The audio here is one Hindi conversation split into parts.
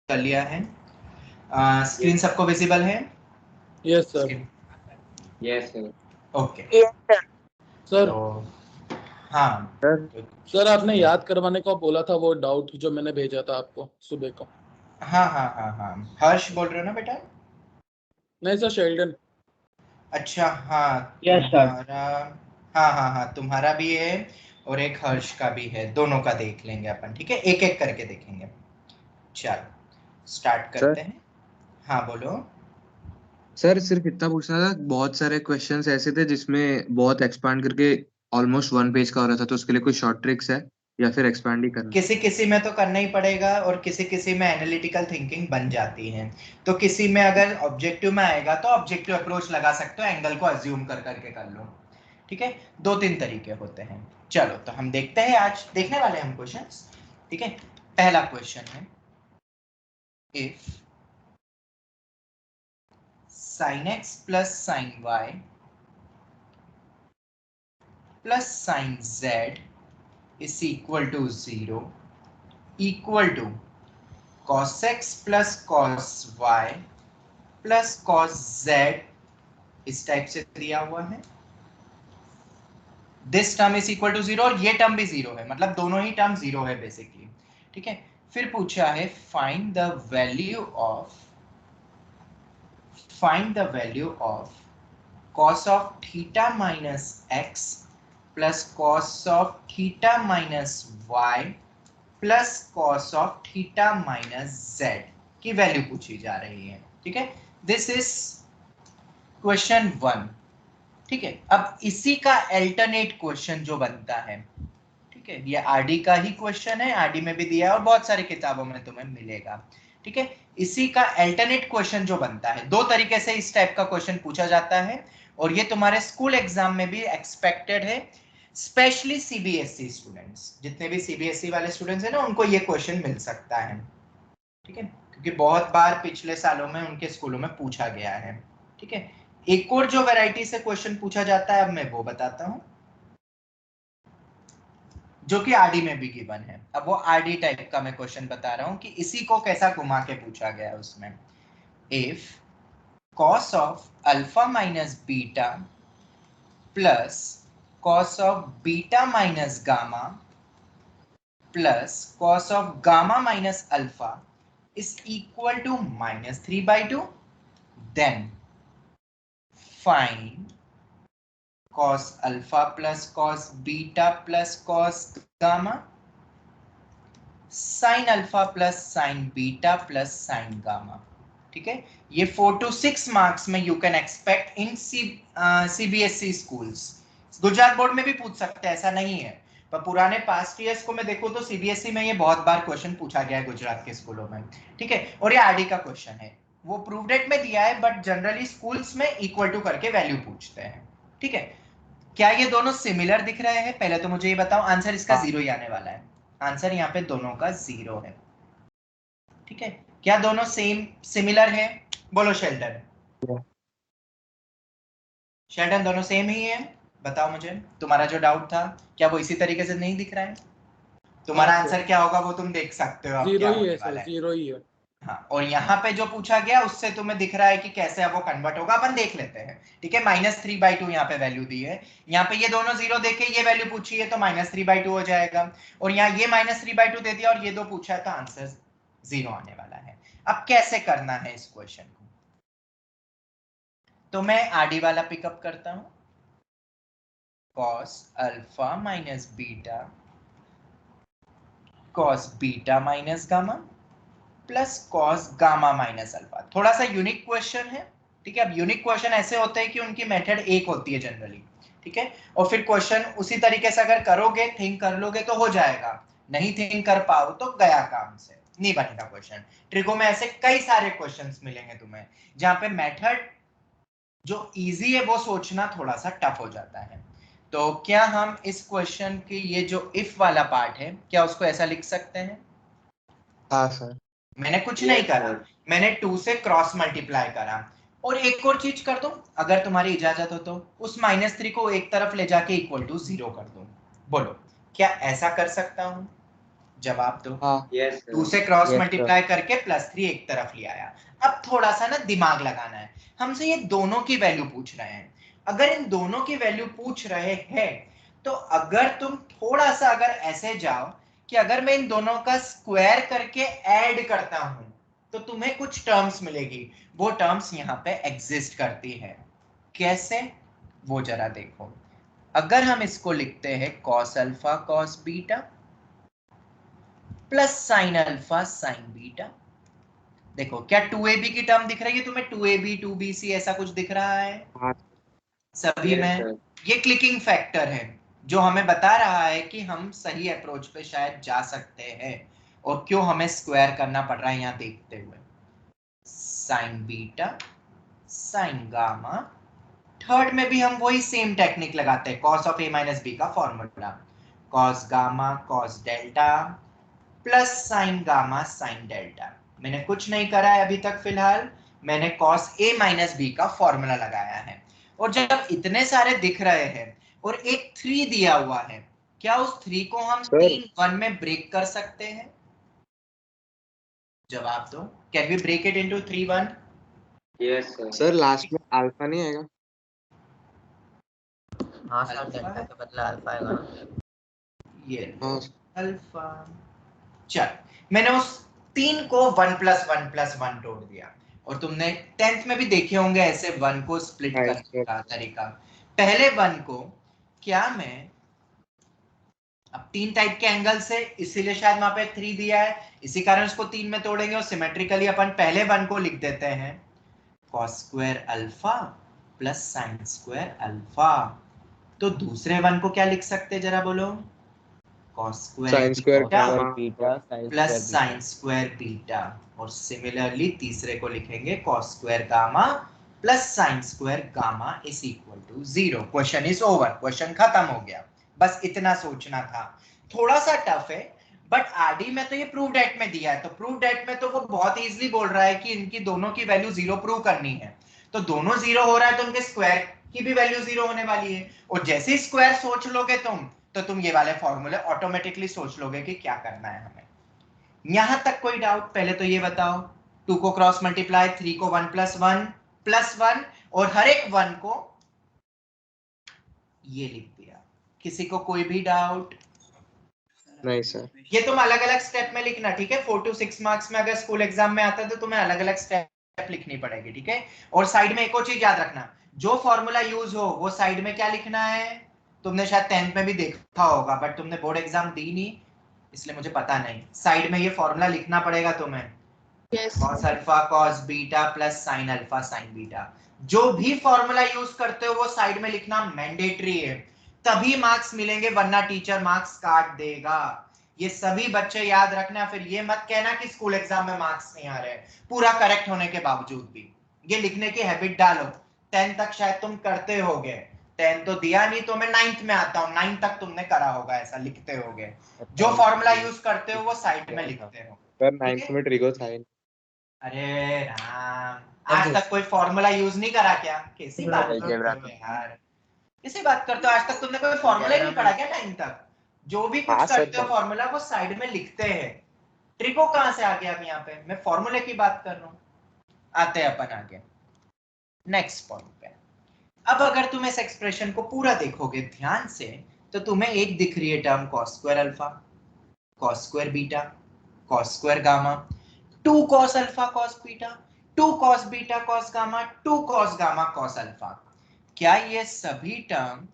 कर लिया है। स्क्रीन सबको विजिबल है? Yes sir. Yes sir. Okay sir तो हाँ सर आपने याद करवाने को बोला था वो डाउट जो मैंने भेजा था आपको सुबह को। हाँ हाँ हाँ हाँ, हर्ष बोल रहे हो ना बेटा? नहीं सर, शेल्डन। अच्छा हाँ यस सर। तुम्हारा, हाँ हाँ हाँ तुम्हारा भी है और एक हर्ष का भी है, दोनों का देख लेंगे अपन, ठीक है, एक एक करके देखेंगे। चलो स्टार्ट करते हैं। हाँ बोलो। सर सिर्फ इतना पूछना था, बहुत सारे क्वेश्चंस ऐसे थे जिसमें बहुत एक्सपांड करके ऑलमोस्ट 1 पेज का हो रहा था, तो उसके लिए कोई शॉर्ट ट्रिक्स है या फिर एक्सपांड ही करना? किसी किसी में तो करना ही पड़ेगा और किसी किसी में एनालिटिकल थिंकिंग बन जाती है। तो किसी में अगर ऑब्जेक्टिव में आएगा तो ऑब्जेक्टिव अप्रोच लगा सकते हो, एंगल को अज्यूम कर करके कर लो, ठीक है। 2-3 तरीके होते हैं। चलो तो हम देखते हैं, आज देखने वाले हम क्वेश्चंस, ठीक है। पहला क्वेश्चन है, if sin x plus sin y plus sin z is equal to 0 equal to cos x plus cos y plus cos z, इस टाइप से दिया हुआ है। This term is equal to 0 और ये टर्म भी 0 है, मतलब दोनों ही टर्म 0 है बेसिकली, ठीक है। फिर पूछा है find the value of cos of theta minus x plus cos of theta minus y plus cos of theta minus z की वैल्यू पूछी जा रही है, ठीक है। दिस इज क्वेश्चन 1, ठीक है। अब इसी का अल्टरनेट क्वेश्चन जो बनता है, ठीक है, ये आरडी का ही क्वेश्चन है, आरडी में भी दिया है और बहुत सारी किताबों में तुम्हें मिलेगा, ठीक है। इसी का अल्टरनेट क्वेश्चन जो बनता है, दो तरीके से इस टाइप का क्वेश्चन पूछा जाता है और ये तुम्हारे स्कूल एग्जाम में भी एक्सपेक्टेड है, स्पेशली सीबीएसई स्टूडेंट्स, जितने भी सीबीएसई वाले स्टूडेंट्स हैं ना, उनको ये क्वेश्चन मिल सकता है, ठीक है, क्योंकि बहुत बार पिछले सालों में उनके स्कूलों में पूछा गया है, ठीक है। एक और जो वैरायटी से क्वेश्चन पूछा जाता है, अब मैं वो बताता हूं, जो कि आरडी में भी गिवन है। अब वो आरडी टाइप का मैं क्वेश्चन बता रहा हूं कि इसी को कैसा घुमा के पूछा गया है उसमें। If cos of alpha minus beta plus cos of beta minus gamma plus cos of gamma minus alpha is equal to -3/2, then find cos alpha plus cos beta plus cos gamma, sin alpha plus sin beta plus sin gamma, ठीक है। ये 4 to 6 मार्क्स में you can expect in CBSE schools. Gujarat board में भी पूछ सकते हैं, ऐसा नहीं है, पर पुराने पास्ट ईयर्स को मैं देखूं तो सीबीएसई में ये बहुत बार क्वेश्चन पूछा गया है गुजरात के स्कूलों में, ठीक है। और ये आरडी का क्वेश्चन है, वो प्रूव डेट में दिया है, बट जनरली स्कूल्स में इक्वल टू करके वैल्यू पूछते हैं, ठीक है। क्या ये दोनों सिमिलर दिख रहे हैं? पहले तो मुझे ये बताओ, आंसर इसका 0 ही आने वाला है, आंसर यहाँ पे दोनों का 0 है, ठीक है। क्या दोनों सेम सिमिलर है? बोलो शेल्डन। शेल्डन दोनों सेम ही है? बताओ मुझे, तुम्हारा जो डाउट था क्या वो इसी तरीके से नहीं दिख रहा है? तुम्हारा आंसर क्या होगा वो तुम देख सकते हो, अब क्या होने वाला है। 0 ही है। हाँ, और यहाँ पे जो पूछा गया उससे तुम्हें दिख रहा है कि कैसे अब वो कन्वर्ट होगा, अपन देख लेते हैं, ठीक है। -3/2 यहाँ पे वैल्यू दी है, यहाँ पे ये दोनों 0 देके ये वैल्यू पूछी है तो -3/2 हो जाएगा, और यहाँ ये -3/2 दे दिया और ये दो पूछा है तो आंसर 0 आने वाला है। अब कैसे करना है इस क्वेश्चन को, तो मैं आरडी वाला पिकअप करता हूं, cos alpha minus beta cos beta minus gamma plus cos gamma minus alpha. थोड़ा सा यूनिक क्वेश्चन है, ठीक है। अब यूनिक क्वेश्चन ऐसे होते हैं कि उनकी मेथड एक होती है जनरली, ठीक है, और फिर क्वेश्चन उसी तरीके से अगर करोगे, थिंक कर लोगे तो हो जाएगा, नहीं थिंक कर पाओ तो गया काम से, नहीं बनेगा क्वेश्चन। ट्रिको में ऐसे कई सारे क्वेश्चंस मिलेंगे तुम्हें जहां पे मेथड जो इजी है वो सोचना थोड़ा सा टफ हो जाता है। तो क्या हम इस क्वेश्चन की ये जो इफ वाला पार्ट है, क्या उसको ऐसा लिख सकते हैं? हाँ सर। मैंने कुछ नहीं करा, मैंने 2 से क्रॉस मल्टीप्लाई करा, और एक और चीज कर दूं अगर तुम्हारी इजाजत हो तो, उस -3 को एक तरफ ले जाके इक्वल टू 0 कर दूं। बोलो क्या ऐसा कर सकता हूं? जवाब दो। हाँ Yes, 2 sir. से क्रॉस Yes, sir. मल्टीप्लाई करके +3 एक तरफ ले आया। अब थोड़ा सा ना दिमाग लगाना है, हमसे ये दोनों की वैल्यू पूछ रहे हैं। अगर इन दोनों की वैल्यू पूछ रहे हैं तो अगर तुम थोड़ा सा अगर ऐसे जाओ कि अगर मैं इन दोनों का स्क्वायर करके ऐड करता हूं तो तुम्हें कुछ टर्म्स मिलेगी, वो टर्म्स यहाँ पे एग्जिस्ट करती है। कैसे, वो जरा देखो। अगर हम इसको लिखते हैं cos alpha cos beta plus sin alpha sin beta, देखो क्या 2ab की टर्म दिख रही है तुम्हें? 2ab 2bc ऐसा कुछ दिख रहा है हाँ सभी Yes, में? sir. ये क्लिकिंग फैक्टर है जो हमें बता रहा है कि हम सही अप्रोच पे शायद जा सकते हैं, और क्यों हमें स्क्वायर करना पड़ रहा है यहाँ देखते हुए। Sine beta sine gamma, third में भी हम वही सेम टेक्निक लगाते हैं, cos of a minus B का formula, cos gamma cos delta plus sine gamma sine delta. मैंने कुछ नहीं करा है अभी तक, फिलहाल मैंने cos a माइनस बी का फॉर्मूला लगाया है। और जब इतने सारे दिख रहे हैं और एक 3 दिया हुआ है, क्या उस 3 को हम Sir. 3 1 में ब्रेक कर सकते हैं? जवाब दो। Can we break it into 3 1? Yes, sir. Sir last में अल्फा नहीं आएगा? हाँ सर, अल्फा डेल्टा के बदले अल्फा आएगा ना। ये हाँ अल्फा। चल, मैंने उस 3 को 1 + 1 + 1 तोड़ दिया। और तुमने 10th में भी देखे होंगे ऐसे 1 को स्प्लिट Right, करने sir. का तरीका। पहले 1 को क्या मैं अब 3 टाइप के एंगल से, इसीलिए शायद वहां पे 3 दिया है, इसी कारण इसको 3 में तोड़ेंगे और सिमेट्रिकली अपन पहले 1 को लिख देते हैं cos square alpha plus sin square alpha. तो दूसरे 1 को क्या लिख सकते हैं जरा बोलो? cos square Sin square beta gamma. Beta plus sin square beta, और सिमिलरली तीसरे को लिखेंगे cos square gamma plus sin square gamma is equal to 0। Question is over, question खत्म हो गया। बस इतना सोचना था। थोड़ा सा टफ है, बट आरडी में तो ये प्रूव डेट में दिया है, तो प्रूव डेट में तो वो बहुत इजीली बोल रहा है कि इनकी दोनों की वैल्यू 0 प्रूव करनी है। तो दोनों 0 हो रहा है तो उनके स्क्वायर की भी वैल्यू 0 होने वाली है। और जैसे ही स्क्वायर सोच लोगे तुम, तो तुम ये वाले फॉर्मूले ऑटोमेटिकली सोच लोगे कि क्या करना है हमें। यहां तक कोई डाउट? पहले तो ये बताओ, 2 को क्रॉस मल्टीप्लाई, 3 को 1 + 1 + 1, और हर एक 1 को ये लिख दिया। किसी को कोई भी डाउट? नहीं सर। ये तुम अलग अलग स्टेप में लिखना, ठीक है? 4 to 6 मार्क्स में अगर स्कूल एग्जाम में आता है तो तुम्हें अलग अलग स्टेप लिखनी पड़ेगी, ठीक है? और साइड में एक और चीज याद रखना, जो फॉर्मूला यूज हो वो साइड में क्या लिखना है? तुमने शायद 10th में भी देखा होगा, बट तुमने बोर्ड एग्जाम दी नहीं, इसलिए मुझे पता नहीं। साइड में ये फॉर्मूला लिखना पड़ेगा तुम्हें, cos alpha cos beta plus sin alpha sin beta. जो भी फॉर्मूला यूज करते हो वो साइड में लिखना मैंडेटरी है, तभी मार्क्स मिलेंगे, वरना टीचर मार्क्स काट देगा। ये सभी बच्चे याद रखना, फिर ये मत कहना कि स्कूल एग्जाम में मार्क्स नहीं आ रहे पूरा करेक्ट होने के बावजूद भी। ये लिखने की हैबिट डालो। 10 तक शायद तुम करते होगे, 10 तो दिया नहीं तो मैं 9th में आता हूँ, 9 तक तुमने करा होगा, ऐसा लिखते होगे। जो फॉर्मूला यूज करते हो वो साइड में लिखते हो। सर ठीक 9th है? में ट्रिगो था ही नहीं। अरे राम, आज तक कोई फॉर्मूला यूज नहीं करा क्या? कैसी बात करते हो यार, कैसी बात करते हो? आज तक तुमने कोई फॉर्मूला ही नहीं पढ़ा क्या 9 तक? जो भी कुछ हाँ सर, करते हो फॉर्मूला वो साइड में लिखते हैं। ट्रिको कहां से आ गया अब यहाँ पे? मैं फॉर्मूले की बात कर रहा हूँ। आते हैं अपन आगे नेक्स्ट पॉइंट पे। अब अगर तुम इस एक्सप्रेशन को पूरा देखोगे ध्यान से, तो तुम्हें एक दिख रही है term cos square alpha cos square beta cos square gamma, 2 cos alpha cos beta 2 cos beta cos gamma 2 cos gamma cos alpha. क्या ये सभी term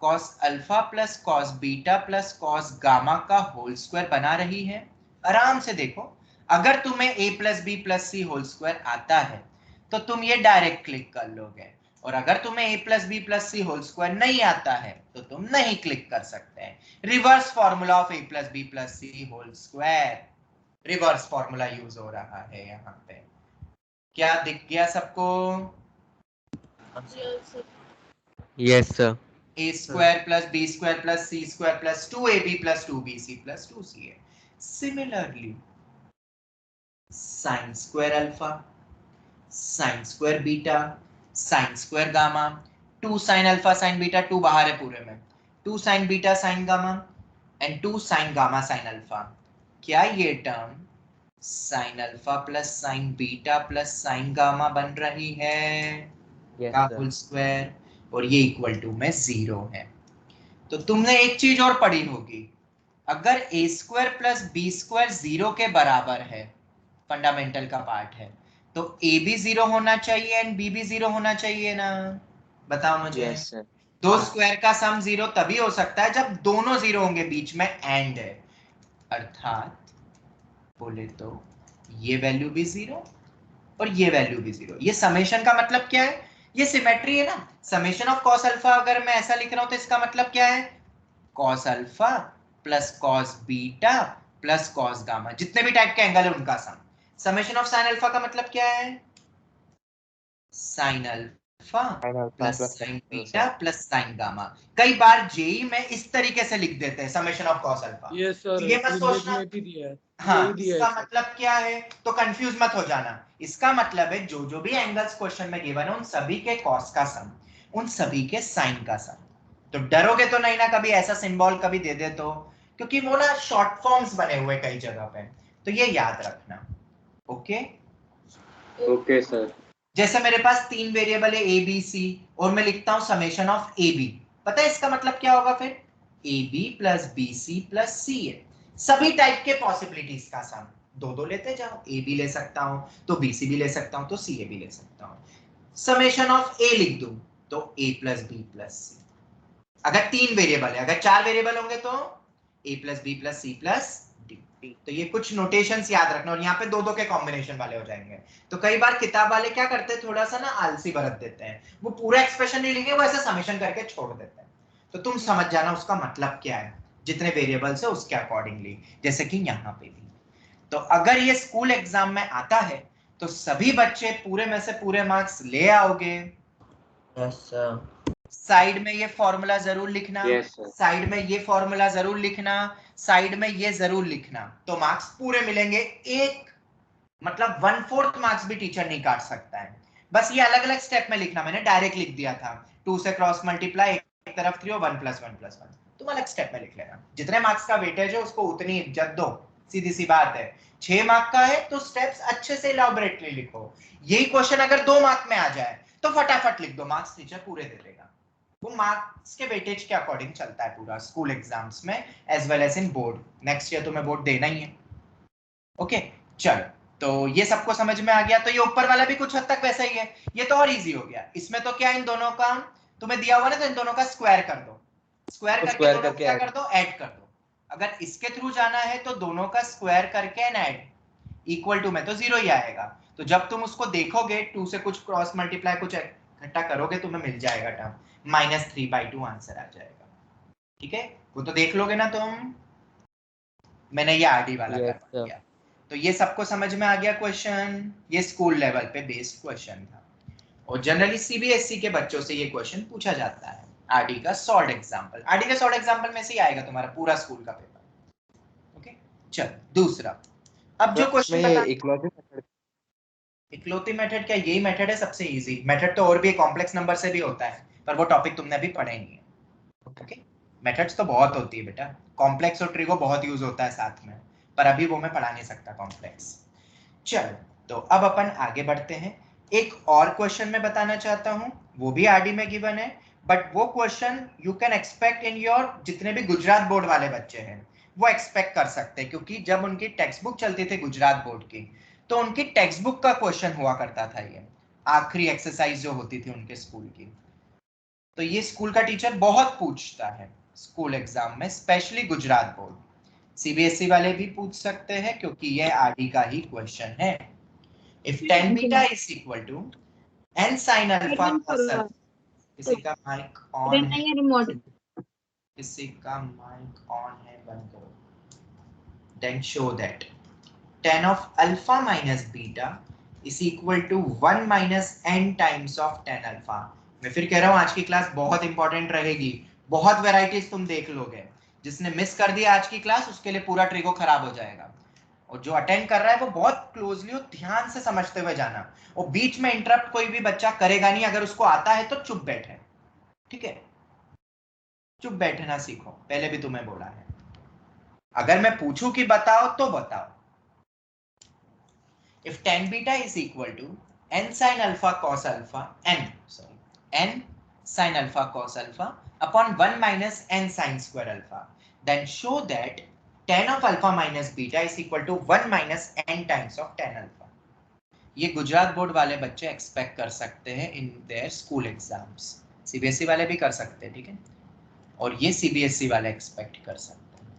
cos alpha plus cos beta plus cos gamma का होल स्क्वायर बना रही है? आराम से देखो, अगर तुम्हें a plus B plus c whole square आता है तो तुम ये डायरेक्ट क्लिक कर लोगे, और अगर तुम्हें a plus B plus c whole square नहीं आता है तो तुम नहीं क्लिक कर सकते हैं। Reverse formula of a plus B plus c whole square, reverse formula use हो रहा है यहाँ पे। क्या दिख गया सबको? Yes sir. a square plus b square plus c square plus 2ab plus 2bc plus 2ca। Similarly sine square alpha sine square beta sine square gamma, 2 sine alpha sine beta, 2 बाहर है पूरे में, 2 sine beta sine gamma and 2 sign gamma sine alpha. क्या ये term sine alpha plus sign beta plus sine gamma बन रही है Yes, का sir. होल स्क्वायर, और ये इक्वल टू में 0 है। तो तुमने एक चीज और पढ़ी होगी, अगर a square plus b square 0 के बराबर है, फंडामेंटल का पार्ट है, तो a भी 0 होना चाहिए एंड b भी 0 होना चाहिए ना। बताओ मुझे। Yes, sir. दो स्क्वायर का सम 0 तभी हो सकता है जब दोनों 0 होंगे, बीच में एंड है, अर्थात बोले तो ये वैल्यू भी 0 और ये वैल्यू भी 0। ये समेशन का मतलब क्या है, ये सिमेट्री है ना। समेशन ऑफ कॉस अल्फा अगर मैं ऐसा लिख रहा हूं तो इसका मतलब क्या है, cos alpha plus cos beta plus cos gamma, जितने भी टाइप के एंगल है उनका sum. Summation of sine alpha का मतलब क्या है, sine alpha Sin alpha plus plus sine sin beta alpha. Plus sine gamma. कई बार जेई में इस तरीके से लिख देते हैं समेशन ऑफ कॉस अल्फा, ये तो सर ये मत प्रीलिमिनरी सोचना। में भी दिया है, हाँ, यही दिया है इसका सर। मतलब क्या है, तो कंफ्यूज मत हो जाना। इसका मतलब है जो जो भी एंगल्स क्वेश्चन में गिवन है उन सभी के कॉस का सम, उन सभी के साइन का सम। तो डरोगे तो नहीं ना कभी ऐसा सिंबल कभी दे दे तो, क्योंकि वो ना शॉर्ट फॉर्म्स बने हुए कई जगह पे, तो ये याद रखना। Okay, Okay, sir. जैसे मेरे पास 3 वेरिएबल है ए बी सी, और मैं लिखता हूं समेशन ऑफ ए बी, पता है इसका मतलब क्या होगा फिर, A B plus B C plus C है। सभी टाइप के पॉसिबिलिटीज का सम, दो दो लेते जाओ, ए बी ले सकता हूं तो बी सी भी ले सकता हूं तो सी ए भी ले सकता हूं। समेशन ऑफ ए लिख दूं तो A plus B plus C, अगर 3 वेरिएबल है। अगर 4 वेरिएबल होंगे तो A plus B plus C plus D. तो ये कुछ नोटेशंस याद रखना, और यहाँ पे दो दो के कॉम्बिनेशन वाले हो जाएंगे। तो कई बार किताब वाले क्या करते हैं, थोड़ा सा ना आलसी बरत देते हैं, वो पूरा एक्सप्रेशन नहीं लिखेंगे, वो ऐसे समेशन करके छोड़ देते हैं। तो तुम समझ जाना उसका मतलब क्या है, जितने वेरिएबल्स है उसके अकॉर्डिंगली, जैसे कि यहाँ पे भी। तो अगर ये स्कूल एग्जाम में आता है तो सभी बच्चे पूरे में से पूरे मार्क्स ले आओगे। Yes, sir. साइड में ये फॉर्मूला जरूर लिखना, Yes, sir. साइड में ये फॉर्मूला जरूर लिखना, साइड में ये जरूर लिखना, तो मार्क्स पूरे मिलेंगे। एक मतलब 1/4 मार्क्स भी टीचर नहीं काट सकता है। बस ये अलग अलग स्टेप में लिखना, मैंने डायरेक्ट लिख दिया था 2 से क्रॉस मल्टीप्लाई, एक तरफ 3 और 1 + 1 + 1, तुम अलग स्टेप में लिख लेना। जितने मार्क्स का वेटेज है उसको उतनी इज्जत दो, सीधी सी बात है। 6 मार्क का है तो स्टेप्स अच्छे से इलैबोरेटली लिखो। यही क्वेश्चन अगर 2 मार्क में आ जाए तो फटाफट लिख दो, मार्क्स टीचर पूरे दे देगा। वो मार्क्स के वेटेज के अकॉर्डिंग चलता है पूरा स्कूल एग्जाम्स में as well as in board. Next year तुम्हें बोर्ड देना ही है। ओके, चलो, तो ये सबको समझ में आ गया। तो ये ऊपर वाला भी कुछ हद तक वैसा ही है, ये तो और इजी हो गया। इसमें तो क्या, इन दोनों का तुम्हें दिया हुआ ना, तो इन दोनों का स्क्वायर कर दो, स्क्वायर करके स्क्वायर दोनों करके क्या ऐड। कर दो, ऐड कर दो। अगर इसके थ्रू जाना है तो दोनों का स्क्वायर करके एंड ऐड, इक्वल टू में तो 0 ही आएगा। तो जब तुम उसको देखोगे 2 से कुछ क्रॉस मल्टीप्लाई कुछ इकट्ठा करोगे तुम्हें मिल जाएगा टर्म -3/2 आंसर आ जाएगा। ठीक है, वो तो देख लोगे ना तुम। मैंने ये आरडी वाला Yes, करवा sir. दिया। तो ये सबको समझ में आ गया क्वेश्चन, ये स्कूल लेवल पे बेस्ड क्वेश्चन था, और जनरली सीबीएसई के बच्चों से ये क्वेश्चन पूछा जाता है। आरडी का सॉल्ड एग्जांपल, आरडी का सॉल्ड एग्जांपल में से ही आएगा तुम्हारा पूरा स्कूल का पेपर। ओके, चलो दूसरा। अब जो सर क्वेश्चन इसमें बता, इकलौती मेथड। इकलौती मेथड क्या, यही मेथड है सबसे इजी मेथड, तो और भी कॉम्प्लेक्स नंबर से भी होता है, पर वो टॉपिक तुमने अभी पढ़े नहीं है। ओके, मेथड्स तो बहुत होती है बेटा, कॉम्प्लेक्स और ट्रिगो बहुत यूज होता है साथ में, पर अभी वो मैं पढ़ा नहीं सकता कॉम्प्लेक्स। चलो, तो अब अपन आगे बढ़ते हैं। एक और क्वेश्चन मैं बताना चाहता हूं, वो भी आरडी में गिवन है, बट वो question you can expect in your, जितने भी गुजरात बोर्ड वाले बच्चे हैं वो एक्सपेक्ट कर सकते हैं, क्योंकि जब उनकी टेक्स्ट बुक चलती थी गुजरात बोर्ड की, तो उनकी टेक्स्ट बुक का क्वेश्चन हुआ करता था, ये आखिरी एक्सरसाइज जो होती थी उनके स्कूल की। तो ये स्कूल का टीचर बहुत पूछता है स्कूल एग्जाम में, स्पेशली गुजरात बोर्ड। सीबीएसई वाले भी पूछ सकते हैं क्योंकि ये आरडी का ही क्वेश्चन है। If tan beta is equal to n sin alpha plus alpha, किसी का माइक ऑन है, किसी का माइक ऑन है, बंद करो। then show that tan of alpha minus beta is equal to 1 minus n times of tan alpha। मैं फिर कह रहा हूं आज की क्लास बहुत इंपॉर्टेंट रहेगी, बहुत वैरायटीज तुम देख लोगे। जिसने मिस कर दिया आज की क्लास उसके लिए पूरा ट्रिगो खराब हो जाएगा, और जो अटेंड कर रहा है वो बहुत क्लोजली और ध्यान से समझते हुए जाना, और बीच में इंटरप्ट कोई भी बच्चा करेगा नहीं, अगर उसको आता है तो चुप बैठे। ठीक है, चुप बैठना सीखो, पहले भी तुम्हें बोला है। अगर मैं पूछूं कि बताओ तो बताओ। If tan beta is equal to n sin alpha cos alpha n sin alpha cos alpha upon 1 minus n sin square alpha, then show that tan of alpha minus beta is equal to 1 minus n times of tan alpha. ये गुजरात बोर्ड वाले बच्चे एक्सपेक्ट कर सकते हैं in their school exams, CBSE वाले भी कर सकते हैं, ठीक है, और ये सीबीएसई वाले एक्सपेक्ट कर सकते हैं।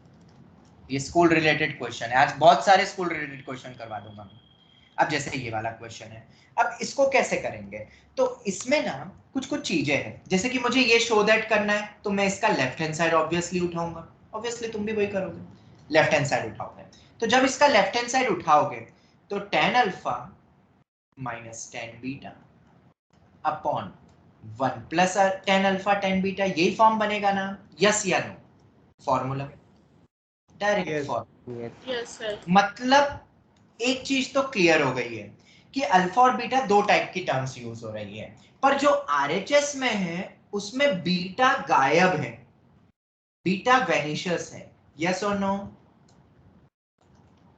ये स्कूल रिलेटेड क्वेश्चन है, आज बहुत सारे स्कूल रिलेटेड क्वेश्चन करवा दूंगा मैं। अब जैसे ये वाला क्वेश्चन है, अब इसको कैसे करेंगे, तो इसमें ना कुछ कुछ चीजें हैं, जैसे कि मुझे ये शो दैट करना है तो मैं इसका लेफ्ट हैंड साइड ऑब्वियसली उठाऊंगा, ऑब्वियसली तुम भी वही करोगे, लेफ्ट हैंड साइड उठाओगे। तो जब इसका लेफ्ट हैंड साइड उठाओगे तो tan alpha minus tan beta upon 1 plus tan alpha tan beta, यही फॉर्म बनेगा ना, यस या no, formula direct formula. Yes. मतलब एक चीज तो क्लियर हो गई है कि अल्फा और बीटा दो टाइप की टर्म्स यूज हो रही है, पर जो आरएचएस में है उसमें बीटा गायब है, बीटा वेनिशस है, यस और नो,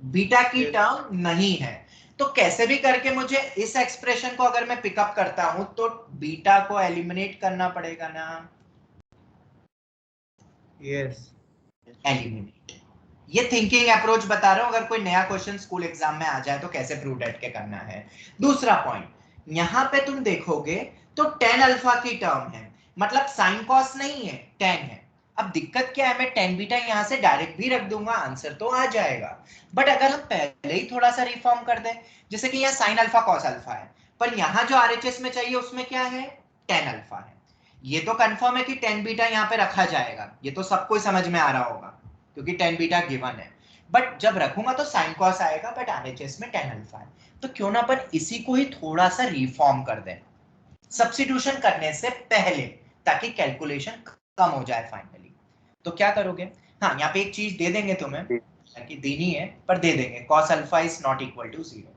बीटा की टर्म नहीं है। तो कैसे भी करके मुझे इस एक्सप्रेशन को अगर मैं पिकअप करता हूं तो बीटा को एलिमिनेट करना पड़ेगा ना, यस एलिमिनेट। ये थिंकिंग अप्रोच बता रहा हूं, अगर कोई नया क्वेश्चन स्कूल एग्जाम में आ जाए तो कैसे प्रूव डेट के करना है। दूसरा पॉइंट, यहां पे तुम देखोगे तो tan अल्फा की टर्म है, मतलब साइन कॉस नहीं है, tan है। अब दिक्कत क्या है, मैं tan बीटा यहां से डायरेक्ट भी रख दूंगा, आंसर तो आ जाएगा। बट अगर हम पहले ही थोड़ा सा रिफॉर्म कर दें, जैसे कि यहाँ साइन अल्फा कॉस अल्फा है, पर यहाँ जो आरएचएस में चाहिए उसमें क्या है, tan अल्फा है। ये तो कंफर्म है कि tan बीटा यहाँ पे रखा जाएगा, ये तो सबको समझ में आ रहा होगा क्योंकि tan बीटा गिवन है। बट जब रखूंगा तो साइन कॉस आएगा, बट आरएचएस में tan अल्फा है। तो क्यों ना अपन इसी को ही थोड़ा सा रिफॉर्म कर दें सब्स्टिट्यूशन करने से पहले, ताकि कैलकुलेशन कम हो जाए फाइनली। तो क्या करोगे, हाँ यहाँ पे एक चीज दे देंगे तुम्हें, कि देनी है पर दे देंगे, cos alpha is not equal to 0,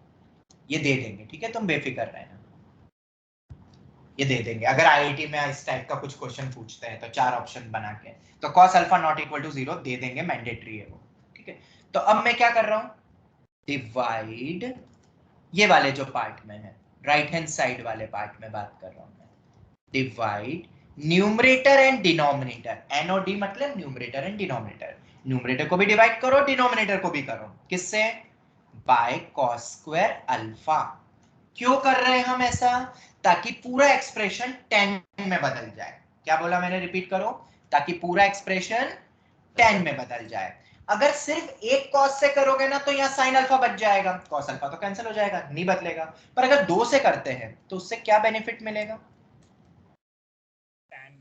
ये दे देंगे, ठीक है, तुम बेफिक्र रहना, ये दे देंगे। अगर आईआईटी में इस टाइप का कुछ क्वेश्चन पूछते हैं तो 4 ऑप्शन बना के, तो cos alpha not equal to 0 दे देंगे, मैंडेटरी है वो, ठीक है। तो अब मैं क्या कर रहा हूं, डिवाइड, ये वाले जो पार्ट में है, राइट हैंड साइड वाले पार्ट में बात कर रहा हूं मैं, divide numerator and denominator, NOD मतलब न्यूमरेटर एंड डिनोमिनेटर, न्यूमरेटर को भी डिवाइड करो, डिनोमिनेटर को भी करो, किससे, बाय cos स्क्वायर अल्फा। क्यों कर रहे हैं हम ऐसा, ताकि पूरा एक्सप्रेशन tan में बदल जाए। क्या बोला मैंने, रिपीट करो, ताकि पूरा एक्सप्रेशन tan में बदल जाए। अगर सिर्फ एक cos से करोगे ना तो यहाँ sin अल्फा बच जाएगा, cos अल्फा तो कैंसिल हो जाएगा, नहीं बदलेगा। पर अगर 2 से करते हैं तो उससे क्या बेनिफिट मिलेगा,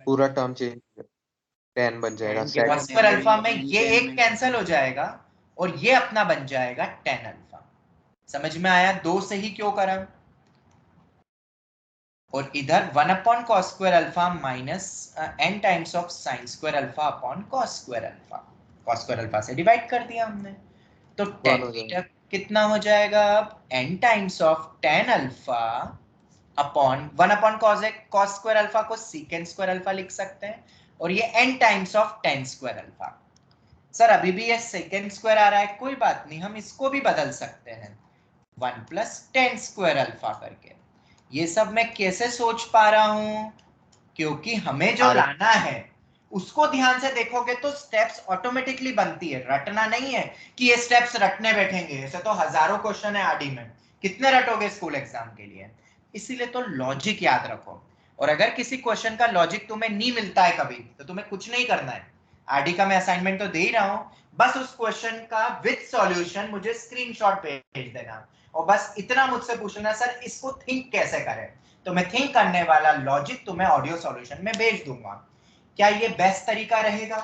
पूरा टर्म चेंज tan बन जाएगा, cos स्क्वायर अल्फा में ये एक कैंसिल हो जाएगा और ये अपना बन जाएगा tan अल्फा। समझ में आया 2 से ही क्यों करा। और इधर 1 upon cos square alpha minus n times of sign square alpha upon cos square alpha, cos square alpha से डिवाइड कर दिया हमने, तो tan बीटा कितना हो जाएगा अब, n times of tan alpha upon 1 upon cos square alpha को सीकेंट स्क्वायर अल्फा लिख सकते हैं, और ये n times of tan square alpha. Sir अभी भी ये सेकेंड स्क्वायर आ रहा है, कोई बात नहीं, हम इसको भी बदल सकते हैं 1 प्लस tan स्क्वायर अल्फा करके। ये सब मैं कैसे सोच पा रहा हूं, क्योंकि हमें जो लाना है उसको ध्यान से देखोगे तो स्टेप्स ऑटोमेटिकली बनती है, रटना नहीं है कि ये स्टेप्स रटने बैठेंगे, ऐसे तो हजारों क्वेश्चन है आरडी में, कितने रटोगे स्कूल एग्जाम के लिए। इसीलिए तो लॉजिक याद रखो, और अगर किसी क्वेश्चन का लॉजिक तुम्हें नहीं मिलता है कभी, तो तुम्हें कुछ नहीं करना है, आरडी का मैं असाइनमेंट तो दे ही रहा हूं, बस उस क्वेश्चन का विद सॉल्यूशन मुझे स्क्रीनशॉट भेज देना, और बस इतना मुझसे पूछना, सर इसको थिंक कैसे करें, तो मैं थिंक करने वाला लॉजिक तुम्हें ऑडियो सॉल्यूशन में भेज दूंगा। क्या ये बेस्ट तरीका रहेगा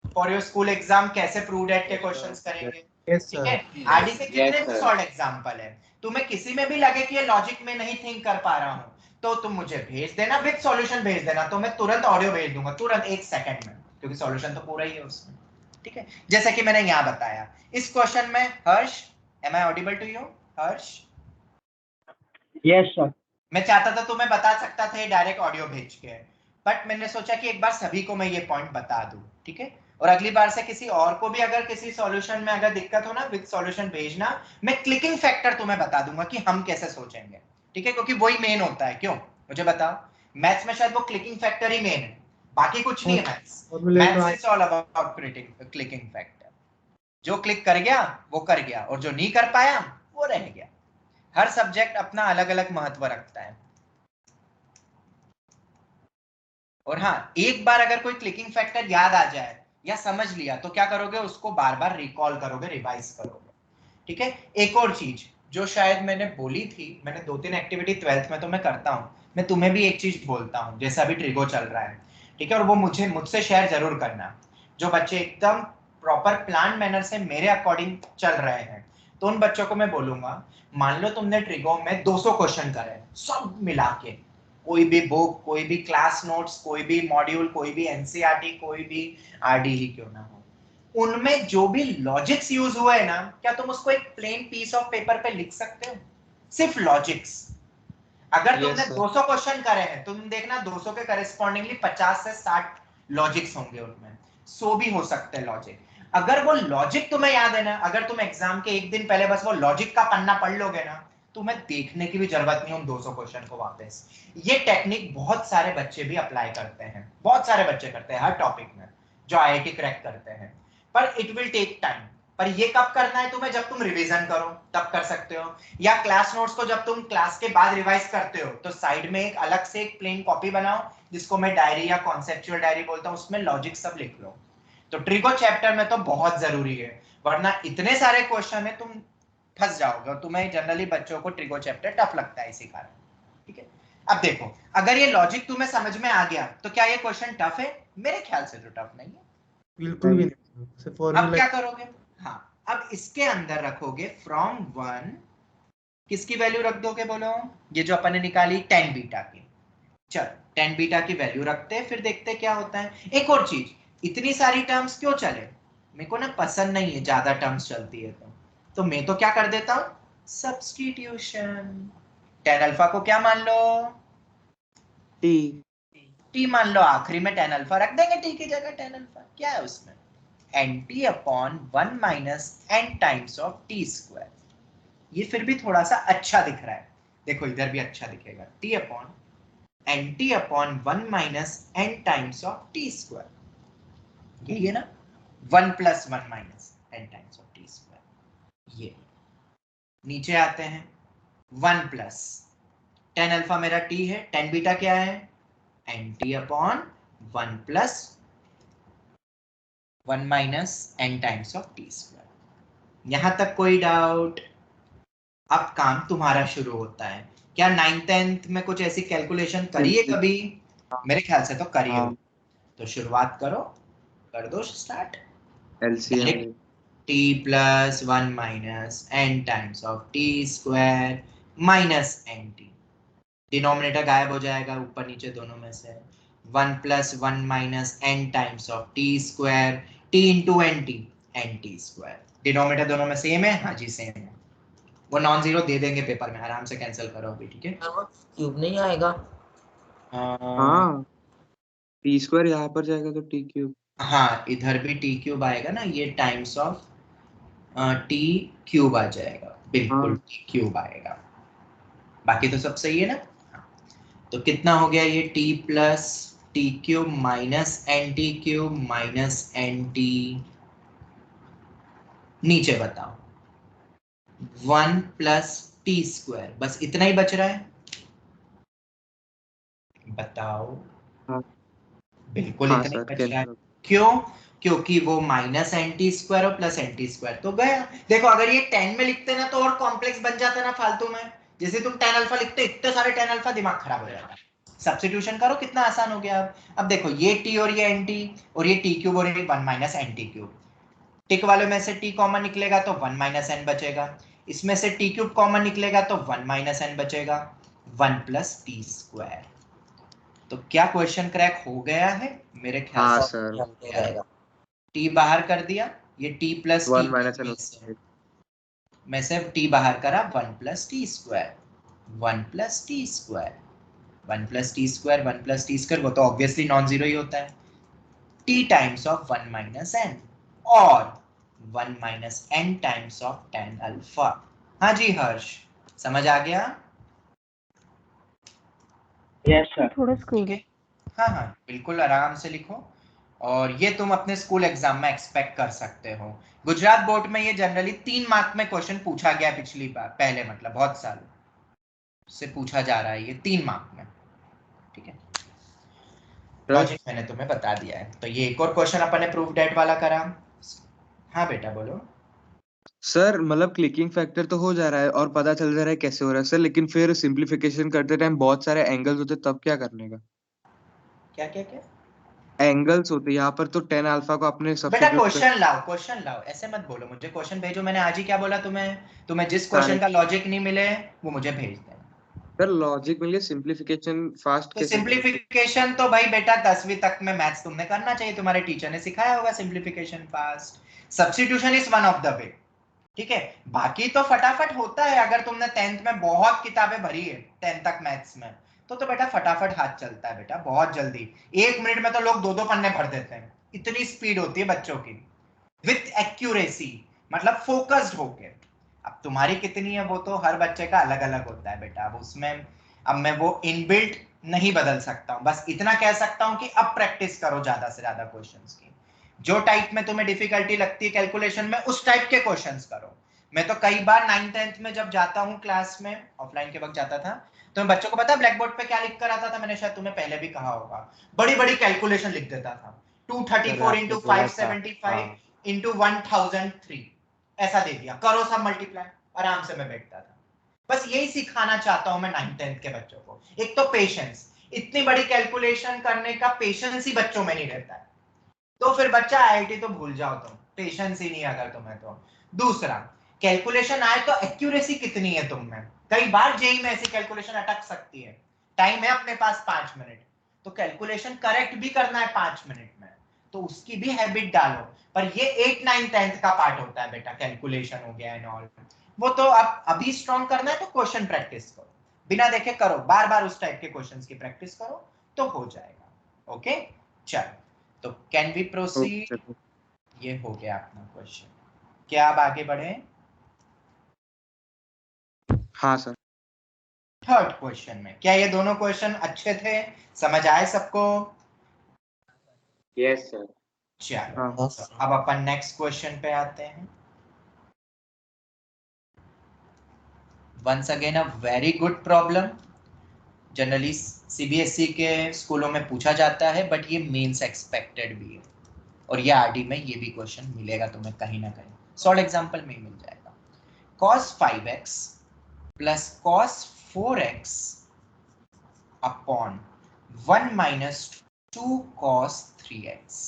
फॉर योर स्कूल एग्जाम, कैसे प्रूव डेट के क्वेश्चंस करेंगे, यस ठीक है। सर आरडी के कितने Yes, sir. सॉल्व एग्जांपल है, तुम्हें किसी में भी लगे कि ये लॉजिक में नहीं थिंक कर पा रहा हूं तो तुम मुझे भेज देना, विद सॉल्यूशन भेज देना, तो मैं तुरंत ऑडियो भेज दूंगा, तुरंत 1 सेकंड में, क्योंकि सॉल्यूशन तो पूरा ही है उसमें, ठीक है। जैसे कि मैंने यहाँ बताया इस क्वेश्चन में, Harsh am I audible to you, Harsh, yes sir मैं चाहता था तुम्हें बता सकता था डायरेक्ट ऑडियो भेज के, बट मैंने सोचा कि एक बार सभी को मैं ये पॉइंट बता दूं, ठीक है। और अगली बार से किसी और को भी अगर किसी सॉल्यूशन में अगर दिक्कत हो ना, विद सॉल्यूशन भेजना, मैं क्लिकिंग फैक्टर तुम्हें बता दूंगा कि हम कैसे सोचेंगे, ठीक है, क्योंकि वही मेन होता है। क्यों, मुझे बताओ, मैथ्स में शायद वो क्लिकिंग फैक्टर ही मेन है, बाकी कुछ नहीं है। Maths is all about clicking factor. जो क्लिक कर गया वो कर गया, और जो नहीं कर पाया वो रह गया। हर सब्जेक्ट अपना अलग अलग महत्व रखता है। और हाँ, एक बार अगर कोई क्लिकिंग फैक्टर याद आ जाए या समझ लिया तो क्या करोगे, उसको बार बार रिकॉल करोगे, रिवाइज करोगे, ठीक है। एक और चीज जो शायद मैंने बोली थी, मैंने 2-3 एक्टिविटी 12th में तो मैं करता हूँ, मैं तुम्हें भी एक चीज बोलता हूँ, जैसा अभी ट्रिगो चल रहा है, ठीक है, और वो मुझसे शेयर जरूर करना। जो बच्चे एकदम प्रॉपर प्लान मैनर से मेरे अकॉर्डिंग चल रहे हैं, तो उन बच्चों को मैं बोलूंगा, मान लो तुमने ट्रिगो में 200 क्वेश्चन करे सब मिला के, कोई भी बुक, कोई भी क्लास नोट्स, कोई भी मॉड्यूल, कोई भी एनसीईआरटी, कोई भी आरडी ही क्यों ना हो, उनमें जो भी लॉजिक्स यूज हुए हैं ना, क्या तुम उसको एक प्लेन पीस ऑफ पेपर पे लिख सकते हो, सिर्फ लॉजिक्स? अगर तुमने 200 क्वेश्चन करे हैं, तुम देखना 200 के करेस्पॉन्डिंगली 50 से 60 लॉजिक्स होंगे, उनमें 100 भी हो सकते हैं लॉजिक। अगर वो लॉजिक तुम्हें याद है ना, अगर तुम एग्जाम के एक दिन पहले बस वो लॉजिक का पन्ना पढ़ लोगे ना, तुम्हें देखने की भी जरूरत नहीं उन 200 क्वेश्चन को वापस। ये टेक्निक बहुत सारे बच्चे भी अप्लाई करते हैं, बहुत सारे बच्चे करते हैं हर टॉपिक में जो आईआईटी क्रैक करते हैं, पर इट विल टेक टाइम। पर ये कब करना है तुम्हें, जब तुम रिवीजन करो तब कर सकते हो, या क्लास नोट्स को जब तुम क्लास के बाद रिवाइज करते हो तो साइड में एक अलग से एक प्लेन कॉपी बनाओ, जिसको मैं डायरी या कॉन्सेप्चुअल डायरी बोलता हूं, उसमें लॉजिक सब लिख लो। तो ट्रिगो चैप्टर में तो बहुत जरूरी है, वरना इतने सारे क्वेश्चन है, तुम फंस जाओगे, और तुम्हें जनरली बच्चों को ट्रिगो चैप्टर टफ लगता है इसी कारण, ठीक है। अब देखो, अगर ये लॉजिक तुम्हें समझ में आ गया तो क्या ये क्वेश्चन टफ है? मेरे ख्याल से तो टफ नहीं है। बिल्कुल भी नहीं। अब क्या करोगे, हाँ, अब इसके अंदर रखोगे फ्रॉम 1, किसकी वैल्यू रख दोगे बोलो, ये जो अपन ने निकाली tan बीटा की, चल tan बीटा की वैल्यू रखते हैं, फिर देखते हैं क्या होता है। एक और चीज, इतनी सारी टर्म्स क्यों चले, मेरे को ना पसंद नहीं है ज्यादा टर्म्स चलती है, तो मैं तो क्या कर देता हूं, सब्स्टिट्यूशन। tan अल्फा को क्या मान लो, t मान लो, आखिरी में tan अल्फा रख देंगे, t की जगह tan अल्फा, क्या है उसमें, nt upon 1 minus n times of t square. ये फिर भी थोड़ा सा अच्छा दिख रहा है, देखो इधर भी अच्छा दिखेगा, t upon nt upon 1 minus n times of t square, यही है ना, 1 plus 1 minus n times of t square. ये नीचे आते हैं, 1 प्लस tan अल्फा मेरा t है, tan बीटा क्या है, nt upon 1 plus 1 minus n times of t square. यहां तक कोई डाउट? अब काम तुम्हारा शुरू होता है। क्या 9th 10th में कुछ ऐसी कैलकुलेशन करी है कभी? मेरे ख्याल से तो करी हो। तो शुरुआत करो, कर दो start. LCM t plus 1 minus n times of t square minus nt, denominator गायब हो जाएगा ऊपर नीचे दोनों में से, 1 plus 1 minus n times of t square, t into nt, nt square, denominator दोनों में सेम है, हाँ जी सेम है, वो नॉन जीरो दे देंगे पेपर में, आराम से कैंसिल करो अभी, ठीक है। क्यूब नहीं आएगा? हाँ, टी स्क्वायर यहाँ पर जाएगा तो टी क्यूब। हाँ, इधर भी टी क्यूब आएगा ना, ये टाइम्स ऑफ टी क्यूब आ जाएगा, बिल्कुल टी क्यूब आएगा, बाकी तो सब सही है ना। हाँ। तो कितना हो गया ये, t plus t cube minus n t cube minus n t, नीचे बताओ 1 प्लस टी स्क्वायर, बस इतना ही बच रहा है, बताओ। हाँ बिल्कुल हाँ इतना ही सर, बच रहा है। कैंसिल। क्यों? क्योंकि वो माइनस एंटी स्क्वायर और प्लस एंटी स्क्वायर तो गया। देखो अगर ये 10 में लिखते ना तो और कॉम्प्लेक्स बन जाता ना फालतू में, जैसे तुम tan अल्फा लिखते इतने सारे tan अल्फा, दिमाग खराब हो जाता। सब्स्टिट्यूशन करो, कितना आसान हो गया। अब देखो ये t और ये nt और ये t क्यूब और ये 1 माइनस nt क्यूब, टिक वाले में से t कॉमन निकलेगा तो 1 माइनस n बचेगा, इसमें से t क्यूब कॉमन निकलेगा तो 1 माइनस n बचेगा, 1 प्लस टी स्क्वायर। तो क्या क्वेश्चन क्रैक हो गया है? मेरे ख्याल हाँ से सर, हो गया है। टी बाहर कर दिया, ये t plus t 1 minus n. में से टी बाहर करा, 1 plus t square, 1 plus t square, 1 plus t square, 1 plus t square, वो तो ऑब्वियसली नॉन जीरो ही होता है। t times of 1 minus n और 1 minus n times of tan alpha. हाँ जी हर्ष, समझ आ गया? Yes sir. थोड़ा स्कूल ठीक है, हाँ हाँ बिल्कुल आराम से लिखो, और ये तुम अपने स्कूल एग्जाम में एक्सपेक्ट कर सकते हो। गुजरात बोर्ड में ये जनरली 3 मार्क में क्वेश्चन पूछा गया पिछली बार, पहले मतलब बहुत साल से पूछा जा रहा है ये 3 मार्क में। ठीक है, लॉजिक मैंने तुम्हें बता दिया है। तो ये एक और क्वेश्चन अपन ने प्रूफ डेट वाला करा। हाँ बेटा बोलो। सर मतलब क्लिकिंग फैक्टर तो हो जा रहा है और पता चल जा रहा है कैसे हो रहा है सर, लेकिन फिर सिंप्लीफिकेशन करते टाइम बहुत सारे एंगल्स होते तब क्या करने का? क्या क्या क्या एंगल्स होते यहाँ पर तो tan अल्फा को आपने बेटा सब्स्टिट्यूट क्वेश्चन लाओ, ऐसे मत बोलो, मुझे क्वेश्चन भेजो। मैंने आज ही क्या बोला तुम्हें जिस क्वेश्चन का लॉजिक नहीं मिले वो मुझे भेज देना। सर लॉजिक मिल गया, सिंप्लीफिकेशन फास्ट तो कैसे करें? सिंप्लीफिकेशन तो भाई बेटा 10वीं तक में मैथ्स तुमने करना चाहिए, तुम्हारे टीचर ने सिखाया होगा simplification fast. Substitution is one of the way. ठीक है, बाकी तो फटाफट होता है। अगर तुमने 10th में बहुत किताबें भरी है 10th तक मैथ्स में, तो बेटा फटाफट हाथ चलता है बेटा, बहुत जल्दी। 1 मिनट में तो लोग 2-2 पन्ने भर देते हैं, इतनी स्पीड होती है बच्चों की, विथ एक्यूरेसी, मतलब फोकस्ड होके। अब तुम्हारी कितनी है वो तो हर बच्चे का अलग अलग होता है बेटा। अब उसमें अब मैं वो इनबिल्ट नहीं बदल सकता हूं, बस इतना कह सकता हूं कि अब प्रैक्टिस करो ज्यादा से ज्यादा क्वेश्चंस की। जो टाइप में तुम्हें डिफिकल्टी लगती है कैलकुलेशन में, उस टाइप के क्वेश्चंस करो। मैं तो कई बार 9th-10th में जब जाता हूँ क्लास में, ऑफलाइन के वक्त जाता था, तो मैं बच्चों को पता है ब्लैक बोर्ड पे क्या लिख कर आता था? मैंने शायद तुम्हें पहले भी कहा होगा, बड़ी बड़ी कैलकुलेशन लिख देता था। 234 इंटू 575 इंटू 1003, ऐसा दे दिया, करो सब मल्टीप्लाई। आराम से मैं बैठता था। बस यही सिखाना चाहता हूं मैं 9th-10th के बच्चों को। एक तो पेशेंस, इतनी बड़ी कैलकुलेशन करने का पेशेंस ही बच्चों में नहीं रहता है, तो फिर बच्चा आईआईटी तो भूल जाओ तुम, पेशेंस ही नहीं अगर तुम्हें तो। दूसरा, कैलकुलेशन आए तो एक्यूरेसी कितनी है तुम में? कई बार जेई में ऐसी कैलकुलेशन अटक सकती है, टाइम है अपने पास 5 मिनट, तो कैलकुलेशन करेक्ट भी करना है 5 मिनट में, तो उसकी भी हैबिट डालो। पर ये 8, 9, 10th का पार्ट होता है बेटा, कैलकुलेशन हो गया एंड ऑल, वो तो अब अभी स्ट्रॉन्ग करना है तो क्वेश्चन प्रैक्टिस करो, बिना देखे करो, बार बार उस टाइप के क्वेश्चंस की प्रैक्टिस करो तो हो जाएगा। ओके चलो, तो कैन वी प्रोसीड? ये हो गया अपना क्वेश्चन। क्या आप आगे बढ़े? हाँ सर। थर्ड क्वेश्चन में, क्या ये दोनों क्वेश्चन अच्छे थे, समझ आए सबको? Yes sir. चलो हाँ। तो अब अपन नेक्स्ट क्वेश्चन पे आते हैं। Once again a very good problem, generally CBSE के स्कूलों में पूछा जाता है, बट ये मेंस एक्सपेक्टेड भी है, और ये आरडी में ये भी क्वेश्चन मिलेगा तुम्हें कहीं ना कहीं, सॉल्व एग्जांपल में ही मिल जाएगा। cos 5x plus cos 4x upon 1 minus 2 cos 3x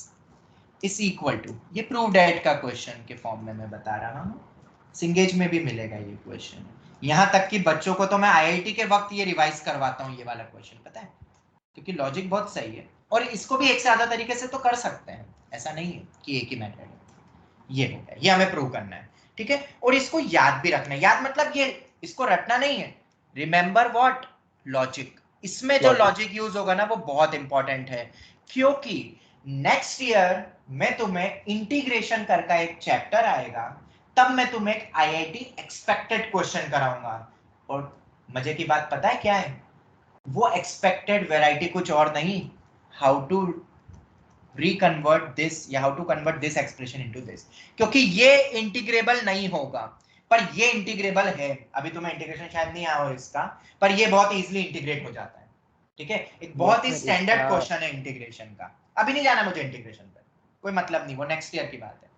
is equal to, ये प्रूव डेट का क्वेश्चन के फॉर्म में मैं बता रहा हूँ, सिंगेज में भी मिलेगा ये क्वेश्चन। यहाँ तक कि बच्चों को तो मैं आईआईटी के वक्त ये रिवाइज करवाता हूँ ये वाला क्वेश्चन, पता है, क्योंकि लॉजिक बहुत सही है, और इसको भी एक से ज्यादा तरीके से तो कर सकते हैं, ऐसा नहीं है कि एक ही मेथड है। ये हो गया, ये हमें प्रूव करना है, ठीक है। और इसको याद भी रखना है, याद मतलब ये इसको रटना नहीं है, रिमेंबर व्हाट, लॉजिक। इसमें जो लॉजिक यूज होगा ना वो बहुत इंपॉर्टेंट है, क्योंकि नेक्स्ट ईयर में तुम्हें इंटीग्रेशन करके एक चैप्टर आएगा, तब मैं तुम्हें एक आईआईटी एक्सपेक्टेड क्वेश्चन कराऊंगा। और मजे की बात पता है क्या है? वो एक्सपेक्टेड वैरायटी कुछ और नहीं, हाउ टू रिकन्वर्ट दिस या how to convert this expression into this, क्योंकि ये इंटीग्रेबल नहीं होगा, पर ये इंटीग्रेबल है। अभी तुम्हें इंटीग्रेशन शायद नहीं आया हो इसका, पर ये बहुत इजीली इंटीग्रेट हो जाता है, ठीक है। एक बहुत ही स्टैंडर्ड क्वेश्चन है इंटीग्रेशन का। अभी नहीं जाना मुझे इंटीग्रेशन पे, कोई मतलब नहीं, वो नेक्स्ट ईयर की बात है।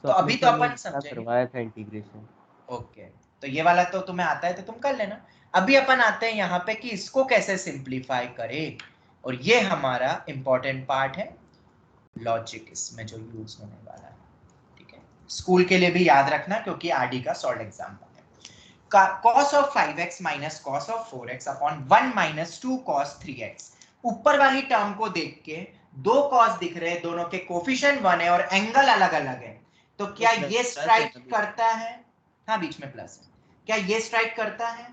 तो अभी तो अपन समझेंगे, करवाया था इंटीग्रेशन। ओके, तो ये वाला तो तुम्हें आता है तो तुम कर लेना। अभी अपन आते हैं यहाँ पे कि इसको कैसे सिंप्लीफाई करें, और ये हमारा इंपॉर्टेंट पार्ट है, लॉजिक इसमें जो यूज होने वाला है, ठीक है। स्कूल के लिए भी याद रखना, क्योंकि आरडी का सॉल्व एग्जाम्पल है। cos of 5x minus cos of 4x upon 1 minus 2 cos 3x। ऊपर वाली टर्म को देख के दो cos दिख रहे हैं, दोनों के कोफिशिएंट 1 है और एंगल अलग अलग है, तो क्या ये स्ट्राइक करता है? हाँ बीच में प्लस है, क्या ये स्ट्राइक करता है?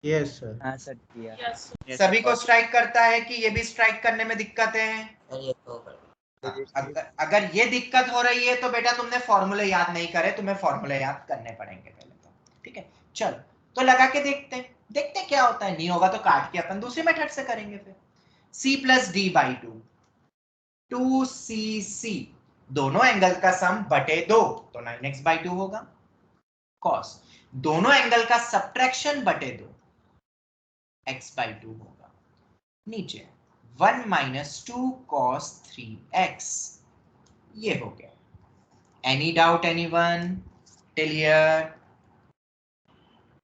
Yes sir. हाँ सर किया। सभी को स्ट्राइक करता है कि ये भी स्ट्राइक करने में दिक्कत है? ये तो अगर ये दिक्कत हो रही है तो बेटा तुमने फॉर्मूले याद नहीं करे, तुम्हें फॉर्मूले याद करने पड़ेंगे पहले तो, ठीक है। चलो तो लगा के देखते हैं क्या होता है। नहीं होगा तो काट के अपन दूसरी मेथड से करेंगे फिर। c plus D by 2c दोनों एंगल का सम बटे 2 तो 9x बाई 2 होगा। cos दोनों एंगल का सब्ट्रैक्शन बटे 2 x बाई 2 होगा। नीचे 1 माइनस 2 cos 3x ये हो गया। Any doubt anyone till here?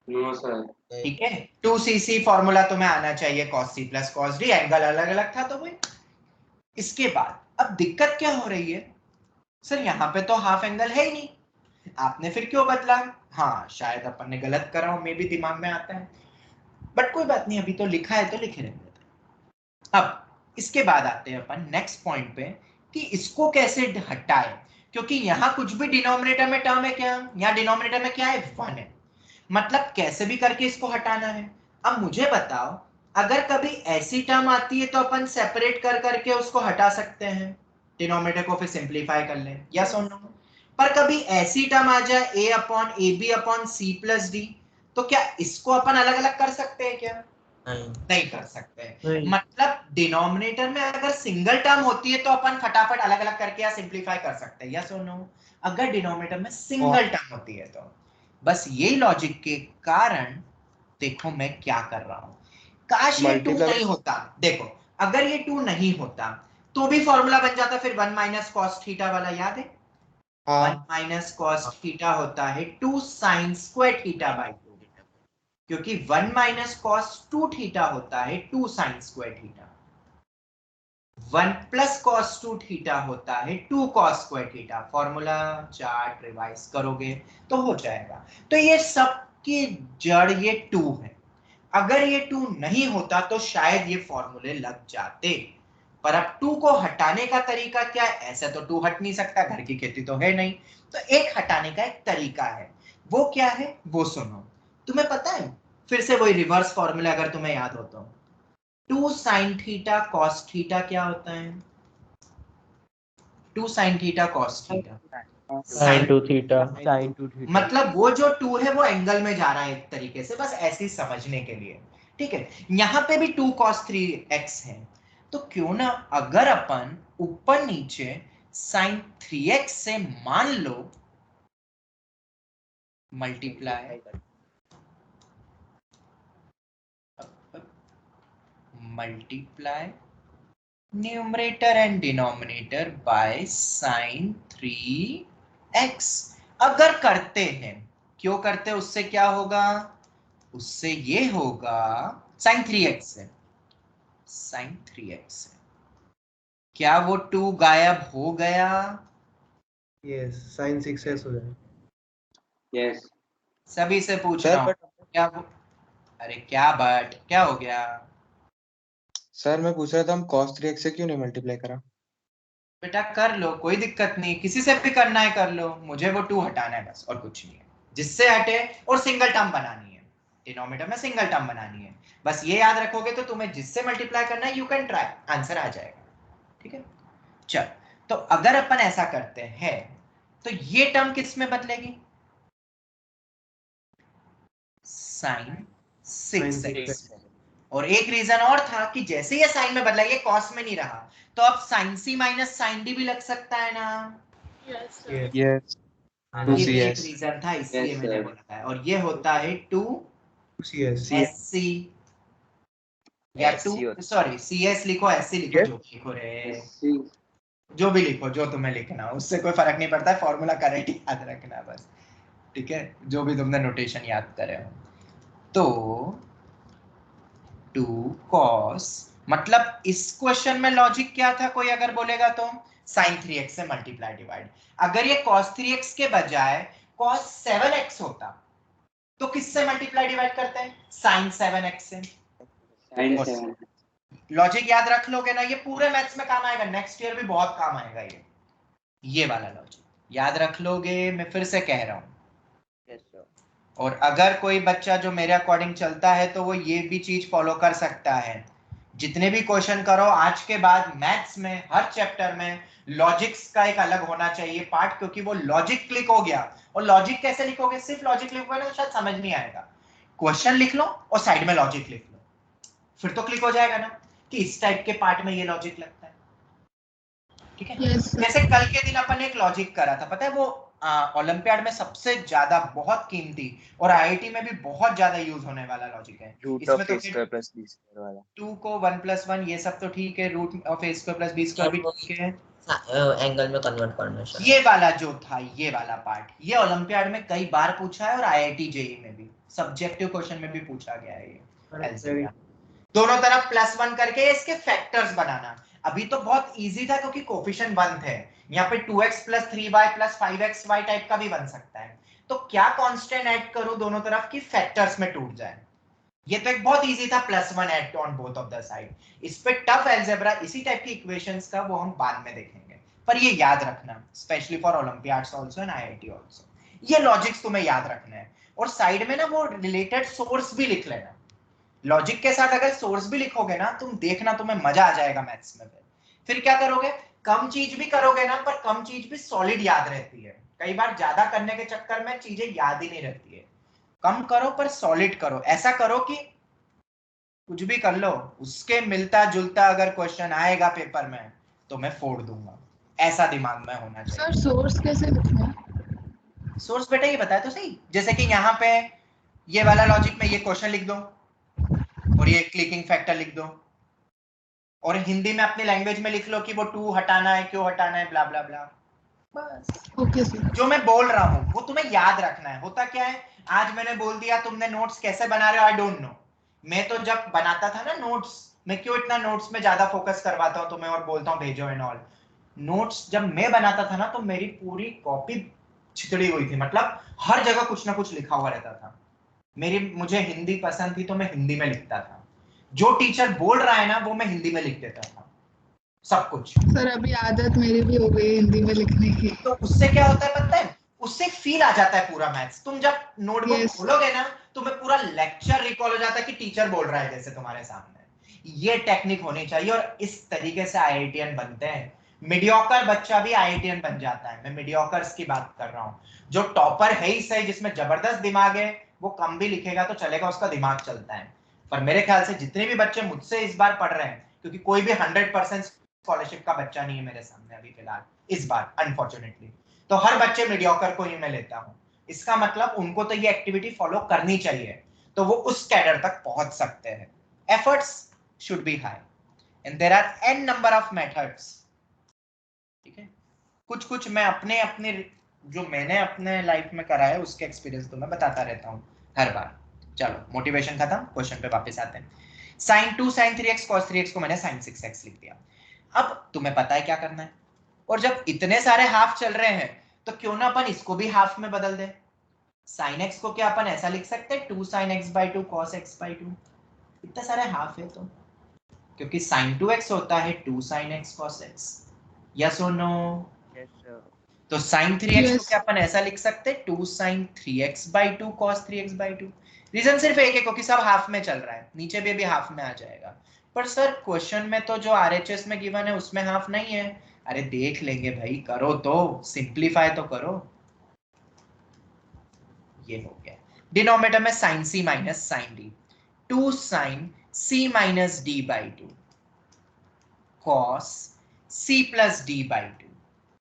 No sir. ठीक है, 2cc फॉर्मूला तुम्हें आना चाहिए, cos c plus cos d, angle अलग अलग था तो वही। इसके बाद अब दिक्कत क्या हो रही है, सर यहाँ पे तो हाफ एंगल है ही नहीं, आपने फिर क्यों बदला? हाँ शायद अपन ने गलत करा हो, मे भी दिमाग में आता है, बट कोई बात नहीं, अभी तो लिखा है तो लिखे रहने। अब इसके बाद आते हैं अपन नेक्स्ट पॉइंट पे कि इसको कैसे हटाएं, क्योंकि यहाँ कुछ भी डिनोमिनेटर में टर्म है क्या, यहाँ डिनोमिनेटर में क्या है 1 है, मतलब कैसे भी करके इसको हटाना है। अब मुझे बताओ, अगर कभी ऐसी टर्म आती है तो अपन सेपरेट कर करके उसको हटा सकते हैं, डिनोमिनेटर को फिर सिंप्लीफाई कर लें, यस और नो। पर कभी ऐसी टर्म आ जाए a upon a b upon c plus D, तो क्या इसको अपन अलग अलग कर सकते हैं क्या? नहीं कर सकते हैं। नहीं। मतलब डिनोमिनेटर में अगर सिंगल टर्म होती है तो अपन फटाफट अलग अलग करके या सिंप्लीफाई कर सकते हैं, यस और नो। अगर डिनोमिनेटर में सिंगल टर्म होती है तो बस यही लॉजिक के कारण देखो मैं क्या कर रहा हूं, काश ये 2 नहीं होता, देखो अगर ये 2 नहीं होता तो भी फॉर्मूला बन जाता फिर 1 माइनस कॉस थीटा वाला, याद है? 1 माइनस कॉस थीटा होता है 2 साइन स्क्वायर थीटा बाई 2, क्योंकि 1 माइनस कॉस 2 थीटा होता है 2 sine square theta, 1 plus cos 2 theta होता है 2 cos square theta. Formula chart revise करोगे तो हो जाएगा। तो ये सब की जड़ ये 2 है, अगर ये 2 नहीं होता तो शायद ये फॉर्मूले लग जाते, पर अब 2 को हटाने का तरीका क्या है? ऐसे तो 2 हट नहीं सकता, घर की खेती तो है नहीं, तो एक हटाने का एक तरीका है, वो क्या है वो सुनो। तुम्हें पता है, फिर से वही रिवर्स फॉर्मूला अगर तुम्हें याद हो तो 2 साइन थीटा कॉस थीटा क्या होता है? 2 sine theta cos theta sin 2 theta. मतलब वो जो 2 है वो एंगल में जा रहा है एक तरीके से, बस ऐसे ही समझने के लिए, ठीक है। यहाँ पे भी 2 cos 3x है, तो क्यों ना अगर अपन ऊपर नीचे sin 3x से मान लो multiply numerator and denominator by sin 3x। अगर करते हैं, क्यों करते हैं, उससे क्या होगा, उससे ये होगा sin 3x है, sin 3x है, क्या वो 2 गायब हो गया? यस, sin 6s हो जाएगा। यस सभी से पूछ रहा हूँ, क्या वो, अरे क्या बट क्या हो गया? सर मैं पूछ रहा था हम cos 3x से क्यों नहीं मल्टीप्लाई करा? बेटा कर लो, कोई दिक्कत नहीं, किसी से भी करना है कर लो, मुझे वो 2 हटाना है बस, और कुछ नहीं है, जिससे हटे, और सिंगल टर्म बनानी है, डिनोमिनेटर में सिंगल टर्म बनानी है, बस ये याद रखोगे तो तुम्हें जिससे मल्टीप्लाई करना है यू कैन ट्राई, आंसर आ जाएगा, ठीक है। चल तो अगर अपन ऐसा करते हैं तो ये टर्म किस में बदलेगी? Sign 6x। और एक रीजन और था कि जैसे ये साइन में बदला, ये कॉस में नहीं रहा, तो अब sign C minus sine D भी लग सकता है ना? Yes. ये भी एक 2cs रीजन था, इसलिए Yes, मैंने sir. बोला था, और ये होता है 2 CS. SC या 2, सॉरी CS लिखो, SC लिखो, जो भी लिखो रे, जो भी लिखो, जो तुम्हें लिखना हो, उससे कोई फर्क नहीं पड़ता है, फॉर्मूला करेक्ट याद रखना बस, ठीक है, जो भी तुमने नोटेशन याद करे हो। तो 2 cos, मतलब इस क्वेश्चन में लॉजिक क्या था, कोई अगर बोलेगा तो sin 3x से मल्टीप्लाई डिवाइड, अगर ये cos 3x के बजाय cos 7x होता तो किससे मल्टीप्लाई डिवाइड करते हैं? sin 7x से। sin 7 लॉजिक याद रख लोगे ना, ये पूरे मैथ्स में काम आएगा, नेक्स्ट ईयर भी बहुत काम आएगा, ये वाला लॉजिक याद रख लोगे, मैं फिर से कह रहा हूं। Yes, sir. और अगर कोई बच्चा जो मेरे अकॉर्डिंग चलता है तो वो ये भी चीज फॉलो कर सकता है, जितने भी क्वेश्चन करो आज के बाद मैथ्स में हर चैप्टर में लॉजिक्स का एक अलग होना चाहिए पार्ट, क्योंकि वो लॉजिक क्लिक हो गया। और लॉजिक कैसे लिखोगे? सिर्फ लॉजिक लिखोगे ना शायद समझ नहीं आएगा। क्वेश्चन लिख लो और साइड में लॉजिक लिख लो, फिर तो क्लिक हो जाएगा ना कि इस टाइप के पार्ट में ये लॉजिक लगता है। ठीक है? जैसे कल के दिन अपन एक लॉजिक करा था, पता है वो ओलंपियाड में सबसे ज्यादा बहुत कीमती और आईआईटी में भी बहुत ज्यादा यूज होने वाला लॉजिक है। इसमें तो प्लस बी स्क्वायर वाला 2 को 1 + 1 ये सब तो ठीक है, root of a square plus b square भी ठीक है, एंगल में कन्वर्ट करना है। ये वाला जो था ये वाला पार्ट, ये ओलंपियाड में कई बार पूछा है और आईआईटी जेईई में भी सब्जेक्टिव क्वेश्चन में भी पूछा गया है ये अलजेब्रा। दोनों तरफ +1 करके इसके फैक्टर्स बनाना। अभी तो बहुत इजी था क्योंकि कोफिशिएंट 1 थे। यहाँ पे 2x + 3y + 5xy टाइप का भी बन सकता है। तो क्या कांस्टेंट ऐड करूं दोनों तरफ की फैक्टर्स में टूट जाए? ये तो एक बहुत इजी था, +1 add on both of the side. इस पे टफ अलजेब्रा इसी टाइप की इक्वेशंस का वो हम बाद में देखेंगे, पर ये याद रखना specially for Olympiads also and IIT also, ये लॉजिक्स तुम्हें याद रखना है। और साइड में ना वो रिलेटेड सोर्स भी लिख लेना। लॉजिक के साथ अगर सोर्स भी लिखोगे ना तुम देखना तुम्हें मजा आ जाएगा मैथ्स में। फिर क्या करोगे? कम चीज भी करोगे ना, पर कम चीज भी सॉलिड याद रहती है। कई बार ज्यादा करने के चक्कर में चीजें याद ही नहीं रहती है। कम करो पर सॉलिड करो। ऐसा करो कि कुछ भी कर लो, उसके मिलता जुलता अगर क्वेश्चन आएगा पेपर में तो मैं फोड़ दूंगा, ऐसा दिमाग में होना चाहिए। सर सोर्स कैसे लिखना है? सोर्स बेटा ये बताया तो सही, जैसे कि यहाँ पे ये वाला लॉजिक में ये क्वेश्चन लिख दो और ये क्लिकिंग फैक्टर लिख दो, और हिंदी में अपनी लैंग्वेज में लिख लो कि वो 2 हटाना है, क्यों हटाना है, ब्ला ब्ला ब्ला। बस ओके सर। जो मैं बोल रहा हूँ वो तुम्हें याद रखना है। होता क्या है, आज मैंने बोल दिया, तुमने नोट्स कैसे बना रहे हो आई डोंट नो। मैं तो जब बनाता था ना नोट्स, मैं क्यों इतना नोट्स में ज्यादा फोकस करवाता हूँ तुम्हें और बोलता हूँ भेजो एंड ऑल। नोट्स जब मैं बनाता था ना तो मेरी पूरी कॉपी छितड़ी हुई थी, मतलब हर जगह कुछ ना कुछ लिखा हुआ रहता था। मुझे हिंदी पसंद थी तो मैं हिंदी में लिखता था, जो टीचर बोल रहा है ना वो मैं हिंदी में लिख देता था सब कुछ। सर अभी आदत मेरी भी हो गई हिंदी में लिखने की। तो उससे क्या होता है पता है, उससे फील आ जाता है पूरा मैथ्स। तुम जब नोटबुक Yes. खोलोगे ना तुम्हें पूरा लेक्चर रिकॉल हो जाता है कि टीचर बोल रहा है जैसे तुम्हारे सामने। ये टेक्निक होनी चाहिए और इस तरीके से आईआईटीएन बनते हैं। मीडियोकर बच्चा भी आईआईटीएन बन जाता है। मैं मीडियोकर्स की बात कर रहा हूँ। जो टॉपर है ही सही, जिसमें जबरदस्त दिमाग है, वो कम भी लिखेगा तो चलेगा, उसका दिमाग चलता है। पर मेरे ख्याल से जितने भी बच्चे मुझसे इस बार पढ़ रहे हैं, क्योंकि कोई भी 100% स्कॉलरशिप का बच्चा नहीं है मेरे सामने अभी फिलहाल इस बार अनफॉर्चुनेटली, तो हर बच्चे मीडियोकर को ही मैं लेता हूं। इसका मतलब उनको तो ये एक्टिविटी फॉलो करनी चाहिए, तो वो उस कैडर तक पहुंच सकते हैं। Efforts should be high and there are n number of methods. ठीक है, कुछ कुछ मैं अपने जो मैंने अपने लाइफ में करा है उसके एक्सपीरियंस तो मैं बताता रहता हूं हर बार। चलो मोटिवेशन खत्म, क्वेश्चन पे वापस आते हैं। sin 2 sin 3x cos 3x को मैंने sin 6x लिख दिया। अब तुम्हें पता है क्या करना है, और जब इतने सारे हाफ चल रहे हैं तो क्यों ना अपन इसको भी हाफ में बदल दे। sin x को क्या अपन ऐसा लिख सकते हैं 2 sin x/2 cos x/2। इतने सारे हाफ है तो, क्योंकि sin 2x होता है 2 sin x cos x। Yes और नो? Yes sir. तो sin 3x को Yes. क्या अपन ऐसा लिख सकते हैं 2 sin 3x/2 cos 3x/2। Reason सिर्फ एक है क्योंकि सब हाफ में चल रहा है, नीचे भी हाफ में आ जाएगा। पर सर क्वेश्चन में तो जो आरएचएस में गिवन है उसमें हाफ नहीं है। अरे देख लेंगे भाई, करो तो सिंप्लीफाई तो करो। ये हो गया। डिनोमिनेटर में sin c minus sin d, 2 sin c minus d/2 cos c plus d/2,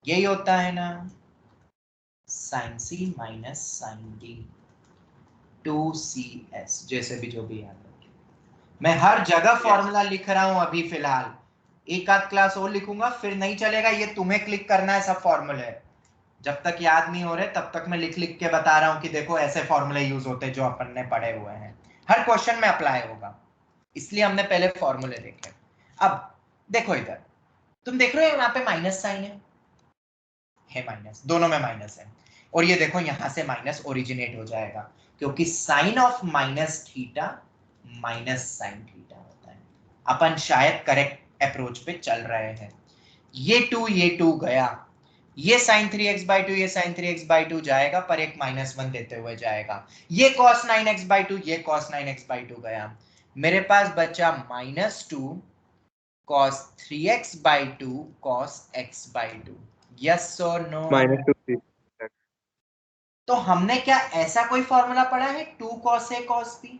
यही होता है ना sin c minus sin d 2cs, जैसे भी जो भी याद रखे। मैं हर जगह फॉर्मूला लिख रहा हूं अभी फिलहाल, एक आध क्लास और लिखूंगा फिर नहीं चलेगा। ये तुम्हें क्लिक करना है सब फॉर्मूले, जब तक याद नहीं हो रहे तब तक मैं लिख लिख के बता रहा हूं कि देखो ऐसे फॉर्मूले यूज होते हैं जो अपन ने पढ़े हुए हैं, हर क्वेश्चन में अप्लाई होगा, इसलिए हमने पहले फॉर्मूले देखे। अब देखो इधर तुम देख रहे हो यहाँ पे माइनस साइन है माइनस, दोनों में माइनस है, और ये देखो यहाँ से माइनस ओरिजिनेट हो जाएगा क्योंकि sine of minus theta minus sine theta होता है। अपन शायद करेक्ट अप्रोच पे चल रहे हैं। ये 2 गया, ये sin 3x/2 ये sin 3x/2 जाएगा, पर एक -1 देते हुए जाएगा। ये cos 9x/2 ये cos 9x/2 गया। मेरे पास बचा -2 cos 3x/2 cos x/2। Yes और नो? -2 तो हमने क्या ऐसा कोई फॉर्मूला पढ़ा है 2 cos a cos b?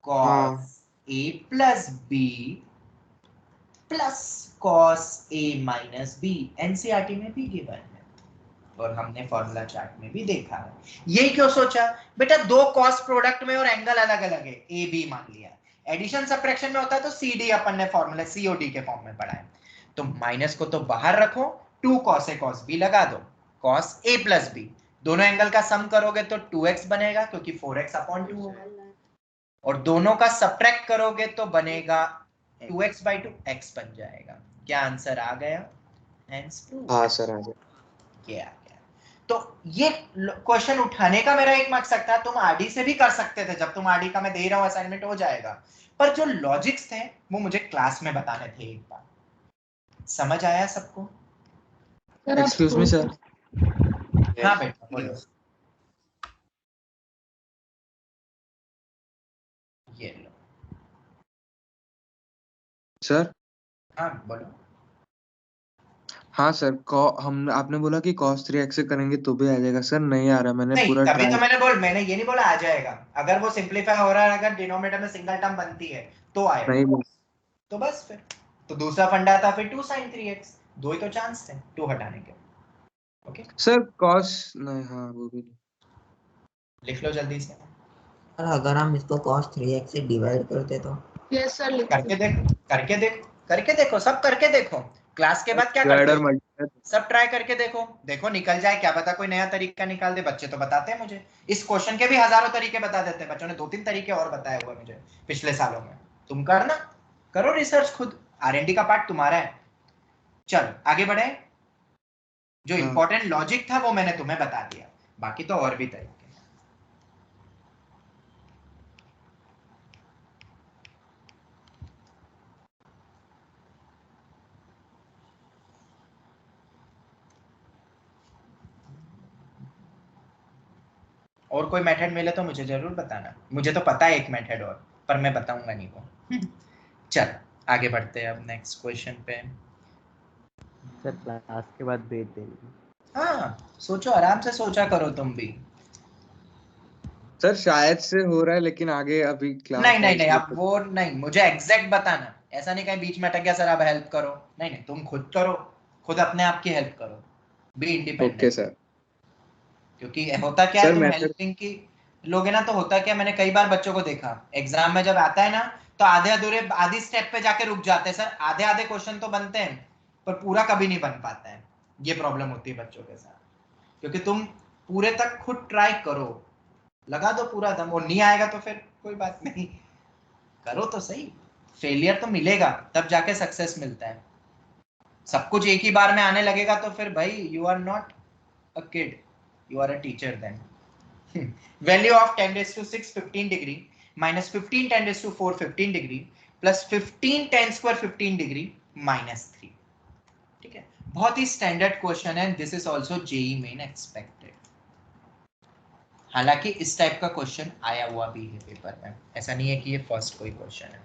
cos a plus b plus cos a minus b NCERT में भी गिवन है और हमने फॉर्मूला चार्ट में भी देखा है। ये क्यों सोचा बेटा? दो कॉस प्रोडक्ट में और एंगल अलग अलग है, ए बी मान लिया। एडिशन सब्ट्रैक्शन में होता है तो सी डी अपन ने फॉर्मूला सीओडी के फॉर्म में पढ़ा है। तो माइनस को तो बाहर रखो, 2 cos a cos b लगा दो, cos a plus b, दोनों एंगल का सम करोगे तो 2x बनेगा क्योंकि 4x/2 होगा, और दोनों का सब्ट्रैक्ट करोगे तो बनेगा 2x/2 x बन जाएगा। क्या आंसर आ गया? Hence proved। हाँ सर आ गया। ये आ गया। तो ये क्वेश्चन उठाने का मेरा एक मकसद था, तुम आरडी से भी कर सकते थे, जब तुम आरडी का मैं दे रहा हूं असाइनमेंट हो जाएगा, पर जो लॉजिक्स थे वो मुझे क्लास में बताने थे। एक बार समझ आया सबको? सर आप एक्सक्यूज मी सर। हाँ बेटा बोलो। ये लो। सर हाँ बोलो। हाँ सर हम आपने बोला कि cos 3x से करेंगे तो भी आ जाएगा सर, नहीं आ रहा, मैंने नहीं, पूरा तभी तो ट्राई। मैंने ये नहीं बोला आ जाएगा। अगर वो सिंपलीफाई हो रहा है, अगर डिनोमिनेटर में सिंगल टर्म बनती है तो आएगा। नहीं तो बस फिर तो दूसरा फंडा था फिर 2 sin 3x, दो ही तो चांस थे 2 हटाने के। ओके सर cos नहीं, हाँ वो भी लिख लो जल्दी से। और अगर हम इसको cos 3x से डिवाइड करते तो यस सर लिख करके देखो, करके देखो, सब करके देखो। क्लास के बाद क्या करते डिवाइडर हो? मल्टीप्लाई। सब ट्राई करके देखो निकल जाए, क्या पता कोई नया तरीका निकाल दे। बच्चे तो बताते हैं मुझे, इस क्वेश्चन के भी हजारों तरीके बता देते हैं। बच्चों ने 2-3 तरीके और बताए हुए मुझे पिछले सालों में। तुम करना, करो रिसर्च खुद, आरएनडी का पार्ट तुम्हारा है। चलो आगे बढ़े। जो हाँ। इंपॉर्टेंट लॉजिक था वो मैंने तुम्हें बता दिया, बाकी तो और भी तरीके। और कोई मेथड मिले तो मुझे जरूर बताना। मुझे तो पता है एक मेथड और, पर मैं बताऊंगा नहीं वो। चल आगे बढ़ते हैं अब नेक्स्ट क्वेश्चन पे। सर क्लास के बाद भेज देंगे। हाँ सोचो, आराम से सोचा करो तुम भी। सर शायद से हो रहा है, लेकिन आगे अभी क्लास नहीं अब वो नहीं, मुझे एग्जैक्ट बताना। ऐसा नहीं कहीं बीच में अटक गया सर अब हेल्प करो, नहीं तुम खुद करो, खुद अपने आप की हेल्प करो, बी इंडिपेंडेंट। Okay sir. क्योंकि होता क्या है, सर तुम मेथड हेल्पिंग की लोगे ना तो होता क्या, मैंने कई बार बच्चों को देखा एग्जाम में जब आता है ना तो आधे अधूरे आधी स्टेप पे जाके रुक जाते हैं। सर आधे आधे क्वेश्चन तो बनते हैं पर पूरा कभी नहीं बन पाता है। ये प्रॉब्लम होती है बच्चों के साथ, क्योंकि तुम पूरे तक खुद ट्राई करो, लगा दो पूरा दम, और नहीं आएगा तो फिर कोई बात नहीं, करो तो सही। फेलियर तो मिलेगा तब जाके सक्सेस मिलता है। सब कुछ एक ही बार में आने लगेगा तो फिर भाई you are not a kid, you are a teacher then. Value of 10 raised to 6 15 degree minus 15 10 raised to 4 15 degree plus 15 10 square 15 degree minus 3। ठीक है, बहुत ही स्टैंडर्ड क्वेश्चन है। This is also JEE Main expected. हालांकि इस टाइप का क्वेश्चन आया हुआ भी है पेपर में, ऐसा नहीं है कि ये फर्स्ट कोई क्वेश्चन है।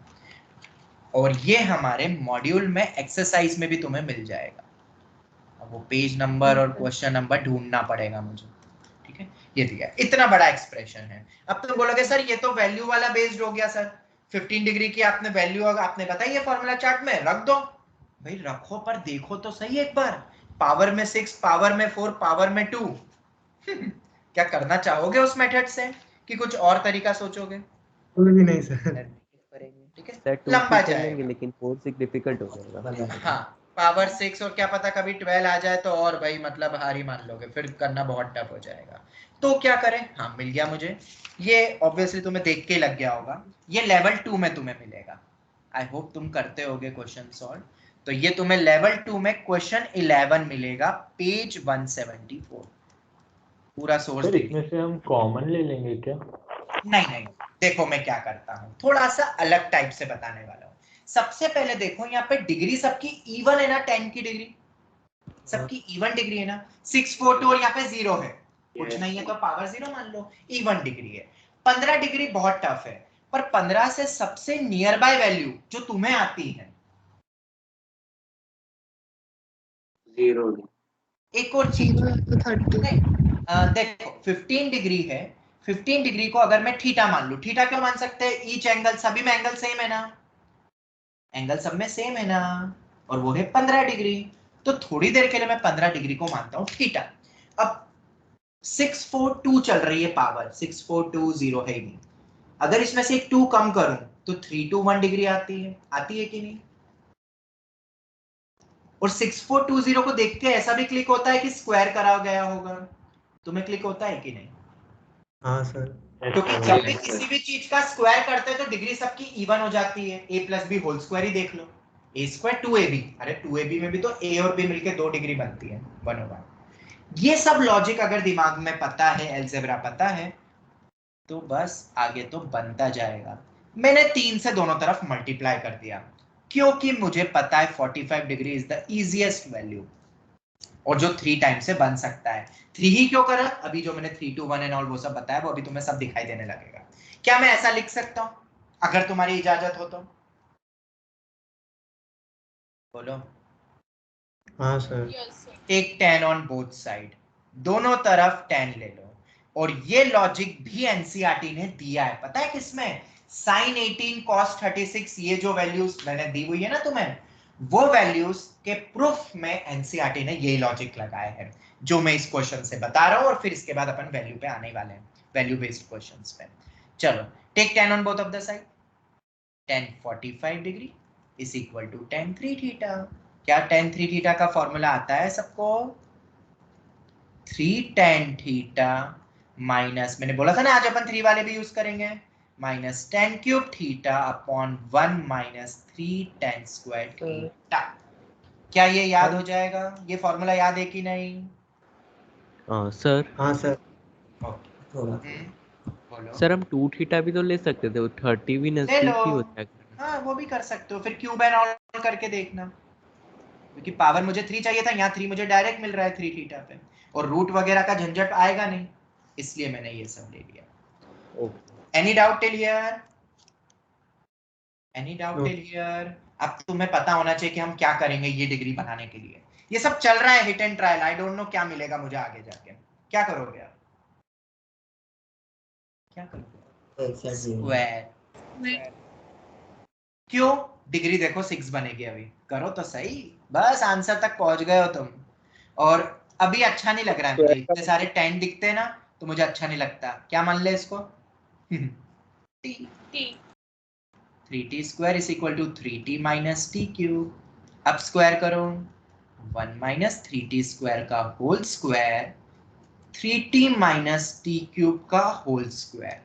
और ये हमारे मॉड्यूल में एक्सरसाइज में भी तुम्हें मिल जाएगा। अब वो पेज नंबर और क्वेश्चन नंबर ढूंढना पड़ेगा मुझे। ठीक है, ये दिया इतना बड़ा एक्सप्रेशन है। अब तुम बोलोगे सर ये तो वैल्यू वाला बेस्ड हो गया सर, 15 डिग्री की आपने वैल्यू आपने बताई है फॉर्मूला चार्ट में, रख दो। भाई रखो पर देखो तो सही एक बार, पावर में 6 पावर में 4 पावर में 2। क्या करना चाहोगे उस मेथड से कि कुछ और तरीका सोचोगे? कोई भी नहीं सर। ठीक है, सर 2 लंबा से कर लेंगे जाएगा। लेकिन 4 से डिफिकल्ट हो जाएगा। हाँ पावर 6 और क्या पता कभी 12 आ जाए तो और भाई मतलब हार ही मान लोगे, फिर करना बहुत टफ हो जाएगा। तो क्या करें? हाँ मिल गया मुझे, ये ऑब्वियसली तुम्हें देख के लग गया होगा, ये लेवल 2 में तुम्हें मिलेगा। आई होप तुम करते होगे क्वेश्चन सॉल्व। तो ये तुम्हें लेवल 2 में क्वेश्चन 11 मिलेगा, पेज 174, पूरा सोर्स सर देख। इसमें से हम कॉमन ले लेंगे क्या? नहीं देखो मैं क्या करता हूँ, थोड़ा सा अलग टाइप से बताने वाला हूँ। सबसे पहले देखो यहाँ पे डिग्री सबकी इवन है ना, 10 की डिग्री सबकी इवन डिग्री है ना, 6 4 2 और यहाँ पे 0 है, कुछ नहीं है तो पावर 0 मान लो, इवन डिग्री है। 15 डिग्री बहुत टफ है, पर 15 से सबसे नियर बाय वैल्यू जो तुम्हें आती है 0 एक और चीज 0 तो 30 देखो 15 डिग्री है, 15 डिग्री को अगर मैं थीटा मान लूं, थीटा क्यों मान सकते हैं, ईच एंगल, सभी में एंगल सेम है ना, एंगल सब में सेम है ना, और वो है 15 डिग्री। तो थोड़ी देर के लिए मैं 15 डिग्री को मानता हूं थीटा। अब 642 चल रही है पावर, 6420 है ही नहीं, अगर इसमें से एक 2 कम करूं तो 321 डिग्री आती है कि नहीं। और 6420 को देख के ऐसा भी क्लिक होता है कि स्क्वायर करा गया होगा, तुम्हें क्लिक होता है कि नहीं? हाँ सर। क्योंकि जब भी किसी भी चीज का स्क्वायर करते हैं तो डिग्री सबकी इवन हो जाती है, a plus B whole square ही देख लो, a स्क्वायर 2ab, अरे 2ab में भी तो a और b मिलके 2 डिग्री बनती है, 1/1। ये सब लॉजिक अगर दिमाग में पता है, अलजेब्रा पता है, तो बस आगे तो बनता जाएगा। मैंने 3 से दोनों तरफ मल्टीप्लाई कर दिया क्योंकि मुझे पता है 45 degree is the easiest value, और जो 3 टाइम से बन सकता है। 3 ही क्यों करा, अभी जो मैंने 3 2 1 एंड ऑल वो सब बताया वो अभी तुम्हें सब दिखाई देने लगेगा। क्या मैं ऐसा लिख सकता हूं अगर तुम्हारी इजाजत हो तो? बोलो। हाँ sir. Take 10 on both side, दोनों तरफ 10 ले लो। और ये लॉजिक भी एनसीईआरटी ने दिया है, पता है किसमें, sin 18 cos 36, ये जो वैल्यूज मैंने दी हुई है ना तुम्हें, वो वैल्यूज के प्रूफ में एनसीईआरटी ने ये लॉजिक लगाया है जो मैं इस क्वेश्चन से बता रहा हूं, और फिर इसके बाद अपन वैल्यू पे आने वाले हैं, वैल्यू बेस्ड क्वेश्चंस पे। चलो, take 10 on both of the side, tan 45 degree is equal to tan 3 theta. क्या tan 3 थीटा का फॉर्मूला आता है सबको? 3 tan थीटा माइनस, मैंने बोला था ना आज अपन 3 वाले भी यूज करेंगे, minus tan cube theta upon 1 minus 3 tan square theta. क्या ये याद हो जाएगा? ये फॉर्मूला याद है कि नहीं? सर हाँ सर। ओके, थोड़ा बोलो। सर हम 2 थीटा भी तो ले सकते थे, वो 30 भी ले नजदीक लो, ही हो जाएगा। हाँ वो भी कर सकते हो, फिर क्यूब एंड ऑल करके देखना, क्योंकि पावर मुझे 3 चाहिए था, यहाँ 3 मुझे डायरेक्ट मिल रहा है 3 थीटा पे, और रूट वगैरह का झंझट आएगा नहीं, इसलिए मैंने ये सब ले लिया। Any doubt till here? Any doubt till here? अब तुम्हें पता होना चाहिए कि हम क्या करेंगे ये डिग्री बनाने के लिए। ये सब चल रहा है hit and trial, I don't know क्या मिलेगा मुझे आगे जाके। क्या करोगे आप? क्या करोगे? स्क्वायर। क्यों? डिग्री देखो 6 बनेगी, अभी करो तो सही, बस आंसर तक पहुंच गए हो तुम। और अभी अच्छा नहीं लग रहा है मुझे, इतने सारे 10 दिखते हैं ना तो मुझे अच्छा नहीं लगता। क्या मान ले इसको? t 3t square is equal to 3t minus t cube. अब स्क्वायर करो, 1 माइनस 3t स्क्वायर का whole square 3t minus t cube का होल स्क्वायर।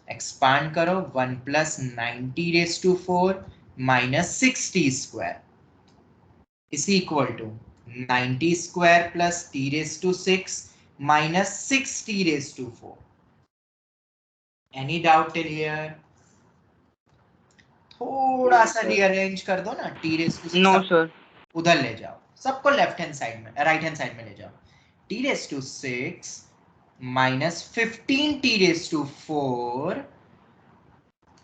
एक्सपांड करो, 1 plus 9t raise to 4 minus 6t square is equal to 9t square plus t raise to 6 minus 6t raise to 4। Any doubt till here? थोड़ा सा रीअरेंज कर दो ना, t raise to 6 no sir. उधर ले जाओ, सबको लेफ्ट हैंड साइड में, राइट हैंड साइड में ले जाओ। t raise to 6 minus 15t raise to 4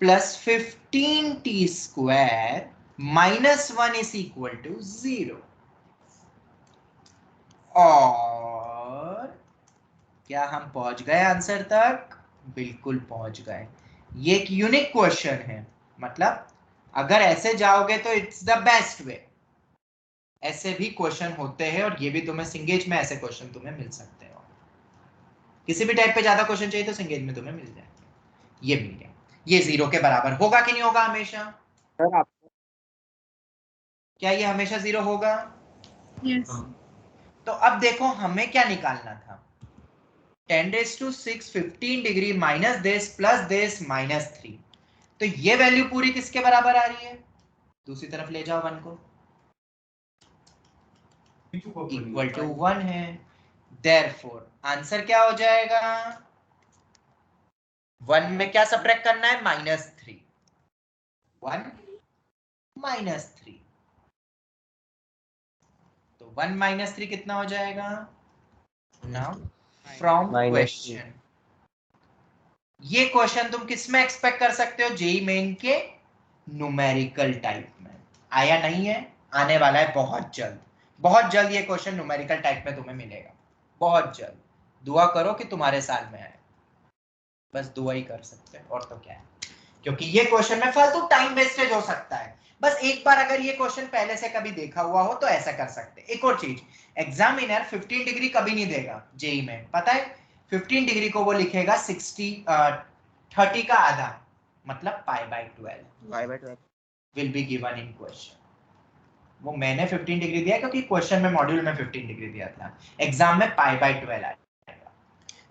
plus 15t square minus 1 is equal to 0। और क्या हम पहुंच गए आंसर तक? बिल्कुल पहुंच गए। ये एक यूनिक क्वेश्चन है, मतलब अगर ऐसे जाओगे तो इट्स द बेस्ट वे। ऐसे भी क्वेश्चन होते हैं, और ये भी तुम्हें सिंगेज में ऐसे क्वेश्चन तुम्हें मिल सकते हो। किसी भी टाइप पे ज्यादा क्वेश्चन चाहिए तो सिंगेज में तुम्हें मिल जाएंगे। ये मिल गया। ये 0 के बराबर होगा कि नहीं होगा हमेशा? सर आप क्या ये हमेशा 0 होगा? यस तो अब देखो हमें क्या निकालना था, 10 raise to 6 15 degree minus this plus this minus 3। तो ये वैल्यू पूरी किसके बराबर आ रही है? दूसरी तरफ ले जाओ 1 को, इक्वल टू 1 है। देयरफॉर आंसर क्या हो जाएगा? 1 में क्या सब्ट्रैक्ट करना है? माइनस 3। 1 माइनस 3, तो 1 माइनस 3 कितना हो जाएगा? Now from -2. क्वेश्चन, ये क्वेश्चन तुम किस में एक्सपेक्ट कर सकते हो? जेई मेन के न्यूमेरिकल टाइप में। आया नहीं है, आने वाला है बहुत जल्द। बहुत जल्द ये क्वेश्चन न्यूमेरिकल टाइप में तुम्हें मिलेगा, बहुत जल्द। दुआ करो कि तुम्हारे साल में आए, बस दुआ ही कर सकते हैं, और तो क्या है। क्योंकि ये क्वेश्चन में फालतू टाइम वेस्टेज हो सकता है। बस एक बार अगर ये क्वेश्चन पहले से कभी देखा हुआ हो तो ऐसा कर सकते हैं। एक और चीज, एग्जामिनर 15 डिग्री कभी नहीं देगा जेई में, पता है? 15 डिग्री को वो लिखेगा 30 का आधा, मतलब π/12 will be given in question। वो मैंने 15 डिग्री दिया क्योंकि क्वेश्चन में मॉड्यूल में 15 डिग्री दिया था, एग्जाम में π/12 आएगा।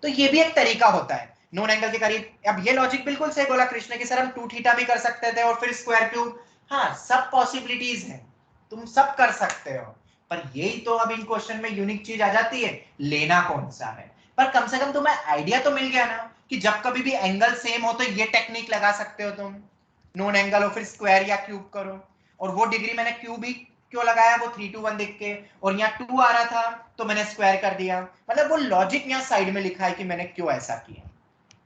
तो ये भी एक तरीका होता है नोन एंगल के करीब। अब ये लॉजिक बिल्कुल सही बोला कृष्ण की, सर हम 2 थीटा भी कर सकते थे और फिर स्क्वायर क्यूब। हाँ, सब पॉसिबिलिटीज हैं, तुम सब कर सकते हो, पर यही तो अब इन क्वेश्चन में यूनिक चीज आ जाती है, लेना कौन सा है। पर कम से कम तुम्हें आइडिया तो मिल गया ना कि जब कभी भी एंगल सेम हो तो ये टेक्निक लगा सकते हो तुम, नोन एंगल हो फिर स्क्वायर या क्यूब करो। और वो डिग्री मैंने क्यूब ही क्यों लगाया, वो 3 to 1 देख के, और यहाँ 2 आ रहा था तो मैंने स्क्वायर कर दिया। मतलब वो लॉजिक यहाँ साइड में लिखा है कि मैंने क्यों ऐसा किया।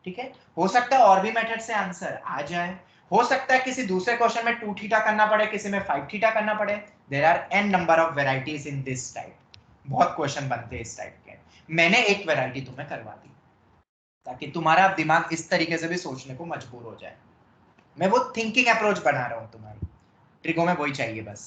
ठीक है, हो सकता है और भी मेथड से आंसर आ जाए, हो सकता है किसी दूसरे क्वेश्चन में 2 थीटा करना पड़े, किसी में 5 थीटा करना पड़े। There are n number of varieties in this type, बहुत क्वेश्चन बनते हैं इस टाइप के। मैंने एक वेराइटी तुम्हें करवा दी ताकि तुम्हारा दिमाग इस तरीके से भी सोचने को मजबूर हो जाए। मैं वो थिंकिंग अप्रोच बना रहा हूं तुम्हारी, ट्रिको में वही चाहिए बस।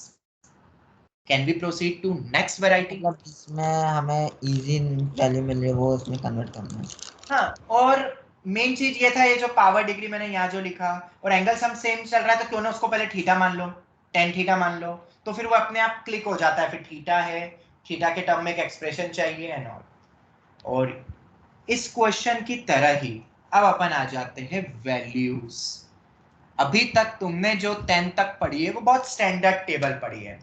Can we proceed to next variety? मतलब जिसमें हमें इजी वैल्यू मिल रही है वो उसमें कन्वर्ट करना है। हाँ, और मेन चीज ये था, ये जो पावर डिग्री मैंने यहाँ जो लिखा, और एंगल सम सेम चल रहा है तो क्यों ना उसको पहले थीटा मान लो, tan थीटा मान लो, तो फिर वो अपने आप क्लिक हो जाता है। फिर थीटा है, थीटा के टर्म में एक एक्सप्रेशन चाहिए एंड ऑल। और इस क्वेश्चन की तरह ही अब अपन आ जाते हैं वैल्यूज। अभी तक तुमने जो 10 तक पढ़ी है वो बहुत स्टैंडर्ड टेबल पढ़ी है।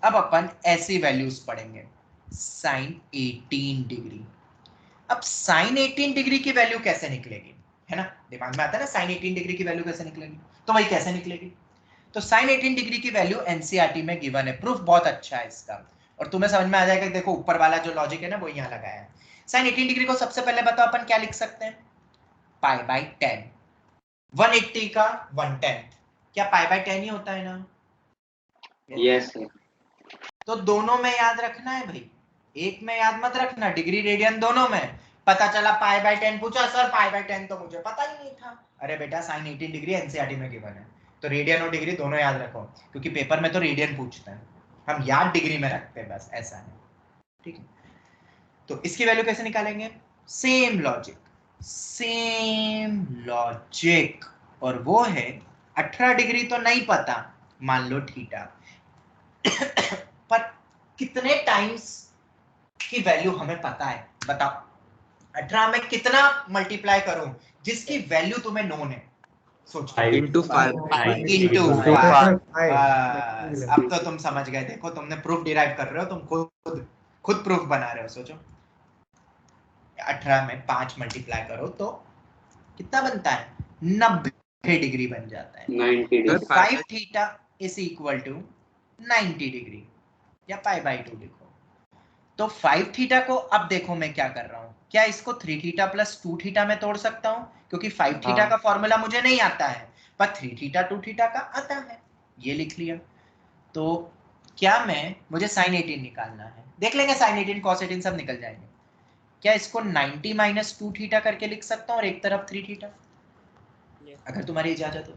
अब अपन ऐसी वैल्यूज पढ़ेंगे, साइन 18 डिग्री। अब साइन 18 डिग्री की वैल्यू कैसे निकलेगी, है ना? दिमाग में आता है ना साइन 18 डिग्री की वैल्यू कैसे निकलेगी, तो वही कैसे निकलेगी। तो साइन 18 डिग्री की वैल्यू एनसीईआरटी में गिवन है, प्रूफ बहुत अच्छा है इसका, और तुम्हें समझ में आ जाएगा। देखो ऊपर वाला जो लॉजिक है ना वो यहाँ लगाया है। साइन 18 डिग्री को सबसे पहले बताओ अपन क्या लिख सकते हैं, π/10। 180 का 1/10 क्या π/10 ही होता है ना? Yes sir. तो दोनों में याद रखना है भाई, एक में याद मत रखना, डिग्री रेडियन दोनों में। पता चला π/10 पूछा, सर π/10 तो मुझे पता ही नहीं था। अरे बेटा साइन 18 डिग्री एनसीईआरटी में गिवन है, तो रेडियन और डिग्री दोनों याद रखो, क्योंकि पेपर में तो रेडियन पूछते हैं, हम याद डिग्री में रखते हैं, बस ऐसा है। ठीक है, तो इसकी वैल्यू कैसे निकालेंगे? सेम लॉजिक, सेम लॉजिक, और वो है 18 डिग्री तो नहीं पता, मान लो थीटा, पर कितने टाइम्स की वैल्यू हमें पता है, बताओ। 18 में कितना मल्टीप्लाई करूं जिसकी वैल्यू तुम्हें नोन है, सोचो। into 5 Into Into 5। five। बस अब तो तुम समझ गए, देखो तुमने प्रूफ डिराइव कर रहे हो, तुम खुद प्रूफ बना रहे हो। सोचो 18 में 5 मल्टीप्लाई करो तो कितना बनता है, 90 डिग्री बन जाता है। 90 तो degree. 5 theta is equal to 90 degree, या π/2 लिखो। तो 5 थीटा को अब देखो मैं क्या कर रहा हूं, क्या इसको 3 थीटा प्लस 2 थीटा में तोड़ सकता हूं? क्योंकि 5 थीटा का फॉर्मूला मुझे नहीं आता है, पर 3 थीटा 2 थीटा का आता है, ये लिख लिया। तो क्या मुझे साइन 18 निकालना है, देख लेंगे साइन 18 कॉस 18 सब निकल जाएंगे। क्या इसको 90 माइनस 2 थीटा करके लिख सकता हूं और एक तरफ 3 थीटा, अगर तुम्हारी इजाजत हो।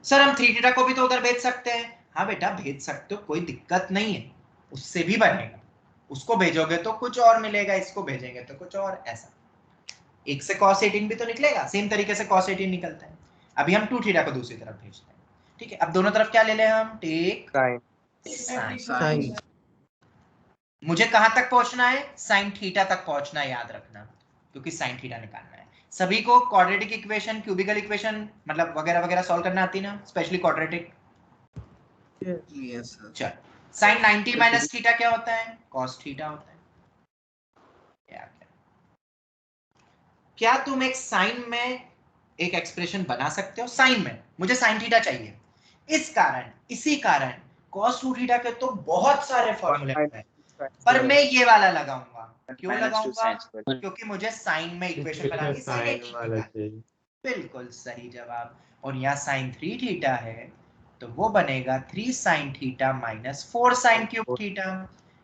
सर हम 3 थीटा को भी तो उधर भेज सकते हैं। हाँ बेटा भेज सकते हो, कोई दिक्कत नहीं है, उससे भी बनेगा। उसको भेजोगे तो कुछ और मिलेगा, इसको भेजेंगे तो कुछ और, ऐसा। एक से cos 18 भी तो निकलेगा, सेम तरीके से cos 18 निकलता है। अभी हम 2 थीटा को दूसरी तरफ भेजते हैं। ठीक है, अब दोनों तरफ क्या ले लें हम, टेक साइन। मुझे कहां तक पहुंचना है, साइन थीटा तक पहुंचना है, याद रखना, क्योंकि साइन थीटा निकालना है। सभी को क्वाड्रेटिक इक्वेशन, क्यूबिकल इक्वेशन मतलब वगैरह वगैरह सॉल्व करना आती है ना, स्पेशली क्वाड्रेटिक। yes sir चल, साइन 90 माइनस थीटा क्या होता है, cos थीटा होता है। क्या तुम एक साइन में एक एक्सप्रेशन बना सकते हो? साइन में मुझे साइन थीटा चाहिए, इसी कारण cos 2 थीटा के तो बहुत सारे फॉर्मूले हैं, पर मैं ये वाला लगाऊंगा। क्यों -2 लगाऊंगा? sin square। क्योंकि मुझे साइन में इक्वेशन इसमें बनानी, साइन साइन 18 वाला निकालना। चाहिए। बिल्कुल सही जवाब। और यहाँ साइन 3 थीटा है तो वो बनेगा 3 sine theta minus 4 sine cube theta.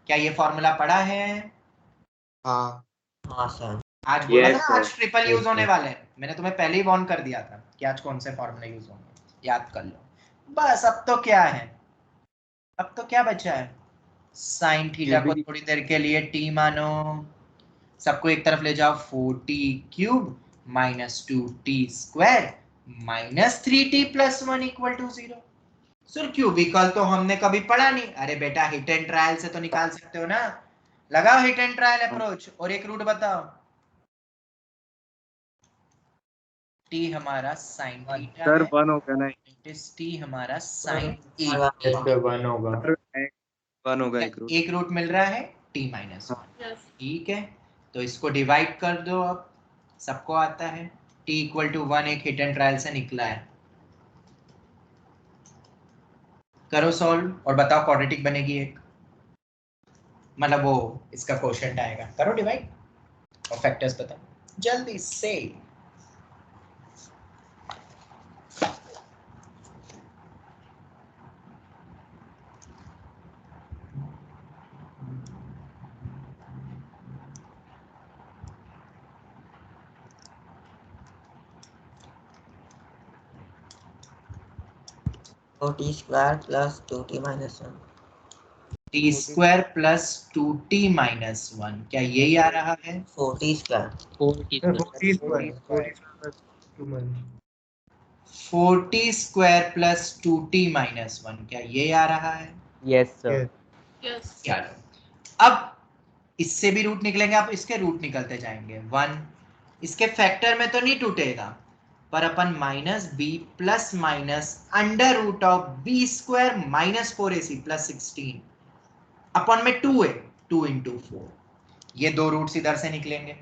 क्या ये फॉर्मूला पढ़ा है? हाँ हाँ सर। आज बोला था Yes, ना sir. आज ट्रिपल Yes, यूज होने sir. वाले हैं, मैंने तुम्हें पहले ही वार्न कर दिया था कि आज कौन से फॉर्मूले यूज होंगे, याद कर लो। बस अब तो क्या है, अब तो क्या बचा है, साइन थीटा को थोड़ी देर के लिए टी मानो, सबको एक तरफ ले जाओ, 4t cube minus 2t square minus 3t plus 1 equal to 0। Sir cubical तो हमने कभी पढ़ा नहीं। अरे बेटा हिट एंड ट्रायल से तो निकाल सकते हो ना, लगाओ हिट एंड ट्रायल अप्रोच और एक रूट बताओ। t हमारा sin थीटा सर है, 1 होगा ना, t हमारा sin Yes, sir, 1 होगा। 1 होगा एक रूट। एक रूट मिल रहा है t माइनस 1। Yes. ठीक है, तो इसको डिवाइड कर दो। अब सबको आता है t इक्वल टू 1 एक हिट एंड ट्रायल से निकला है। करो सॉल्व और बताओ क्वाड्रेटिक बनेगी एक, मतलब वो इसका कोशेंट आएगा। करो डिवाइड और फैक्टर्स बताओ जल्दी से। तो T square plus 2t minus 1। T square plus 2t minus 1, क्या यही आ रहा है? 4t square. 40 square, 40 square too much। 4t square plus 2t minus 1, क्या यही आ रहा है? Yes sir. Yes. Yes. चलो अब इससे भी रूट निकलेंगे, आप इसके रूट निकलते जाएंगे। 1 इसके फैक्टर में तो नहीं टूटेगा, पर अपन minus B plus minus under root of B square minus 4ac plus 16 अपन में 2 है, 2 इंटू 4, ये दो रूट्स इधर से निकलेंगे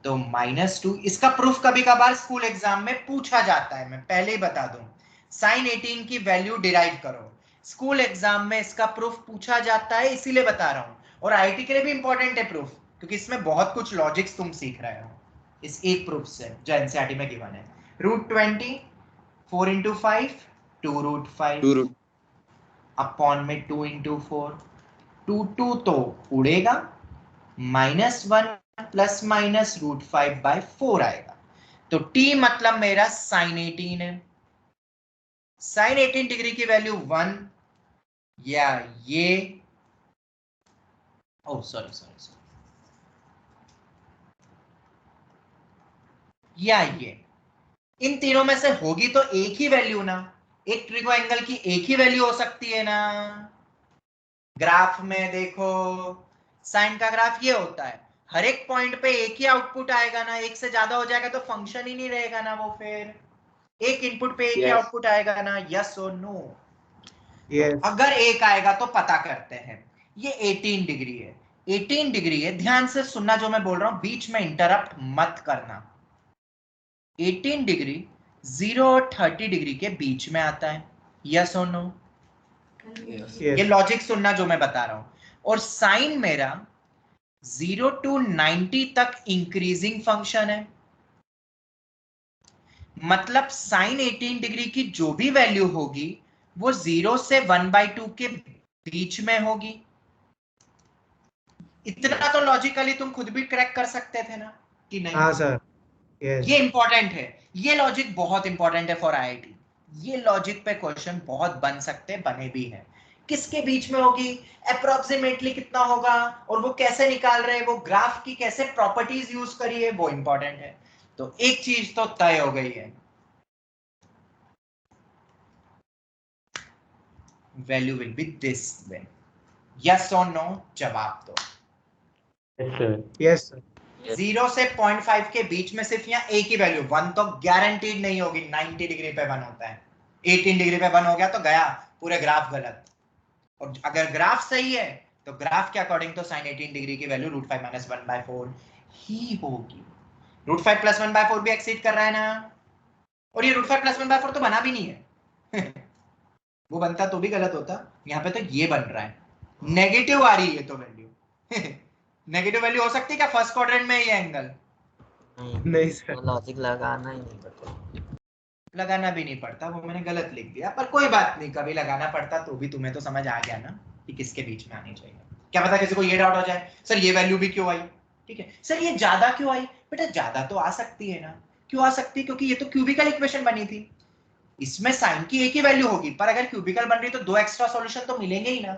तो -2। इसका प्रूफ कभी कभार स्कूल एग्जाम में पूछा जाता है, मैं पहले ही बता दूं, साइन 18 की वैल्यू डिराइव करो, स्कूल एग्जाम में इसका प्रूफ पूछा जाता है, इसीलिए बता रहा हूं। और आईटी के लिए भी इंपॉर्टेंट है प्रूफ, क्योंकि इसमें बहुत कुछ लॉजिक्स तुम सीख रहे हो इस एक प्रूफ से जो एनसीईआरटी में गिवन है। √20 4 इंटू 5 2 रूट 5 2 रूट अपॉन में 2 इंटू 4, 2 तो उड़ेगा, -1 प्लस माइनस √5/4 आएगा। तो t मतलब मेरा sin 18 है। sin 18 डिग्री की वैल्यू 1 या ये, ओ सॉरी या ये, इन तीनों में से होगी तो एक ही वैल्यू ना, एक ट्रिगो एंगल की एक ही वैल्यू हो सकती है ना। ग्राफ में देखो, साइन का ग्राफ ये होता है, हर एक पॉइंट पे एक ही आउटपुट आएगा ना, एक से ज्यादा हो जाएगा तो फंक्शन ही नहीं रहेगा ना वो, फिर एक इनपुट पे एक ही Yes. आउटपुट आएगा ना, यस और नो। Yes. तो अगर एक आएगा तो पता करते हैं, ये 18 डिग्री है, 18 डिग्री है, ध्यान से सुनना जो मैं बोल रहा हूं, बीच में इंटरप्ट मत करना। 18 डिग्री 0 और 30 डिग्री के बीच में आता है, यस और नो। Yes. ये लॉजिक सुनना जो मैं बता रहा हूं। और साइन मेरा 0 to 90 तक इंक्रीजिंग फंक्शन है, मतलब साइन 18 डिग्री की जो भी वैल्यू होगी वो 0 से 1/2 के बीच में होगी। इतना तो लॉजिकली तुम खुद भी क्रैक कर सकते थे ना, कि नहीं? हाँ सर। Yes. ये इंपॉर्टेंट है, ये लॉजिक बहुत इंपॉर्टेंट है फॉर आईआईटी। ये लॉजिक पे क्वेश्चन बहुत बन सकते, बने भी हैं। किसके बीच में होगी, अप्रोक्सीमेटली कितना होगा, और वो कैसे निकाल रहे हैं, वो ग्राफ की कैसे प्रॉपर्टीज यूज करी है, वो इंपॉर्टेंट है। तो एक चीज तो तय हो गई है, value will be this way. Yes और नो जवाब दो। Yes, sir. Yes, sir. 0 से 0.5 के बीच में सिर्फ यहाँ एक ही वैल्यू, 1 तो गारंटीड नहीं होगी, 90 डिग्री पे 1 होता है, 18 डिग्री पे 1 हो गया तो गया पूरे ग्राफ गलत। और अगर ग्राफ सही है तो ग्राफ के अकॉर्डिंग तो sin 18 डिग्री की वैल्यू √5 - 1/4 ही होगी। √5 + 1/4 भी एक्सीड कर रहा है ना, और ये √5 + 1/4 तो बना भी नहीं है वो बनता तो भी गलत होता, यहाँ पे तो ये बन रहा है, नेगेटिव आ रही है तो वैल्यू, नेगेटिव वैल्यू हो सकती है क्या फर्स्ट क्वाड्रेंट में ये एंगल? नहीं सर। लॉजिक लगाना ही नहीं पड़ता। लगाना भी नहीं पड़ता, वो मैंने गलत लिख दिया, पर कोई बात नहीं, कभी लगाना पड़ता तो भी तुम्हें तो समझ आ गया ना कि किसके बीच में आनी चाहिए। क्या पता किसी को ये डाउट हो जाए सर ये वैल्यू भी क्यों आई, ठीक है सर ये ज्यादा क्यों आई, बेटा ज्यादा तो आ सकती है ना, क्यों आ सकती है, क्योंकि ये तो क्यूबिकल इक्वेशन बनी थी, इसमें साइन की एक ही वैल्यू होगी, पर अगर क्यूबिकल बन रही तो दो एक्स्ट्रा सॉल्यूशन तो मिलेंगे ही ना।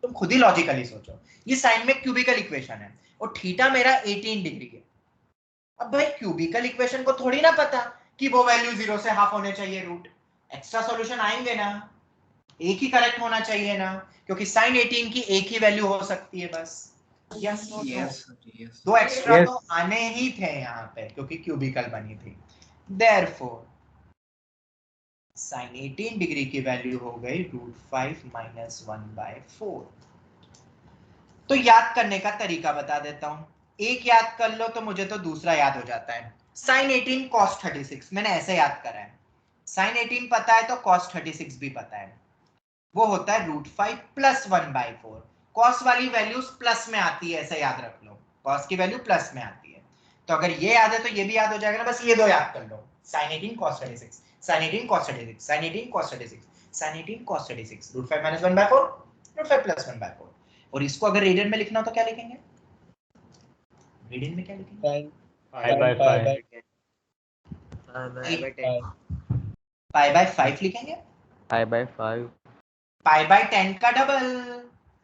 तुम खुद ही लॉजिकली सोचो, ये साइन में क्यूबिकल इक्वेशन है और थीटा मेरा 18 डिग्री है। अब भाई क्यूबिकल इक्वेशन को थोड़ी ना पता कि वो वैल्यू 0 से हाफ होने चाहिए रूट, एक्स्ट्रा सॉल्यूशन आएंगे ना, एक ही करेक्ट होना चाहिए ना, क्योंकि साइन 18 की एक ही वैल्यू हो सकती है बस। यस यस दो एक्स्ट्रा Yes. तो आने ही थे यहाँ पे क्योंकि क्यूबिकल बनी थी। देयरफॉर साइन 18 डिग्री की वैल्यू हो गई √5 - 1/4। तो याद करने का तरीका बता देता हूं, एक याद कर लो तो मुझे तो दूसरा याद हो जाता है। साइन 18 cos 36 मैंने ऐसे याद करा है, साइन 18 पता है तो cos 36 भी पता है, वो होता है √5 + 1/4। cos वाली वैल्यूज प्लस में आती है, ऐसे याद रख लो, cos की वैल्यू प्लस में आती है, तो अगर ये याद है तो ये भी याद हो जाएगा ना, बस ये दो याद कर लो, sine 18 cos 36, sine 18 cos 36, sine 18 cos 36, sine 18 cos 36, √5 - 1/4, √5 + 1/4। और इसको अगर रेडियन में लिखना हो तो क्या लिखेंगे, रेडियन में क्या लिखेंगे, Pi/5 π/5 लिखेंगे, π/5 π/10 का डबल,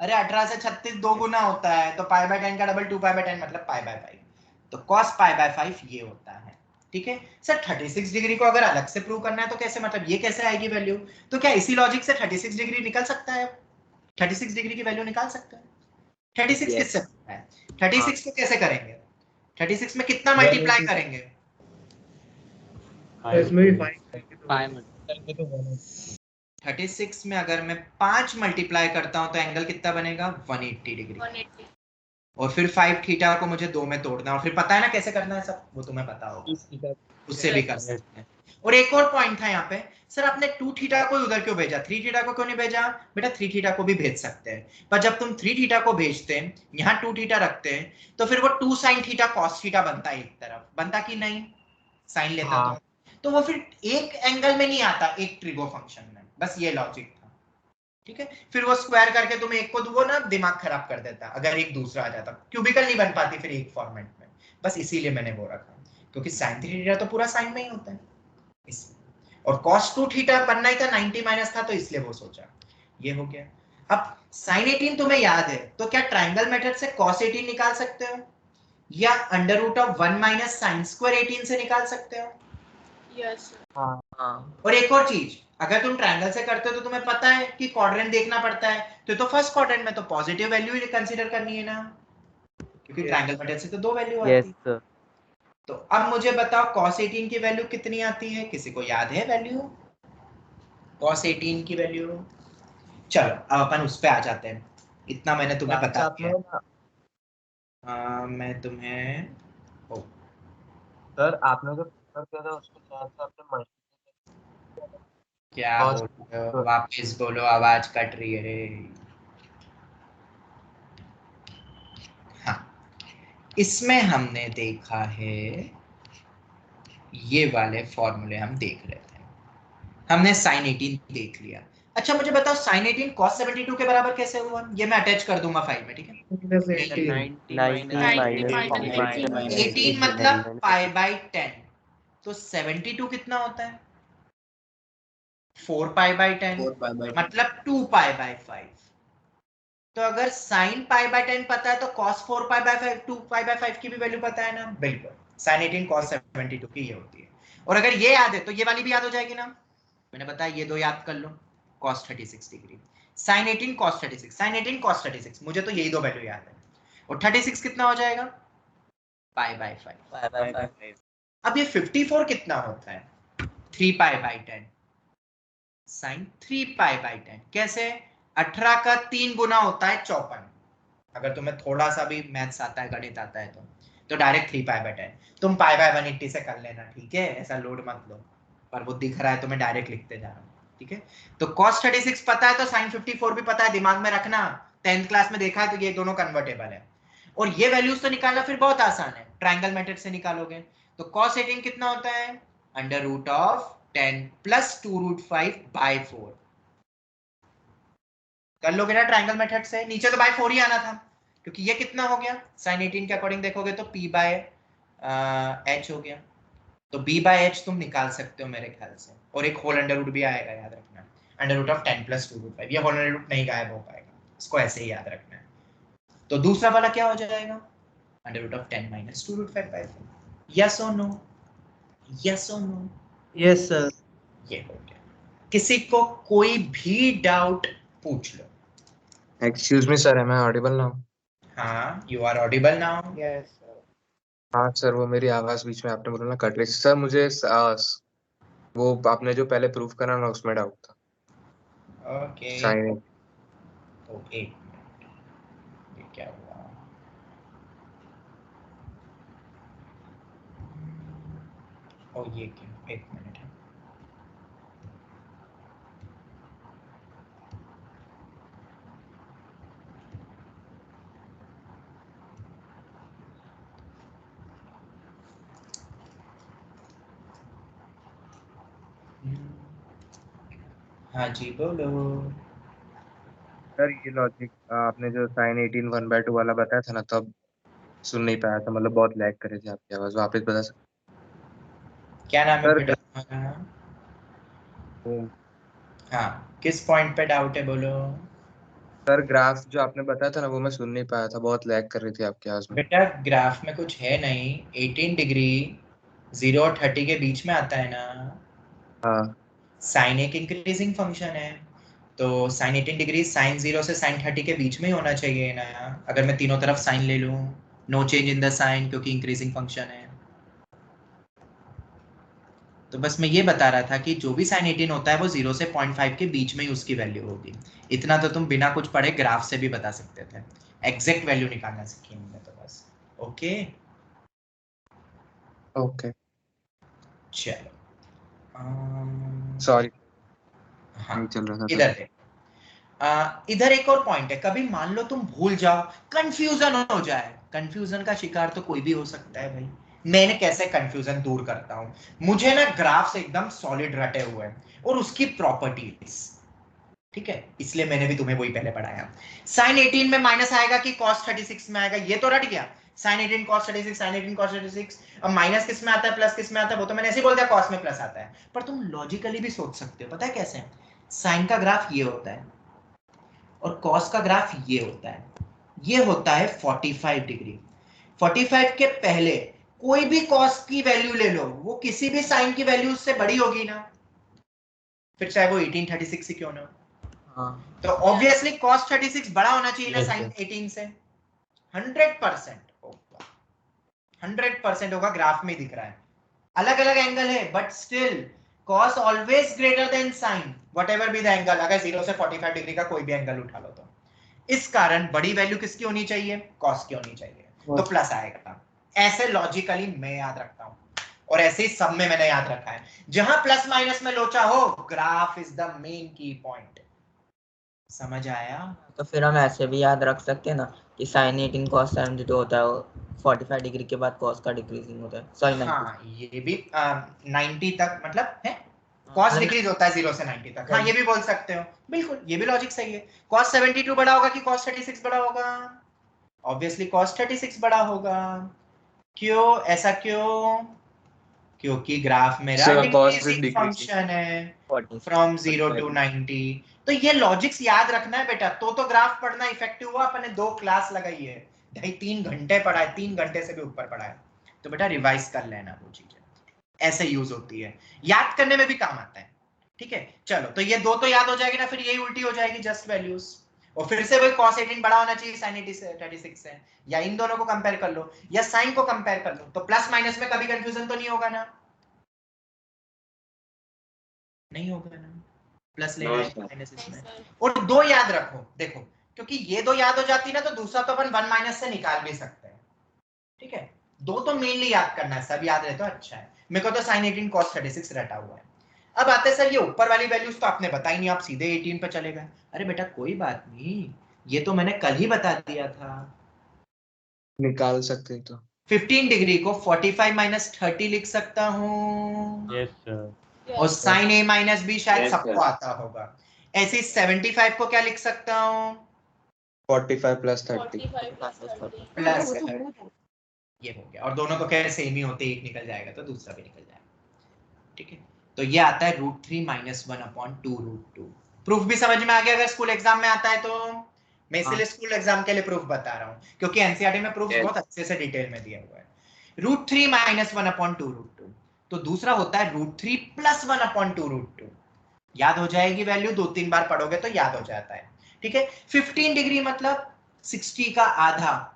अरे 18 से 36 दो गुना होता है, तो π/10 का डबल 2π/10 मतलब π/5, तो cos π/5 ये होता है, ठीक है सर। 36 डिग्री को अगर अलग से प्रूव करना है तो कैसे, मतलब ये कैसे आएगी वैल्यू, तो क्या इसी लॉजिक से 36 डिग्री निकल सकता है, 36 डिग्री की वैल्यू निकाल सकते हैं। 36 Yes. किससे होता है, 36 को कैसे करेंगे, 36 में कितना मल्टीप्लाई करेंगे, इसमें भी 5 36 में अगर मैं 5 मल्टीप्लाई करता हूं तो एंगल कितना बनेगा 180 डिग्री, 180। और फिर 5 थीटा को मुझे 2 में तोड़ना है, और फिर पता है ना कैसे करना है सब, वो तुम्हें पता होगा, उससे भी कर सकते हैं। और एक और पॉइंट था यहाँ पे, सर आपने 2 थीटा को उधर क्यों भेजा, 3 थीटा को क्यों नहीं भेजा, बेटा 3 थीटा को भी भेज सकते हैं, पर जब तुम 3 थीटा को भेजते हैं यहाँ 2 थीटा रखते हैं तो फिर वो 2 sin थीटा cos थीटा बनता है, एक तरफ बनता कि नहीं, साइन लेता तो वो फिर एक एंगल में नहीं आता, एक ट्रिगो फंक्शन में, बस ये लॉजिक था, ठीक है। फिर वो स्क्वायर करके तुम एक को दो ना दिमाग खराब कर देता, अगर एक दूसरा आ जाता क्यूबिकल नहीं बन पाती फिर एक फॉर्मेट में, बस इसीलिए मैंने वो रखा, क्योंकि sin 3 थीटा तो पूरा साइन में ही होता है इसलिए, और cos 2 थीटा बनना ही था, 90 माइनस था तो इसलिए वो सोचा, ये हो गया। अब sin 18 तुम्हें याद है तो क्या ट्रायंगल मेथड से cos 18 निकाल सकते हो, या √1 - sin² 18 से निकाल सकते हो। यस और एक और चीज, अगर तुम ट्रायंगल से करते हो तो तुम्हें पता है कि क्वाड्रेंट देखना पड़ता है, तो फर्स्ट क्वाड्रेंट में तो पॉजिटिव वैल्यू ही कंसीडर करनी है ना, क्योंकि ट्रायंगल मेथड से तो दो वैल्यू आती यस है। सर तो अब मुझे बताओ cos 18 की वैल्यू कितनी आती है, किसी को याद है वैल्यू cos 18 की वैल्यू, चलो अब अपन उस पे आ जाते हैं, इतना मैंने तुम्हें बता दिया। मैं तुम्हें सर आपने जो पेपर किया था उसके साथ से आपने क्या बोल रहे हो, वापस बोलो, आवाज कट रही है रे। हाँ, इसमें हमने देखा है, ये वाले फॉर्मूले हम देख रहे थे, हमने sin 18 देख लिया। अच्छा मुझे बताओ sin 18 cos 72 के बराबर कैसे हुआ, ये मैं अटैच कर दूंगा फाइल में, ठीक है। 18 मतलब π/10, तो 72 कितना होता है 4π/10 मतलब 2π/5, तो अगर sin π/10 पता है तो cos 4π/5 2π/5 की भी वैल्यू पता है ना, बिल्कुल sin 18 cos 72 की ये होती है। और अगर ये याद है तो ये वाली भी याद हो जाएगी ना, मैंने बताया ये दो याद कर लो, cos 36 degree, sin 18 cos 36, sin 18 cos 36, मुझे तो यही दो वैल्यू याद है, और 36 कितना हो जाएगा π/5। अब ये 54 कितना होता है 3π/10 sin 3π/10, कैसे, 18 का 3 गुना होता है 54, अगर तुम्हें थोड़ा सा भी मैथ्स आता है, गणित आता है तो डायरेक्ट 3π/10, तुम π/180 से कर लेना, ठीक है, ऐसा लोड मत लो, पर वो दिख रहा है तो मैं डायरेक्ट लिखते जा रहा हूँ, ठीक है। तो cos 36 पता है तो sin 54 भी पता है, दिमाग में रखना, 10th क्लास में देखा है, तो ये दोनों कन्वर्टेबल है। और ये वैल्यूज तो निकालना फिर बहुत आसान है, ट्रायंगल मेथड से निकालोगे। तो cos 18 कितना होता है, under root of 10 plus 2 root 5 by 4। कर लोगे ना ट्रायंगल मेथड से, नीचे तो बाय 4 ही आना था, क्योंकि ये कितना हो गया sin 18 के अकॉर्डिंग देखोगे तो p बाय h हो गया। तो b बाय h तुम निकाल सकते हो मेरे ख्याल से, और एक होल अंडर रूट भी आएगा, याद रखना, under root of 10 plus 2 root 5। ये होल अंडर रूट नहीं गायब हो पाएगा, इसको ऐसे ही याद रखना है। तो दूसरा वाला क्या हो जाएगा, under root of 10 minus 2 root 5 by 4। Yes और नो, यस और नो? Yes sir. ये हो गया। किसी को कोई भी डाउट पूछ लो। Excuse me sir, am I audible now? हाँ, you are audible now. Yes sir. हाँ सर, वो मेरी आवाज बीच में आपने बोला ना कट रही सर, मुझे वो आपने जो पहले प्रूफ करा ना उसमें डाउट था। ओके, साइन तो एक मिनट, ये क्या हुआ? ओ ये क्या, एक मिनट है। हाँ जी बोलो। सर, ये लॉजिक आपने जो साइन 18 1/2 वाला बताया था ना, तब सुन नहीं पाया था, मतलब बहुत लैग कर रही थी आपकी आवाज, वापस बता सकते? क्या नाम है सर बेटा तुम्हारा? वो- हाँ, किस पॉइंट पे डाउट है बोलो। सर ग्राफ जो आपने बताया था ना, वो मैं सुन नहीं पाया था, बहुत लैग कर रही थी आपकी आवाज में। बेटा ग्राफ में कुछ है नहीं, 18 डिग्री 0 और 30 के बीच में आता है ना। हाँ साइन एक इंक्रीजिंग फंक्शन है, तो साइन 18 डिग्री साइन 0 से साइन 30 के बीच में ही होना चाहिए ना। अगर मैं तीनों तरफ साइन ले लूं, no change in the sign, क्योंकि इंक्रीजिंग फंक्शन है। तो बस मैं ये बता रहा था कि जो भी साइन 18 होता है वो 0 से 0.5 के बीच में ही उसकी वैल्यू होगी। इतना तो तुम बिना कुछ पढ़े ग्राफ से भी बता सकते थे, एग्जैक्ट वैल्यू निकालना सीखी हमने तो बस। ओके ओके चलो, सॉरी, हाँ नहीं चल रहा था इधर सर। है। इधर एक और पॉइंट है, कभी मान लो तुम भूल जाओ, कंफ्यूजन हो जाए। कंफ्यूजन का शिकार तो कोई भी हो सकता है भाई। मैंने कैसे कंफ्यूजन दूर करता हूं, मुझे ना ग्राफ्स एकदम सॉलिड रटे हुए हैं और उसकी प्रॉपर्टीज, ठीक है, इसलिए मैंने भी तुम्हें वही पहले पढ़ाया। साइन 18 में माइनस आएगा कि cos 36 में आएगा, ये तो रट गया। Sine 18 cos 36, sine 18 cos 36। अब माइनस किस में आता है प्लस किस में आता है, वो तो मैंने ऐसे ही बोल दिया, cos में प्लस आता है। पर तुम लॉजिकली भी सोच सकते हो, पता है कैसे? साइन का ग्राफ ये होता है और cos का ग्राफ ये होता है, ये होता है 45 डिग्री। 45 के पहले कोई भी cos की वैल्यू ले लो, वो किसी भी साइन की वैल्यू से बड़ी होगी ना, फिर चाहे वो 1836 ही क्यों ना हो। हाँ तो ऑब्वियसली cos 36 बड़ा होना चाहिए ना Yes, sin 18 से। 100% होगा, 100% होगा, ग्राफ में दिख रहा है। अलग अलग एंगल है but still cos always greater than sin whatever be the angle. अगर 0 से 45 डिग्री का कोई भी एंगल उठा लो तो इस कारण बड़ी वैल्यू किसकी होनी चाहिए, cos की होनी चाहिए, तो प्लस आएगा। ऐसे लॉजिकली मैं याद रखता हूं, और ऐसे ही सब में मैंने याद रखा है। जहां प्लस माइनस में लोचा हो, ग्राफ इज द मेन की पॉइंट। समझ आया? तो फिर हम ऐसे भी याद रख सकते हैं ना कि साइन 18 cos 72 होता है, वो 45 डिग्री के बाद cos का डिक्रीजिंग होता है, सॉरी 90। हाँ ये भी 90 तक मतलब है, cos डिक्रीज होता है 0 से 90 तक। हाँ ये भी बोल सकते हो, बिल्कुल ये भी लॉजिक सही है। cos 72 बड़ा होगा कि cos 36 बड़ा होगा? ऑब्वियसली cos 36 बड़ा होगा। क्यों ऐसा, क्यों? क्योंकि ग्राफ मेरा sir cos with decreasing decreasing। Function है 40 फ्रॉम 0 to 90। तो ये लॉजिक्स याद रखना है बेटा, तो ग्राफ पढ़ना इफेक्टिव हुआ। अपने 2 क्लास लगाई है, 2.5-3 घंटे पढ़ा है, 3 घंटे से भी ऊपर पढ़ा है, तो बेटा रिवाइज कर लेना वो चीजें, ऐसे यूज होती है, याद करने में भी काम आता है। ठीक है चलो, तो ये 2 तो याद हो जाएगी ना, फिर यही उल्टी हो जाएगी जस्ट वैल्यूज, और फिर से वही cos 18 बड़ा होना चाहिए sin 36 से, या इन दोनों को कंपेयर कर लो या साइन को कंपेयर कर लो, तो प्लस माइनस में कभी कंफ्यूजन तो नहीं होगा ना? नहीं होगा ना, प्लस लेना No, है sir. माइनस इसमें। और 2 याद रखो, देखो क्योंकि ये 2 याद हो जाती ना, तो दूसरा तो अपन 1 माइनस से निकाल भी सकते हैं। ठीक है, 2 तो मेनली याद करना है, सब याद रहे तो अच्छा है। मेरे को तो sin 18 cos 36 रटा हुआ है। अब आते सर ये ऊपर वाली वैल्यूज तो आपने बताई नहीं, आप सीधे 18 पे चले गए। अरे बेटा कोई बात नहीं, ये तो मैंने कल ही बता दिया था। निकाल सकते हैं तो 15 डिग्री को 45 माइनस 30 लिख सकता हूँ, यस सर। और साइन ए माइनस बी शायद Yes, सबको sir. आता होगा। ऐसे ही 75 को क्या लिख सकता हूँ, 45 प्लस 30 प्लस ये हो गया, और दोनों तो खैर सेम ही होते, एक निकल जाएगा तो दूसरा भी निकल जाएगा। ठीक है, तो ये आता है √3 माइनस 1/2√2। प्रूफ भी समझ में आ गया अगर स्कूल एग्जाम में आता है तो। मैं इसलिए स्कूल एग्जाम के लिए प्रूफ बता रहा हूँ क्योंकि एनसीईआरटी में प्रूफ Yes. बहुत अच्छे से डिटेल में दिया हुआ है। √3 माइनस 1/2√2, तो दूसरा होता है √3 प्लस 1/2√2। याद हो जाएगी वैल्यू, 2-3 बार पढ़ोगे तो याद हो जाता है। ठीक है, 15 डिग्री मतलब 60 का आधा,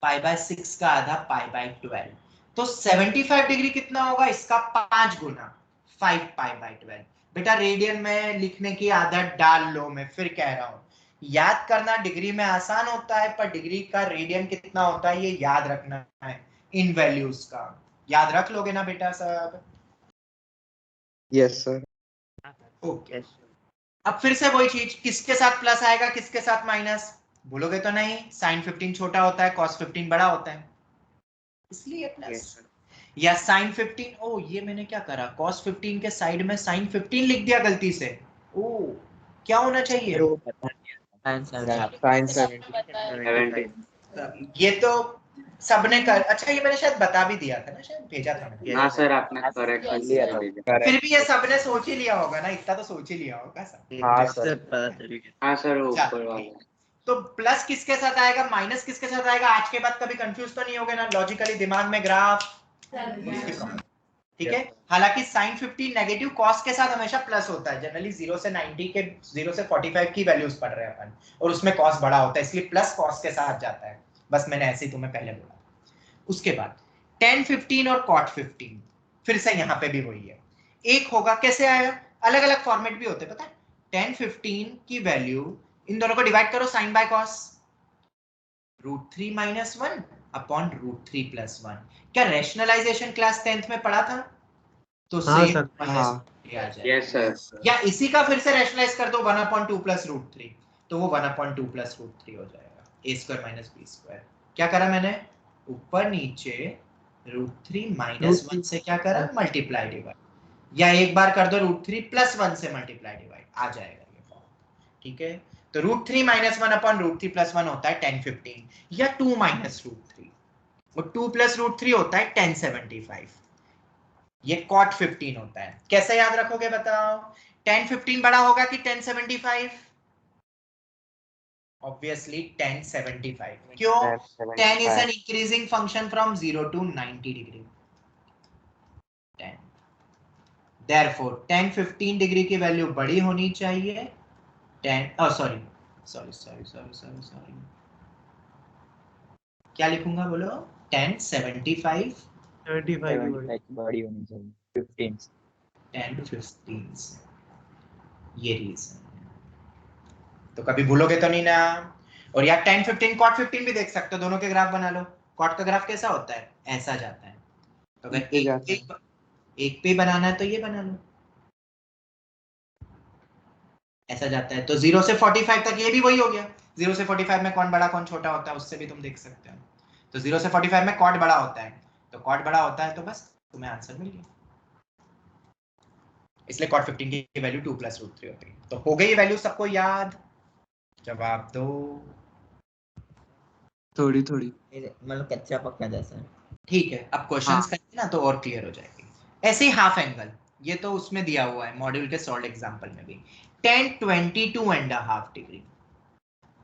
π/6 का आधा π/12, तो 75 डिग्री कितना होगा, इसका 5 गुना 5 π/12। बेटा रेडियन में लिखने की आदत डाल लो, मैं फिर कह रहा हूं, याद करना डिग्री में आसान होता है, पर डिग्री का रेडियन कितना होता है ये याद रखना है, इन वैल्यूज का याद रख लोगे ना बेटा सब? Yes sir. ओके, अब फिर से वही चीज, किसके साथ प्लस आएगा किसके साथ माइनस, बोलोगे तो नहीं, साइन 15 छोटा होता है कॉस 15 बड़ा होता है, इसलिए प्लस। या साइन 15, ओ ये मैंने क्या करा, कॉस 15 के साइड में साइन 15 लिख दिया गलती से। ओ क्या होना चाहिए, साइन 70 ये तो सबने कर, अच्छा ये मैंने शायद बता भी दिया था ना, शायद भेजा था मैंने। हाँ सर, आपने करेक्ट भेजा। फिर भी ये सबने सोच ही लिया होगा ना, इतना तो सोच ही लिया होगा सब। हाँ सर। हाँ सर, वो ऊपर चलो, वाला। ठीक। तो प्लस किसके साथ आएगा, माइनस किसके साथ आएगा, आज के बाद कभी कंफ्यूज तो नहीं होगे ना लॉजिकली दिमाग में ग्राफ। ठीक है, हालांकि साइन 15 नेगेटिव कॉस के साथ हमेशा प्लस होता है, जनरली 0 से 90 के 0 से 45 की वैल्यूज पढ़ रहे हैं अपन, और उसमें कॉस बड़ा होता है इसलिए प्लस कॉस के साथ जाता है, बस मैंने ऐसे ही तुम्हें पहले बोला। उसके बाद tan 15 और cot 15, फिर से यहाँ पे भी वही है, एक होगा, कैसे आया, अलग अलग फॉर्मेट भी होते हैं पता है। tan 15 की वैल्यू, इन दोनों को डिवाइड करो sine by cos, √3 minus 1 upon √3 plus 1। क्या रैशनलाइजेशन क्लास 10th में पढ़ा था, तो हाँ से सर। Yes sir. या इसी का फिर से रैशनलाइज कर दो 1/2 प्लस √3, तो वो 1/2 प्लस √3 हो जाएगा, a² माइनस b²। क्या करा मैंने, ऊपर नीचे √3 माइनस 1 से क्या करा, मल्टीप्लाई डिवाइड, या एक बार कर दो √3 प्लस 1 से मल्टीप्लाई डिवाइड, आ जाएगा ये फॉर्म। ठीक है, तो √3 माइनस 1 अपॉन √3 प्लस 1 होता है tan 15, या 2 माइनस √3, और 2 प्लस √3 होता है tan 75, ये cot 15 होता है। कैसे याद रखोगे बताओ, tan 15 बड़ा होगा कि tan 75? ऑब्वियसली tan 75, क्यों, tan is an increasing function from 0 to 90 degree, tan, therefore tan 15 degree की वैल्यू बड़ी होनी चाहिए, tan सॉरी क्या लिखूंगा बोलो, tan 75 बड़ी होनी चाहिए 15 tan 15 से, ये रीजन है, तो कभी भूलोगे तो नहीं ना। और यार tan 15 cot 15 भी देख सकते हो, दोनों के ग्राफ बना लो, cot का ग्राफ कैसा होता है, ऐसा जाता है, तो अगर एक पे बनाना है तो ये बना लो, ऐसा जाता है, तो 0 से 45 तक ये भी वही हो गया, 0 से 45 में कौन बड़ा कौन छोटा होता है उससे भी तुम देख सकते हो, तो 0 से 45 में cot बड़ा होता है, तो cot बड़ा होता है तो बस तुम्हें आंसर मिल गया, इसलिए cot 15 की वैल्यू 2 प्लस √3 होती है। तो हो गई वैल्यू सबको याद, जवाब दो। थोड़ी मतलब कच्चा पक्का जैसा। ठीक है, अब क्वेश्चंस करेंगे ना तो और क्लियर हो जाएगी। ऐसे ही हाफ एंगल, ये तो उसमें दिया हुआ है मॉड्यूल के सॉल्व एग्जांपल में भी, tan 22.5 डिग्री,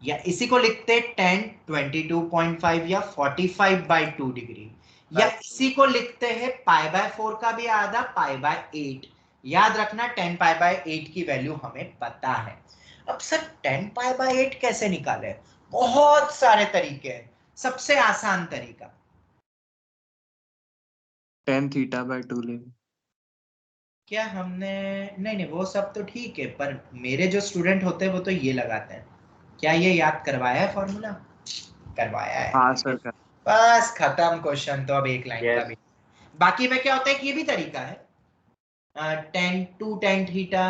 या इसी को लिखते tan 22.5 या 45/2 डिग्री, या इसी को लिखते हैं π/4 का भी आधा π/8। याद रखना tan π/8 की वैल्यू हमें पता है। अब सर tan π/8 कैसे निकाले, बहुत सारे तरीके हैं, सबसे आसान तरीका tan θ/2 ले। क्या हमने, नहीं वो सब तो ठीक है, पर मेरे जो स्टूडेंट होते हैं वो तो ये लगाते हैं। क्या ये याद करवाया है फॉर्मूला, करवाया है, हाँ सर। बस खत्म क्वेश्चन, तो अब एक लाइन का भी। बाकी में क्या होता है कि ये भी तरीका है, tan 2 tan theta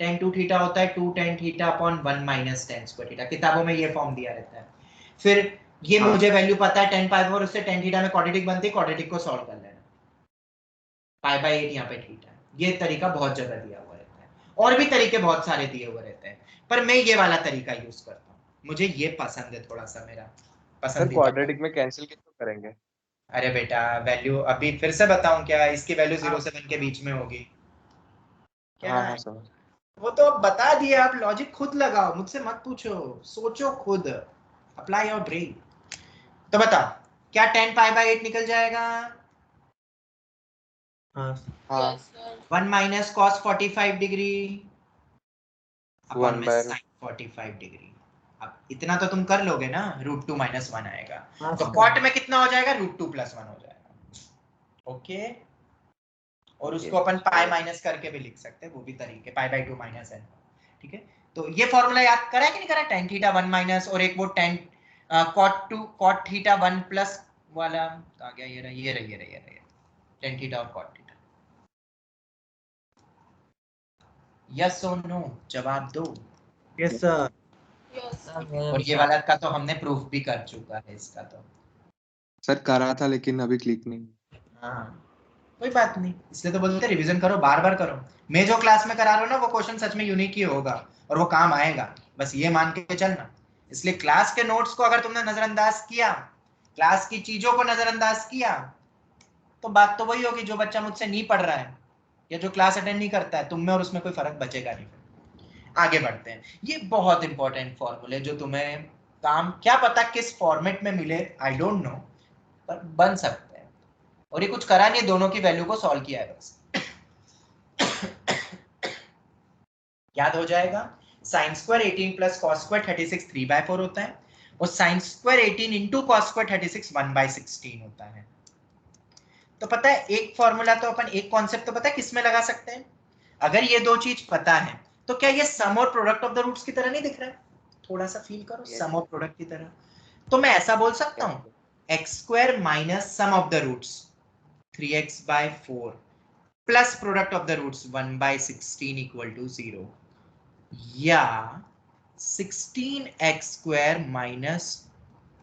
tan 2 theta होता है 2 tan theta upon 1 minus tan square theta, किताबों में ये फॉर्म दिया रहता है। फिर ये मुझे वैल्यू पता है tan पाई और उससे tan थीटा में क्वाड्रेटिक बनती है, क्वाड्रेटिक को सॉल्व कर लेना, पाई बाय 8 यहाँ पे थीटा। ये तरीका बहुत जगह दिया हुआ रहता है, और भी तरीके बहुत सारे दिए हुए रहते हैं, पर मैं ये वाला तरीका यूज करता हूँ, मुझे ये पसंद है, थोड़ा सा मेरा सर पसंदीदा। क्वाड्रेटिक में कैंसिल कितना करेंगे? अरे बेटा वैल्यू अभी फिर से बताऊं क्या, इसकी वैल्यू 0 से 1 के बीच में होगी क्या? हाँ हाँ समझ। वो तो अब बता दिए, आप लॉजिक खुद लगाओ, मुझसे मत पूछो, सोचो खुद, अप्लाई योर ब्रेन। तो बताओ क्या tan पाई बाय 8 निकल जाएगा? हाँ 1 minus cos 45 degree upon 1 by sin 45 degree. अब इतना तो तुम कर लोगे ना, √2 माइनस 1 आएगा, हाँ, तो सर। cot में कितना हो जाएगा? √2 प्लस 1 हो जाएगा। ओके, और उसको अपन पाई माइनस करके भी लिख सकते हैं, वो भी तरीके, पाई बाय 2 माइनस है, ठीक है। तो ये फॉर्मूला याद करा है कि नहीं करा? tan थीटा 1 माइनस और एक वो tan cot थीटा 1 प्लस वाला आ गया, ये रहा tan थीटा और cot थीटा। यस और नो जवाब दो। Yes sir. और ये वाला का तो हमने प्रूफ भी कर चुका है इसका तो। सर करा था लेकिन अभी क्लिक नहीं। हाँ कोई बात नहीं, इसलिए तो बोलते रिवीजन करो, बार बार करो। मैं जो क्लास में करा रहा हूँ ना वो क्वेश्चन सच में यूनिक ही होगा और वो काम आएगा, बस ये मान के चलना। इसलिए क्लास के नोट्स को अगर तुमने नजरअंदाज किया, क्लास की चीजों को नजरअंदाज किया, तो बात तो वही होगी, जो बच्चा मुझसे नहीं पढ़ रहा है या जो क्लास अटेंड नहीं करता है, तुम में और उसमें कोई फर्क बचेगा नहीं। आगे बढ़ते हैं। ये बहुत इंपॉर्टेंट फॉर्मूले जो तुम्हें काम क्या पता किस फॉर्मेट में मिले, आई डोंट नो, पर बन सकते हैं। और ये कुछ करा नहीं, दोनों की वैल्यू को सॉल्व किया है बस। याद हो जाएगा, sin square 18 plus cos square 36 3/4 होता है, और sin square 18 into cos square 36 1/16 होता है। तो पता है एक फॉर्मूला तो अपन, एक कॉन्सेप्ट तो पता है किसमें लगा सकते हैं? अगर ये दो चीज पता है तो क्या ये सम और प्रोडक्ट ऑफ द रूट्स की तरह नहीं दिख रहा है? थोड़ा सा फील करो, सम और प्रोडक्ट की तरह। तो मैं ऐसा बोल सकता हूँ x square minus sum of the roots 3x/4 plus product of the roots 1/16 equal to 0, या 16x square minus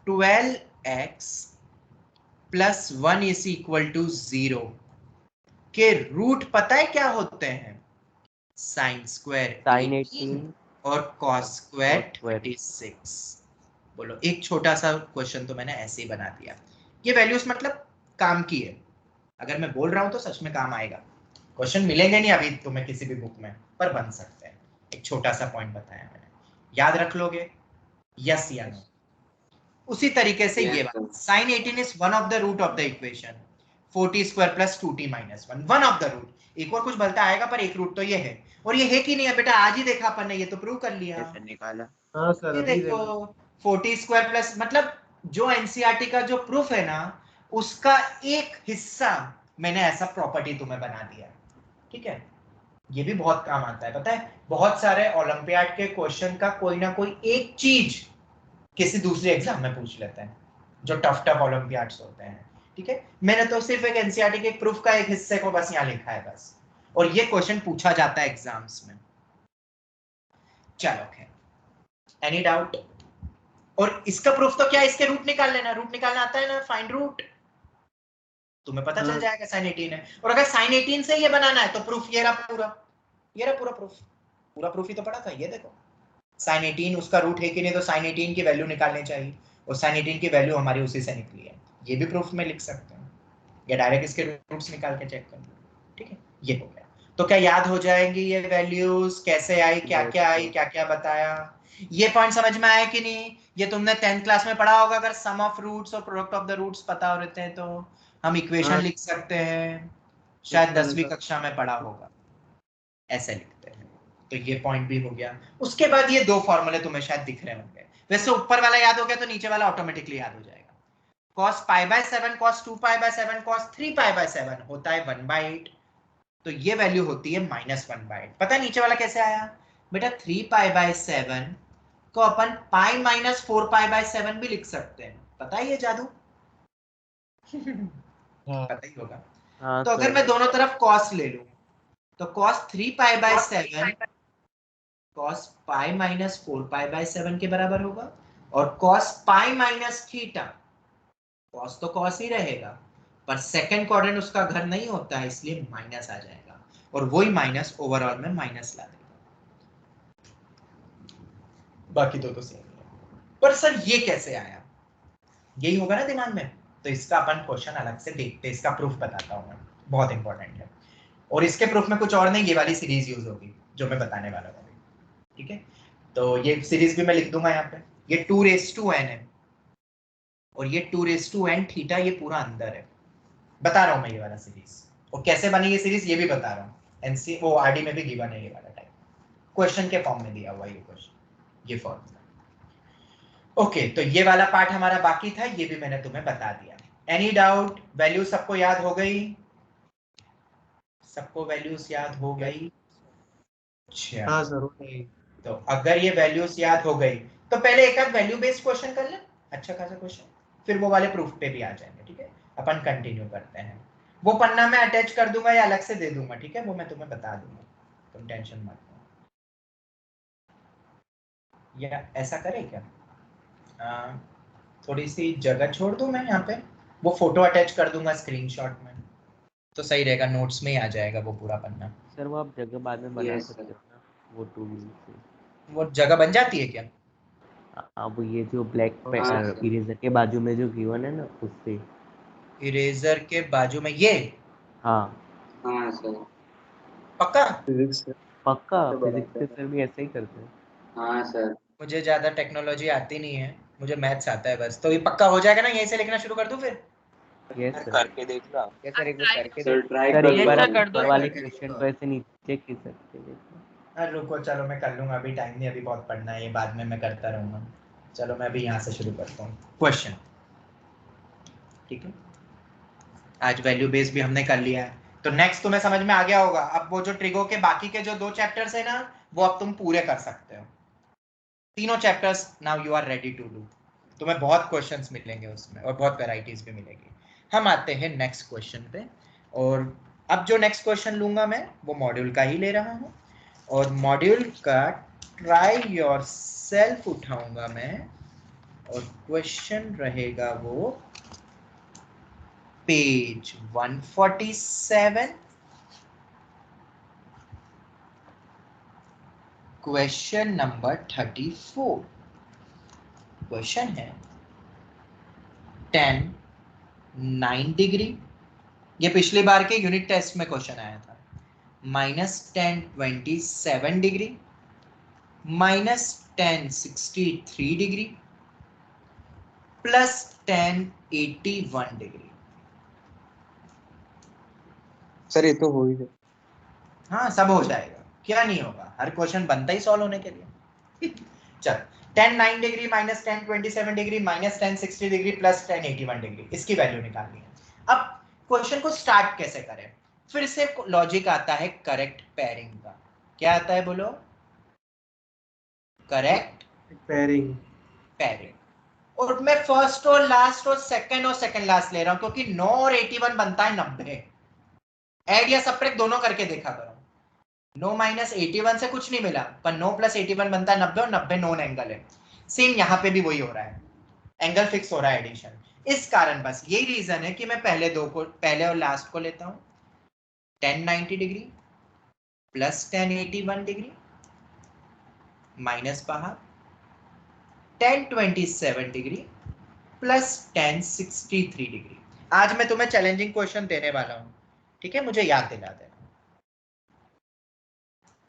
12x plus 1 is equal to 0 के रूट पता है क्या होते हैं? साइन स्क्वायर Sin 18 और cos स्क्वायर square 36। बोलो, एक छोटा सा क्वेश्चन तो मैंने ऐसे ही बना दिया। ये वैल्यूज मतलब काम की है, अगर मैं बोल रहा हूं तो सच में काम आएगा। क्वेश्चन मिलेंगे नहीं अभी तुम्हें किसी भी बुक में, पर बन सकते हैं। एक छोटा सा पॉइंट बताया मैंने, याद रख लोगे? यस या नो? उसी तरीके से ये बात, sin 18 is one of the root of the equation 4t square plus 2t minus 1, one of the root. एक और कुछ बोलता आएगा पर एक रूट तो ये है, और ये है कि नहीं है बेटा? आज ही देखा अपन ने, ये तो प्रूव कर लिया। निकाला। हाँ सर, ये अभी देखो 4t स्क्वायर प्लस, मतलब जो एनसीईआरटी का जो प्रूफ है ना, उसका एक हिस्सा मैंने ऐसा प्रॉपर्टी तुम्हें बना दिया, ठीक है? ये भी बहुत काम आता है, पता है? बहुत सारे ओलंपियाड के क्वेश्चन का कोई ना कोई एक चीज किसी दूसरे एग्जाम में पूछ लेते हैं, जो टफ ओलंपियाड्स होते हैं, ठीक है? मैंने तो सिर्फ एक एनसीईआरटी के प्रूफ का एक हिस्से को बस यहाँ लिखा है बस, और ये क्वेश्चन पूछा जाता है एग्जाम्स में। चलो खैर, एनी डाउट? और इसका प्रूफ तो क्या, इसके रूट निकाल लेना, रूट निकालना आता है ना, फाइंड रूट, तुम्हें पता चल जाएगा sin 18 है। और अगर sin 18 से ये बनाना है तो प्रूफ ये रहा पूरा, ये रहा पूरा प्रूफ ही तो पड़ा था। ये देखो sin 18 उसका रूट है कि नहीं, तो sin 18 की वैल्यू निकालनी चाहिए, और sin 18 की वैल्यू हमारी उसी से निकली है। ये भी प्रूफ में लिख सकते हैं, या डायरेक्ट इसके रूट्स निकाल के चेक कर लो, ठीक है? ये हो गया। तो क्या याद हो जाएंगी ये वैल्यूज कैसे आई, क्या क्या आई, क्या क्या बताया? ये पॉइंट समझ में आया कि नहीं? ये तुमने 10th क्लास में पढ़ा होगा, अगर सम ऑफ रूट्स और प्रोडक्ट ऑफ द रूट्स पता हो रहते हैं तो हम इक्वेशन लिख सकते हैं, शायद 10वीं कक्षा में पढ़ा होगा, ऐसे लिखते हैं। तो ये पॉइंट भी हो गया। उसके बाद ये दो फॉर्मूले तुम्हें शायद दिख रहे होंगे, वैसे ऊपर वाला याद हो गया तो नीचे वाला ऑटोमेटिकली याद हो जाएगा। cos π/7 cos 2π/7 cos 3π/7 होता है 1/8, तो ये वैल्यू होती है -1/8। पता है नीचे वाला कैसे आया बेटा? 3π/7 को अपन पाई माइनस 4π/7 भी लिख सकते हैं, पता है ये जादू? पता ही होगा। हाँ तो अगर सर। मैं दोनों तरफ cos ले लूं तो cos 3π/7 cos पाई माइनस 4π/7 के बराबर होगा, और cos pi minus theta, cos तो cos ही रहेगा, पर सेकंड क्वाड्रेंट उसका घर नहीं होता है, इसलिए माइनस आ जाएगा, और वही माइनस ओवरऑल में माइनस ला देगा। बाकी तो सेम है। पर सर ये कैसे आया, यही होगा ना दिमाग में, तो इसका अपन क्वेश्चन अलग से देखते हैं, इसका प्रूफ बताता हूँ मैं, बहुत इंपॉर्टेंट है। और इसके प्रूफ में कुछ और नहीं, ये वाली सीरीज यूज होगी जो मैं बताने वाला हूँ, ठीक है। तो ये सीरीज भी मैं लिख दूंगा यहाँ पे, ये 2n है, और ये 2n थीटा, ये पूरा अंदर है, बता रहा हूँ मैं ये वाला सीरीज, और कैसे बनी ये सीरीज ये भी बता रहा हूँ। एनसी वो आरडी में भी गिवन है ये वाला टाइप, क्वेश्चन के फॉर्म में दिया हुआ ये क्वेश्चन, ये फॉर्मूला। ओके, तो ये वाला पार्ट हमारा बाकी था, ये भी मैंने तुम्हें बता दिया। Any doubt? वैल्यू सबको याद हो गई? सबको वैल्यूज याद हो गई? अच्छा हाँ सर, हो गई। तो अगर ये वैल्यूज याद हो गई तो पहले एक आध वैल्यू बेस्ड क्वेश्चन कर ले, अच्छा खासा क्वेश्चन, फिर वो वाले प्रूफ पे भी आ जाएंगे, ठीक है। अपन कंटिन्यू करते हैं, वो पन्ना मैं अटैच कर दूंगा या अलग से दे दूंगा, ठीक है, वो मैं तुम्हें बता दूंगा, तुम टेंशन मत लो। या ऐसा करें क्या, थोड़ी सी जगह छोड़ दूं मैं यहाँ पे, वो फोटो अटैच कर दूंगा स्क्रीनशॉट में, तो सही रहेगा, नोट्स में ही आ जाएगा वो पूरा पन्ना। सर वो आप जगह बाद में बना Yes, सकते sir. हो ना, वो 2 से। वो जगह बन जाती है क्या? अब ये जो ब्लैक हाँ, sir. इरेजर के बाजू में जो गिवन है ना, उससे। इरेजर के बाजू में ये? हाँ हाँ सर। पक्का? पक्का, फिजिक्स के सर भी ऐसे ही करते हैं। हाँ सर। मुझे ज्यादा टेक्नोलॉजी आती नहीं है, मुझे मैथ्स आता है बस, तो ये पक्का हो जाएगा ना, यहीं से लिखना शुरू कर दूं फिर? Yes sir. करके देख लो आप। क्या सर, एक बार करके सर ट्राई सर कर एक बार लो। आप ऊपर वाले क्वेश्चन को ऐसे नीचे खींच सकते हैं। हाँ रुको, चलो मैं कर लूंगा, अभी टाइम नहीं, अभी बहुत पढ़ना है, ये बाद में मैं करता रहूंगा। चलो मैं अभी यहाँ से शुरू करता हूँ क्वेश्चन, ठीक है। आज वैल्यू बेस भी हमने कर लिया है, तो नेक्स्ट तुम्हें समझ में आ गया होगा। अब वो जो ट्रिगो के बाकी के जो 2 चैप्टर्स है ना, वो अब तुम पूरे कर सकते हो, तीनों chapters now you are ready to do. तुम्हें बहुत क्वेश्चंस मिलेंगे उसमें, और बहुत वैरायटीज भी मिलेगी। हम आते हैं नेक्स्ट क्वेश्चन पे, और अब जो नेक्स्ट क्वेश्चन लूंगा मैं वो मॉड्यूल का ही ले रहा हूँ, और मॉड्यूल का ट्राई योर सेल्फ उठाऊंगा मैं, और क्वेश्चन रहेगा वो पेज 147, क्वेश्चन नंबर 34। क्वेश्चन है tan 9 डिग्री, ये पिछली बार के यूनिट टेस्ट में क्वेश्चन आया था, -tan 27 degree, -tan 63 degree, +tan 81 degree. Sir ये तो हो ही गया। हाँ सब हो जाएगा, क्या नहीं होगा, हर क्वेश्चन बनता ही सॉल्व होने के लिए। चल, tan 9 degree, -tan 27 degree, -tan 60 degree, +tan 81 degree, इसकी वैल्यू निकालनी है। अब क्वेश्चन को स्टार्ट कैसे करें, फिर से लॉजिक आता है करेक्ट पेयरिंग का। क्या आता है बोलो? Correct pairing. और मैं फर्स्ट और लास्ट और सेकंड लास्ट ले रहा हूं, क्योंकि 9 और 81 बनता है 90। ऐड या सब्ट्रैक्ट दोनों करके देखा करो। 9 - 81 से कुछ नहीं मिला, पर 9 + 81 बनता है 90, और 90 नॉन एंगल है। सेम यहाँ पे भी वही हो रहा है, एंगल फिक्स हो रहा है एडिशन। इस कारण बस यही रीजन है कि मैं पहले और लास्ट को लेता हूं। tan 90 degree +tan 81 degree minus बाहर tan 27 डिग्री +tan 63 डिग्री। आज मैं तुम्हें चैलेंजिंग क्वेश्चन देने वाला हूं, ठीक है, मुझे याद दिला देना।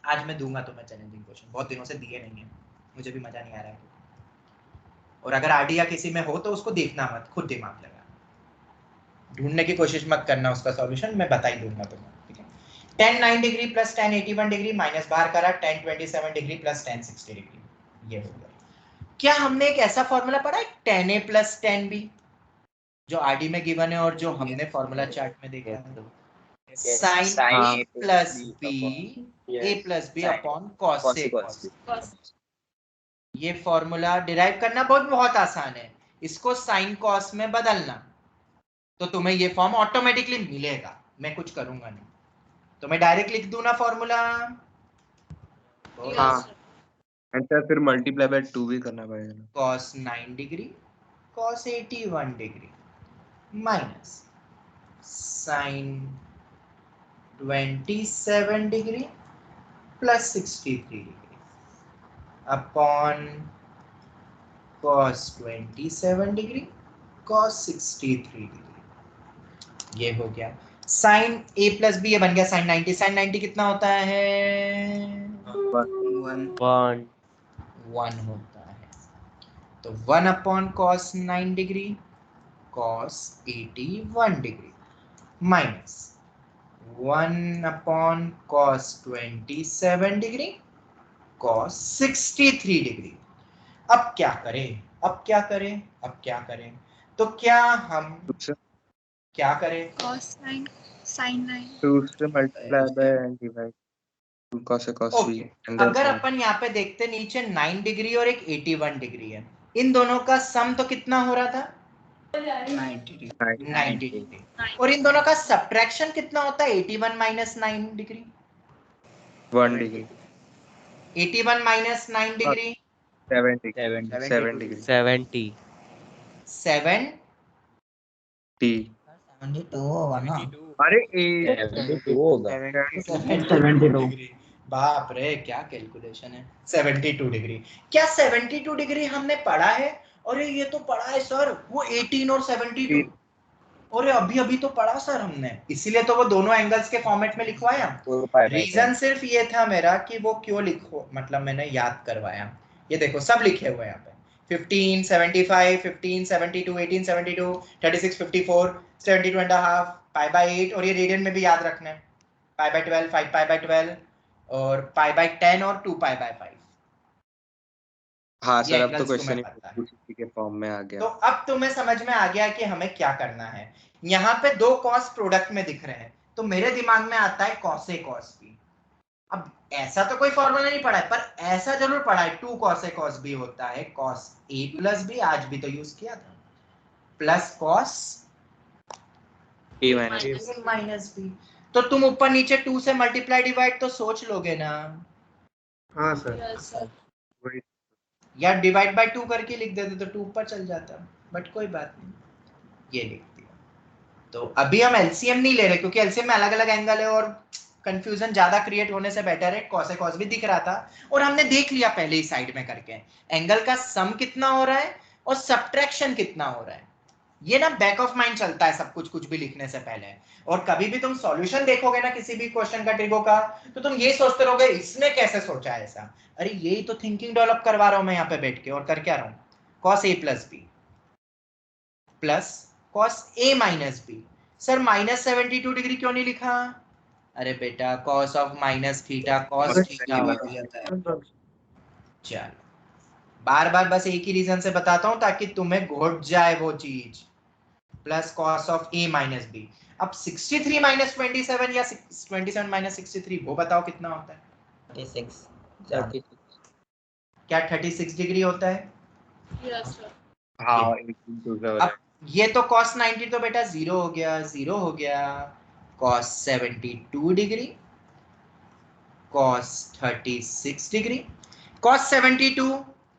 आज मैं दूंगा तुम्हें चैलेंजिंग क्वेश्चन, बहुत दिनों से दिए नहीं है, मुझे भी मजा नहीं आ रहा है। और अगर आरडी या किसी में हो तो उसको देखना मत, खुद दिमाग लगा ढूंढने की कोशिश मत करना, उसका सॉल्यूशन मैं बता ही दूंगा तुम्हें, ठीक है। tan 9 degree +tan 81 degree minus बाहर करा tan 27 डिग्री +tan 60 डिग्री, ये हो गया। क्या हमने एक ऐसा फॉर्मूला पढ़ा है tan A + tan B, जो आरडी में गिवन है और जो हमने फॉर्मूला चार्ट में देखा है, sin A + B A + B upon cos A cos B। ये फॉर्मूला डिराइव करना बहुत आसान है, इसको sin cos में बदलना, तो तुम्हें ये फॉर्म ऑटोमेटिकली मिलेगा, मैं कुछ करूंगा नहीं। तो मैं डायरेक्ट लिख दूं ना फॉर्मूला? हाँ एंड सर फिर मल्टीप्लाई बाय 2 भी करना पड़ेगा ना। cos 9 degree cos 81 degree minus sin 27 degree plus 63 degree upon cos 27 degree cos 63 degree. ये हो गया sin a प्लस बी, ये बन गया sin 90। sin 90 कितना होता है? 1 1 होता है। तो 1 upon cos 9 degree cos 81 degree minus 1 upon cos 27 degree cos 63 degree. अब क्या करें? तो क्या हम दूसरे क्या करें? cos 9 sin 9 दूसरे multiply by and divide 2 cos a cos b okay, and then अगर अपन यहाँ पे देखते नीचे 9 डिग्री और एक 81 डिग्री है, इन दोनों का सम तो कितना हो रहा था? 90 90 डिग्री। और इन दोनों का सब्ट्रैक्शन कितना होता है? 81 minus 9 degree. 1 degree 81 minus 9 degree 7 degree 7 degree 70 7 t 72 होगा ना? अरे ए 72 होगा। 72 डिग्री। बाप रे क्या कैलकुलेशन है। 72 डिग्री। क्या 72 डिग्री हमने पढ़ा है? अरे ये तो पढ़ा है सर, वो 18 और 72। अरे अभी अभी तो पढ़ा सर हमने, इसीलिए तो वो दोनों एंगल्स के फॉर्मेट में लिखवाया। रीजन सिर्फ ये था मेरा कि वो क्यों लिखो, मतलब मैंने याद करवाया। ये देखो सब लिखे हुए हैं यहाँ पे 15 75 15 72 18 72 36 54 72 एंड हाफ पाई बाय 8, और ये रेडियन में भी याद रखना है पाई बाय 12 5 पाई बाय 12 और पाई बाय 10 और 2 पाई बाय 5। हाँ ये सर अब तो एंगल्स क्वेश्चन तुम्हें पता है। ही के फॉर्म में आ गया। तो अब तुम्हें समझ में आ गया कि हमें क्या करना है। यहाँ पे दो कॉस प्रोडक्ट में दिख रहे हैं, तो मेरे दिमाग में आता है cos a cos b। अब ऐसा तो कोई फॉर्मूला नहीं पढ़ा है, पर ऐसा जरूर पढ़ा है 2 cos a cos b होता है cos a प्लस b, आज भी तो यूज किया था, plus cos a minus b। तो तुम ऊपर नीचे 2 से मल्टीप्लाई डिवाइड तो सोच लोगे ना, हाँ सर वही या डिवाइड बाय 2 करके लिख देते तो 2 ऊपर चल जाता, बट कोई बात नहीं, ये लिख दिया। तो अभी हम एलसीएम नहीं ले रहे क्योंकि एलसीएम में अलग अलग एंगल है और कंफ्यूजन ज्यादा क्रिएट होने से बेटर है cos a cos b दिख रहा था और हमने देख लिया पहले ही साइड में करके एंगल का सम कितना हो रहा है और सब्ट्रैक्शन कितना हो रहा है। ये ना बैक ऑफ माइंड चलता है सब कुछ भी लिखने से पहले। और कभी भी तुम सॉल्यूशन देखोगे ना किसी भी क्वेश्चन का ट्रिगो का, तो तुम ये सोचते रहोगे इसने कैसे सोचा है ऐसा। अरे यही तो थिंकिंग डेवलप करवा रहा हूं मैं यहाँ पे बैठ के, और कर क्या रहा हूं cos a plus b plus cos a minus b। Sir minus 72 degree क्यों नहीं लिखा? अरे बेटा cos of minus theta cos theta हो गया था। चलो बार बार बस एक ही रीजन से बताता हूं ताकि तुम्हें घोट जाए वो चीज, plus cos of a minus b। अब 63 माइनस 27 या 27 माइनस 63 वो बताओ कितना होता है? 36 क्या 36 डिग्री होता है? Yes, sir. हाँ 18 to the अब ये तो cos 90 तो बेटा 0 हो गया, 0 हो गया। cos 72 degree cos 36 degree. cos 72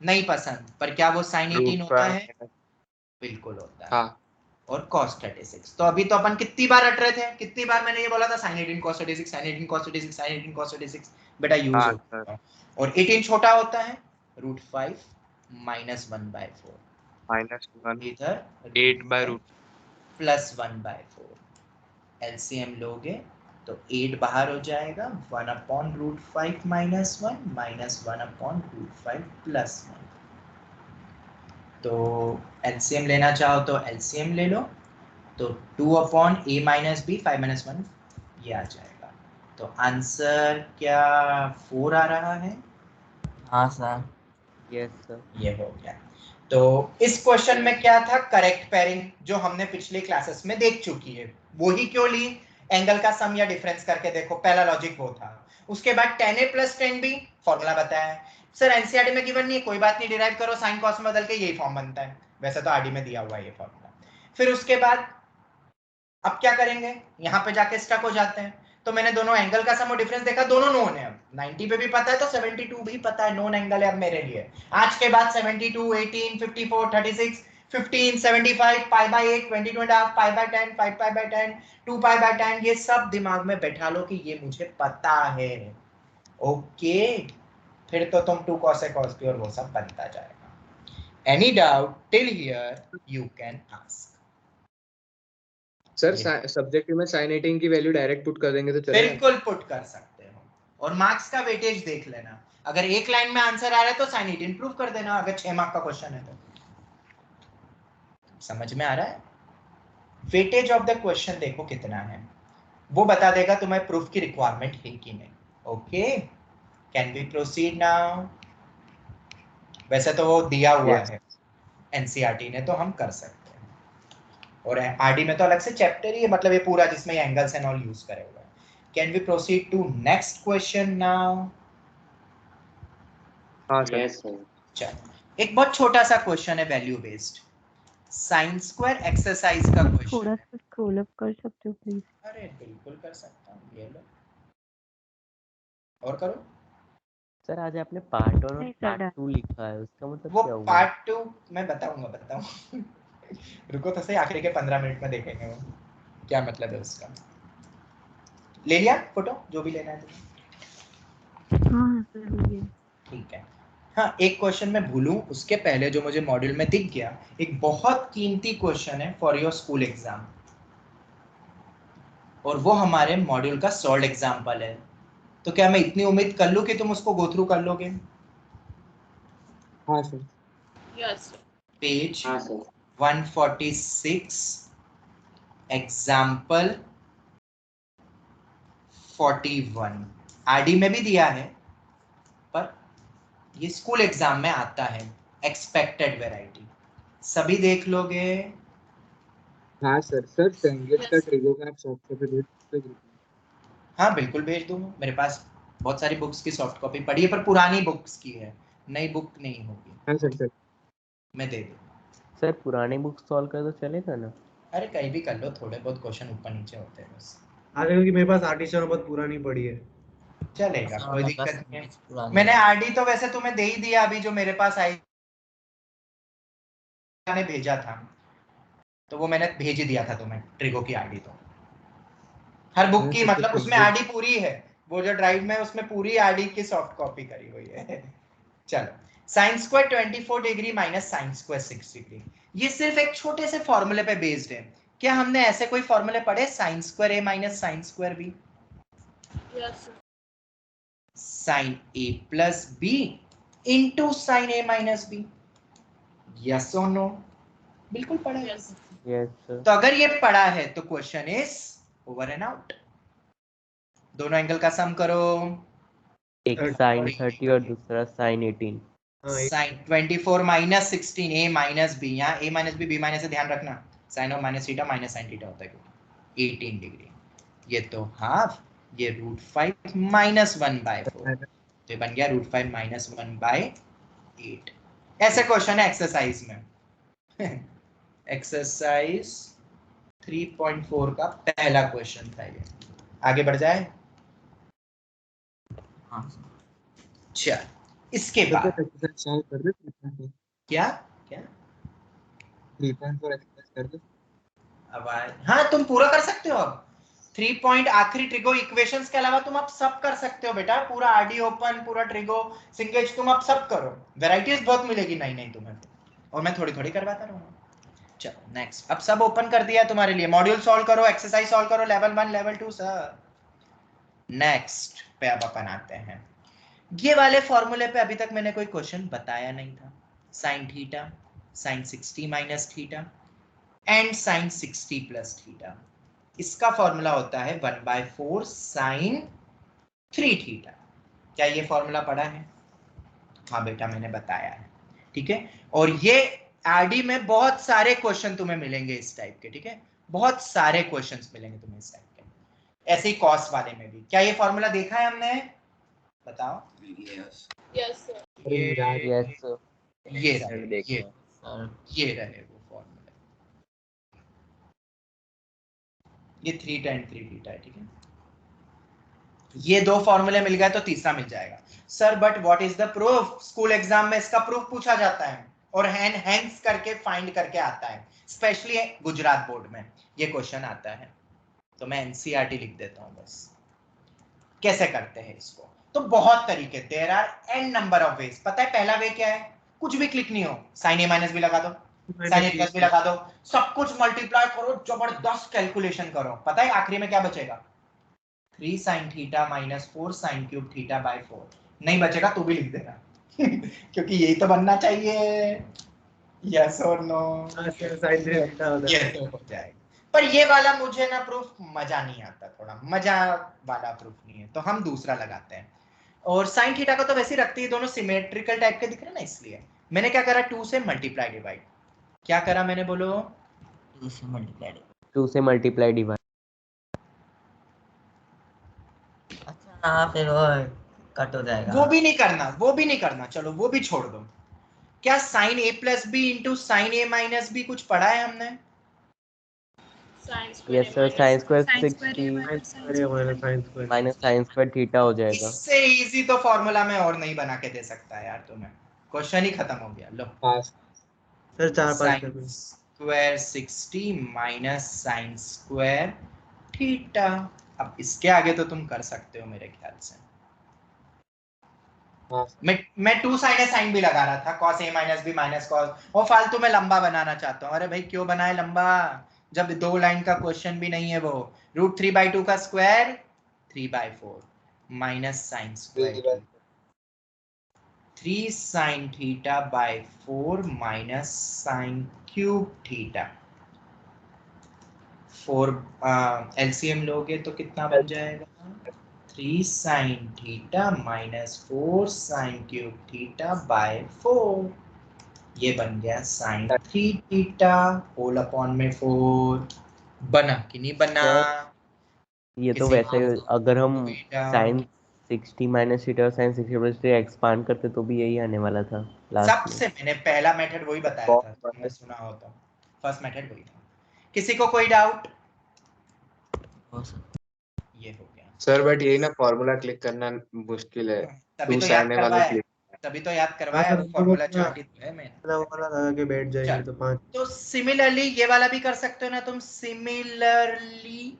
नहीं पसंद, पर क्या वो sin 18 होता है? बिल्कुल होता है। हाँ और cos 36। तो अभी तो अपन कितनी बार रट रहे थे, कितनी बार मैंने ये बोला था sin 18 cos 36 sin 18 cos 36 sin 18 cos 36 बेटा यूज हाँ, होता है। और 18 छोटा होता है √5 माइनस 1/4, -1 इधर 8/√. प्लस 1/4। एलसीएम लोगे तो 8 बाहर हो जाएगा, 1/√5 माइनस 1 माइनस 1/√5 प्लस 1। तो एलसीएम लेना चाहो तो एलसीएम ले लो, तो 2/a माइनस b 5 माइनस 1 ये आ जाएगा। तो आंसर क्या 4 आ रहा है? हाँ सर। Yes sir. ये हो गया। तो इस क्वेश्चन में क्या था, करेक्ट पेयरिंग जो हमने पिछले क्लासेस में देख चुकी है, वही क्यों ली, एंगल का सम या डिफरेंस करके देखो, पहला लॉजिक वो था। उसके बाद 10a प्लस 10b फॉर्मूला बताया है। सर एनसीईआरटी में गिवन नहीं है, कोई बात नहीं, डिराइव करो, साइन कॉस में बदल के यही फॉर्म बनता है, वैसे तो आरडी में दिया हुआ है ये फॉर्मूला। फिर उसके बाद अब क्या करेंगे, यहाँ पे जाके स्टक हो जाते हैं, तो मैंने दोनों एंगल का सम और डिफरेंस देखा, दोनों नोन है। 90 पे भी पता है तो 72 भी पता है, नोन एंगल है अब मेरे लिए। आज के बाद 72, 18, 54, 36, 15, 75, pi by 8, 22.5, pi by 10, 5 pi by 10, 2 pi by 10, ये सब दिमाग में बैठा लो कि ये मुझे पता है। ओके, फिर तो तुम 2 cos A cos B और वो सब बनता जाएगा। Any doubt till here you can ask. Sir subjective में sin 18 की वैल्यू डायरेक्ट पुट कर देंगे तो चलेगा? बिल्कुल पुट कर सकते हो, और मार्क्स का वेटेज देख लेना। अगर एक लाइन में आंसर आ रहा है तो sin 18 प्रूव कर देना, अगर 6 मार्क का क्वेश्चन है तो। समझ में आ रहा है? वेटेज ऑफ द क्वेश्चन देखो कितना है, वो बता देगा तुम्हें प्रूफ की रिक्वायरमेंट है कि नहीं। Okay, can we proceed now? वैसे तो वो दिया हुआ है एनसीईआरटी ने, तो हम कर सकते हैं, और आरडी में तो अलग से चैप्टर ही है, मतलब ये पूरा जिसमें एंगल्स एंड ऑल यूज करे हुए हैं। Can we proceed to next question now? हाँ सर। Yes sir. चलो, एक बहुत छोटा सा क्वेश्चन है value based, sine square exercise का क्वेश्चन थोड़ा है। सा स्क्रॉल अप कर सकते हो प्लीज? अरे बिल्कुल कर सकता हूँ, ये लो और करो। सर आज आपने पार्ट 1 और नहीं, पार्ट सर, 2 लिखा है, उसका मतलब वो क्या हुआ? पार्ट 2 मैं बताऊंगा रुको तो सही, आखिरी के 15 मिनट में देखेंगे वो क्या मतलब है उसका। ले लिया फोटो, जो भी लेना है तुम्हें? हाँ सर ये ठीक है। हाँ, एक क्वेश्चन मैं भूलूं उसके पहले, जो मुझे मॉड्यूल में दिख गया, एक बहुत कीमती क्वेश्चन है फॉर योर स्कूल एग्जाम, और वो हमारे मॉड्यूल का सॉल्व एग्जाम्पल है। तो क्या मैं इतनी उम्मीद कर लूं कि तुम उसको गो थ्रू कर लोगे? हाँ सर। यस पेज हाँ सर। 146, एग्जाम्पल 41। आरडी में भी दिया है, पर ये स्कूल एग्जाम में आता है, एक्सपेक्टेड वैरायटी। सभी देख लोगे? हाँ सर। सर सेंगेट का ट्रिगो का आप सॉफ्ट कॉपी भेज सकते हो? हाँ बिल्कुल भेज दूंगा, मेरे पास बहुत सारी बुक्स की सॉफ्ट कॉपी पड़ी है, पर पुरानी बुक्स की है, नई बुक नहीं होगी। हाँ सर। सर मैं दे दूंगा। सर पुरानी बुक सॉल्व कर तो चलेगा ना? अरे कहीं भी कर लो, थोड़े बहुत क्वेश्चन ऊपर नीचे होते हैं बस, आगे क्योंकि मेरे पास आर्टिशन बहुत पुरानी पड़ी है। चलेगा, सर कोई मेरे पास दिक्कत नहीं है। इंग्लिश पुरानी मैंने है। आरडी तो वैसे तुम्हें दे ही दिया अभी, जो मेरे पास आई ने भेजा था, तो वो मैंने भेज ही दिया था तुम्हें, ट्रिगो की आरडी। तो हर बुक हाँ की सर। तो मतलब उसमें सेंगेट आरडी पूरी है, वो जो ड्राइव में उसमें पूरी आरडी की सॉफ्ट कॉपी करी हुई है। चलो, sine square 24 degree minus sine square 6 degree, ये सिर्फ एक छोटे से फॉर्मूले पे बेस्ड है। क्या हमने ऐसे कोई फॉर्मूले पढ़े, sine square A minus sine square B, yes sine A plus B into sine A minus B? Yes और नो? बिल्कुल पढ़ा है। Yes yes sir. तो अगर ये पढ़ा है तो question is over and out. दोनों एंगल का सम करो। एक साइन 30 और दूसरा sine 18। Sine 24 minus 16 A minus B, यहाँ ए माइनस बी माइनस से ध्यान रखना, sine of minus theta minus sine theta होता है, क्योंकि 18 डिग्री। ये तो हाफ, ये √5 माइनस 1/4, तो ये बन गया √5 माइनस 1/8। ऐसे क्वेश्चन है एक्सरसाइज में। एक्सरसाइज 3.4 का पहला क्वेश्चन था ये। आगे बढ़ जाए? हाँ चल, इसके सर बाद एक्सरसाइज सॉल्व कर दे। 3.4 क्या क्या 3.4 एक्सरसाइज कर दे। अब हाँ, तुम पूरा कर सकते हो अब 3 पॉइंट आखिरी ट्रिगो इक्वेशंस के अलावा तुम अब सब कर सकते हो बेटा, पूरा आरडी ओपन, पूरा ट्रिगो सिंगेज, तुम अब सब करो, वैरायटीज बहुत मिलेगी नई नई तुम्हें, और मैं थोड़ी थोड़ी करवाता रहूंगा। चलो नेक्स्ट, अब सब ओपन कर दिया तुम्हारे लिए, मॉड्यूल सॉल्व करो, एक्सरसाइज सॉल्व करो, लेवल 1 लेवल 2 सर। नेक्स्ट पे अब अपन आते हैं, ये वाले फॉर्मूले पे अभी तक मैंने कोई क्वेश्चन बताया नहीं था। Sine theta, sine 60 minus theta and sine 60 plus theta, इसका फॉर्मूला होता है 1/4 साइन 3 थीटा। क्या ये फॉर्मूला पढ़ा है? हाँ बेटा मैंने बताया है, ठीक है। और ये आरडी में बहुत सारे क्वेश्चन तुम्हें मिलेंगे इस टाइप के, ठीक है, बहुत सारे क्वेश्चंस मिलेंगे तुम्हें इस टाइप के। ऐसे ही कॉस वाले में भी, क्या ये फॉर्मूला देखा है हमने? बताओ। Yes sir yes sir. ये रहे, सर ये रहे वो फॉर्मूला, ये 3 tan 3 थीटा है, ठीक है। ये दो फॉर्मूले मिल गए तो तीसरा मिल जाएगा। Sir but what is the proof? School exam में इसका प्रूफ पूछा जाता है और हैंस करके फाइंड करके आता है, स्पेशली गुजरात बोर्ड में ये क्वेश्चन आता है। तो मैं एनसीईआरटी लिख देता हूं बस। कैसे करते हैं इसको? तो बहुत तरीके, there are n number of ways. पता है पहला वे क्या है? कुछ भी क्लिक नहीं हो, साइन ए माइनस भी लगा दो, साइन ए प्लस भी लगा दो, सब कुछ मल्टीप्लाई करो, जबरदस्त कैलकुलेशन करो। पता है आखिरी में क्या बचेगा? 3 sin theta minus 4 sin cube theta by 4। नहीं बचेगा तो भी लिख देना क्योंकि यही तो बनना चाहिए। यस और नो? ये तो हो जाएगा। पर ये वाला मुझे ना प्रूफ मजा नहीं आता, थोड़ा मजा वाला प्रूफ नहीं है, तो हम दूसरा लगाते हैं। और साइन थीटा को तो वैसे ही रखते हैं, दोनों सिमेट्रिकल टाइप के दिख रहे हैं ना, इसलिए मैंने क्या करा, 2 से मल्टीप्लाई डिवाइड। क्या करा मैंने, बोलो? 2 से मल्टीप्लाई। 2 से मल्टीप्लाई डिवाइड। अच्छा हाँ, फिर वो कट हो जाएगा। वो भी नहीं करना, वो भी नहीं करना, चलो वो भी छोड़ दो। क्या sign A plus B into sine A minus B कुछ पढ़ा है हमने? Yes sir, sine square 60 minus sine square theta हो जाएगा। इससे इजी तो फॉर्मूला में और नहीं बना के दे सकता यार तुम्हें, क्वेश्चन ही खत्म हो गया। लो सर 4-5 कर sine square 60 minus sine square theta. अब इसके आगे तो तुम कर सकते हो मेरे ख्याल से। मैं 2 साइन ए साइन भी लगा रहा था, cos a minus B minus cos, और फालतू में लंबा बनाना चाहता हूँ। अरे भाई क्यों बनाए लंबा, जब 2 लाइन का क्वेश्चन भी नहीं है वो। √3/2 का square 3/4 minus sine square 3 sin theta by 4 minus sine cube theta. 4 LCM लोगे तो कितना बन जाएगा? 3 sin theta minus 4 sin cube theta by 4। ये बन गया sin 3 थीटा होल अपॉन में 4। बना कि नहीं बना? ये तो वैसे अगर हम साइन 60 माइनस थीटा और साइन 60 प्लस थीटा एक्सपांड करते तो भी यही आने वाला था लास्ट में। सबसे मैंने पहला मेथड वही बताया था, तुमने सुना हो तो। फर्स्ट मेथड वही था। किसी को कोई डाउट? ये हो गया सर बट यही ना फॉर्मूला क्लिक करना मुश्किल है। तभी तो 2 याद sin A वाला करवाया, क्लिक। तभी तो याद करवाया, वो फॉर्मूला चार्ट ही तो है मैंने। वाला लगा के बैठ जाएंगे तो 5। तो सिमिलरली ये वाला भी कर सकते हो ना तुम, similarly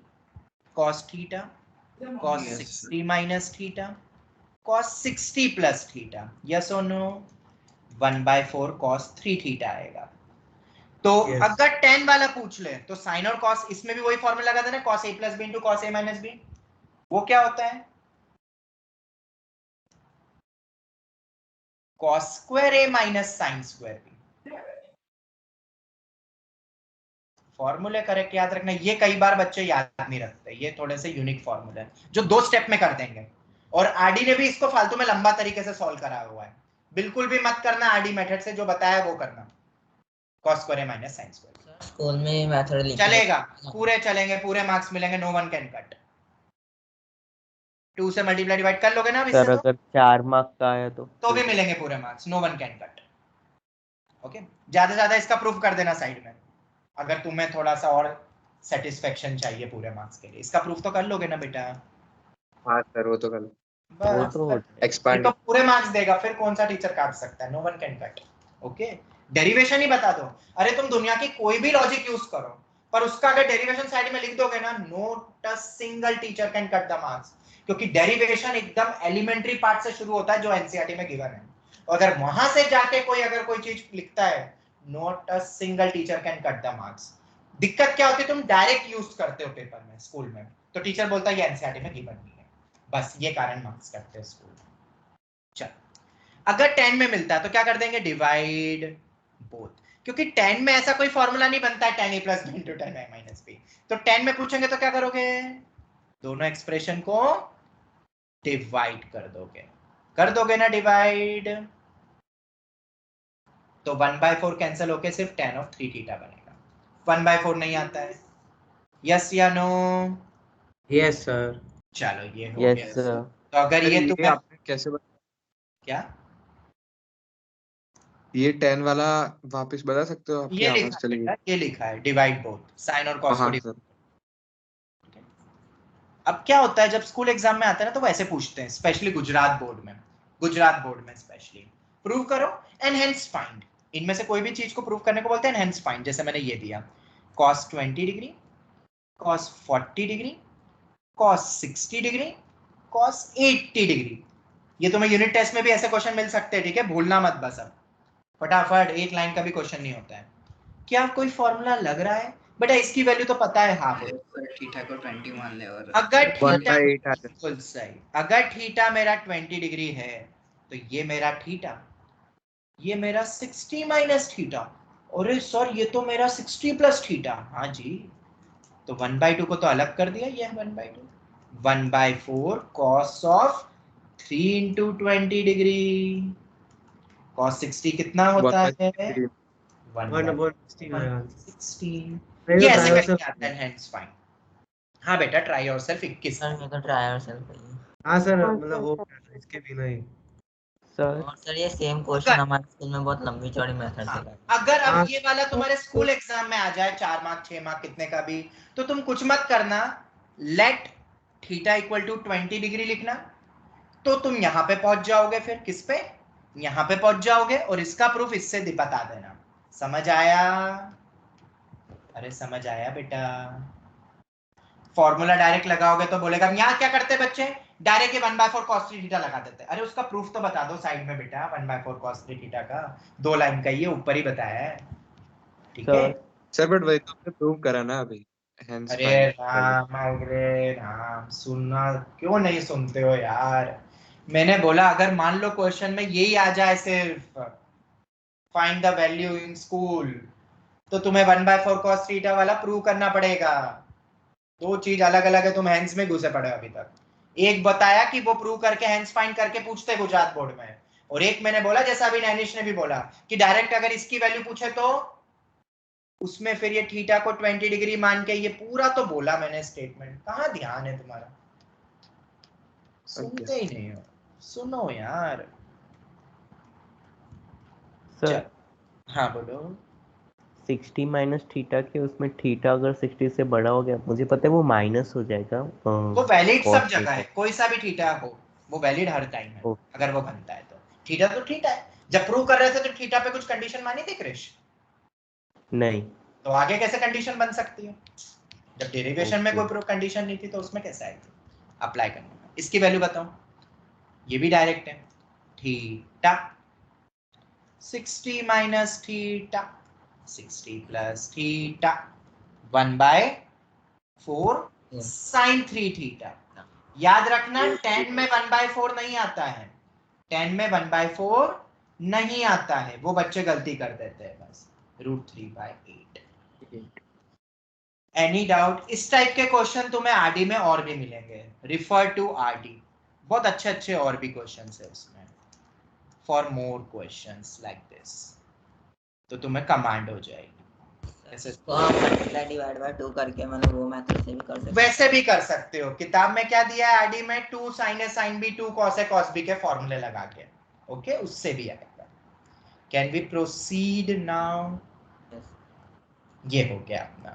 cos theta cos 60 minus theta cos 60 plus theta, yes और नो? 1/4 cos 3 थीटा आएगा। तो अगर tan वाला पूछ ले तो साइन और cos, इसमें भी वही फॉर्मूला लगा देना, cos a plus B into cos a minus b. वो क्या होता है? cos square a minus sine square b. फॉर्मूले करेक्ट याद रखना, ये कई बार बच्चे याद नहीं रखते, ये थोड़े से यूनिक फॉर्मूले हैं जो 2 स्टेप में कर देंगे। और आरडी ने भी इसको फालतू में लंबा तरीके से सॉल्व करा हुआ है, बिल्कुल भी मत करना आरडी मेथड से, जो बताया वो करना, cos square a minus sine square. School में मेथड लिखा चलेगा, पूरे चलेंगे, पूरे मार्क्स मिलेंगे, नो वन कैन कट। 2 से मल्टीप्लाई डिवाइड कर लोगे ना अब इससे, सर अगर 4 मार्क्स का आया तो भी मिलेंगे पूरे marks, no one can cut. Okay, ज्यादा ज्यादा इसका प्रूफ कर देना साइड में, अगर तुम्हें थोड़ा सा और सेटिस्फेक्शन चाहिए पूरे मार्क्स के लिए। इसका प्रूफ तो कर लोगे ना बेटा? हाँ सर वो तो कर। वो तो ये एक्सपांड तो पूरे मार्क्स देगा, फिर कौन सा टीचर काट सकता है? No one can cut. Okay, derivation ही बता दो। अरे तुम दुनिया की कोई भी लॉजिक यूज करो, पर उसका अगर डेरिवेशन साइड में लिख दोगे ना, not a single teacher can cut the marks, क्योंकि डेरिवेशन एकदम एलिमेंट्री पार्ट से शुरू होता है जो एनसीईआरटी में गिवन है। अगर वहां से जाके कोई अगर कोई चीज लिखता है, not a single teacher can cut the marks. दिक्कत क्या होती है, तुम डायरेक्ट यूज करते हो पेपर में, स्कूल में, तो टीचर बोलता है ये एनसीईआरटी में गिवन नहीं है, बस ये कारण मार्क्स करते हैं स्कूल में। चल, अगर 10 में मिलता है तो क्या कर देंगे, डिवाइड बोथ, क्योंकि 10 में ऐसा कोई फॉर्मूला नहीं बनता है tan a plus B into tan a minus B. तो 10 में पूछेंगे तो क्या करोगे, दोनों एक्सप्रेशन को डिवाइड कर दोगे ना डिवाइड, तो 1/4 कैंसिल होके सिर्फ tan of 3 थीटा बनेगा। 1/4 नहीं आता है, यस या नो? Yes sir. चलो ये हो यस गया। सर। तो अगर ये तुम्हें आपने कैसे क्या, ये 10 वाला वापस बता सकते हो? आपकी ये आवाज लिखा चली है गई। बेटा, ये लिखा है डिवाइड बोथ, साइन और कॉस को हाँ divide। सर। अब क्या होता है जब स्कूल एग्जाम में आता है ना तो वो ऐसे पूछते हैं, स्पेशली गुजरात बोर्ड में स्पेशली, प्रूव करो एंड हेंस फाइंड। इनमें से कोई भी चीज को प्रूव करने को बोलते हैं एंड हेंस फाइंड। जैसे मैंने ये दिया cos 20 degree, cos 40 degree, cos 60 degree, cos 80 degree. ये तुम्हें यूनिट टेस्ट में भी ऐसे क्वेश्चन मिल सकते हैं, ठीक है, भूलना मत बस। अब फटाफट एक लाइन का भी क्वेश्चन नहीं होता है। क्या कोई फॉर्मूला लग रहा है बेटा? इसकी वैल्यू तो पता है हाफ है। थीटा को 20 मान ले और अगर थीटा 1/8 आ जाता बिल्कुल सही, अगर थीटा मेरा 20 डिग्री है तो ये मेरा थीटा, ये मेरा 60 माइनस थीटा, अरे सर ये तो मेरा 60 प्लस थीटा। हाँ जी, तो 1/2 को तो अलग कर दिया, ये 1/2, 1/4 cos of 3 into 20 degree. cos 60 कितना होता है? 1/16। ये ऐसे करके आता है हेंस फाइंड। हाँ बेटा, ट्राई योरसेल्फ 21। सर ये तो ट्राई और सेल्फ है। हाँ सर, मतलब वो इसके बिना ही। सर और सर ये सेम क्वेश्चन हमारे स्कूल में बहुत लंबी चौड़ी मेथड से करते हैं। अगर अब ये वाला तुम्हारे स्कूल एग्जाम में आ जाए 4 मार्क 6 मार्क कितने का भी, तो तुम कुछ मत करना, let theta equal to 20 degree लिखना, तो तुम यहां पे पहुंच जाओगे। फिर किस पे? यहां पे पहुंच जाओगे और इसका प्रूफ इससे बता देना। समझ आया? अरे समझ आया बेटा? फॉर्मूला डायरेक्ट लगाओगे तो बोलेगा यहाँ क्या करते बच्चे, डायरेक्ट 1/4 cos 3 थीटा लगा देते। अरे उसका प्रूफ तो बता दो साइड में बेटा, 1/4 cos 3 थीटा का 2 लाइन का, ये ऊपर ही बताया है, ठीक है। सर बट वही तो आपने प्रूव करा ना अभी, हेंस अरे फाइंड। राम, अरे राम, सुनना क्यों नहीं सुनते हो यार? मैंने बोला अगर मान लो क्वेश्चन में यही आ जाए सिर्फ find the value in school, तो तुम्हें 1/4 cos थीटा वाला प्रूव करना पड़ेगा। दो चीज अलग अलग है, तुम हैंस में घुसे पड़े अभी तक। एक बताया कि वो प्रूव करके हैंस फाइंड करके पूछते गुजरात बोर्ड में, और एक मैंने बोला जैसा अभी नैनिश ने भी बोला कि डायरेक्ट अगर इसकी वैल्यू पूछे तो उसमें फिर ये थीटा को 20 डिग्री मान के, ये पूरा तो बोला मैंने स्टेटमेंट। कहाँ ध्यान है तुम्हारा? सुनते ही नहीं हो, सुनो यार। सर हाँ बोलो। 60 माइनस थीटा के उसमें थीटा अगर 60 से बड़ा हो गया, मुझे पता है वो माइनस हो जाएगा। वो वैलिड सब जगह है, कोई सा भी थीटा हो वो वैलिड हर टाइम है। अगर वो बनता है तो थीटा तो थीटा है। जब प्रूव कर रहे थे तो थीटा पे कुछ कंडीशन मानी थी क्रिश? नहीं, तो आगे कैसे कंडीशन बन सकती है? जब डेरिवेशन में कोई कंडीशन नहीं थी तो उसमें कैसे आएगी? अप्लाई करना। इसकी वैल्यू बताओ, ये भी डायरेक्ट है, theta 60 minus theta 60 plus theta 1/4 sin 3 theta. याद रखना 10 में 1/4 नहीं आता है, 10 में 1/4 नहीं आता है, वो बच्चे गलती कर देते हैं बस, √3/8। Any doubt? इस टाइप के क्वेश्चन तुम्हें आरडी में और भी मिलेंगे, रिफर टू आरडी, बहुत अच्छे अच्छे और भी क्वेश्चंस है उसमें। For more questions like this तो तुम्हें कमांड हो जाएगी। तो आप मल्टीप्लाई डिवाइड बाय 2 करके मतलब वो मेथड से भी कर सकते हो। वैसे भी कर सकते हो। किताब में क्या दिया है आरडी में? 2 sin a sin b 2 cos a cos b के फॉर्मूले लगा के, ओके, उससे भी आएगा। Can we proceed now? ये हो गया अपना।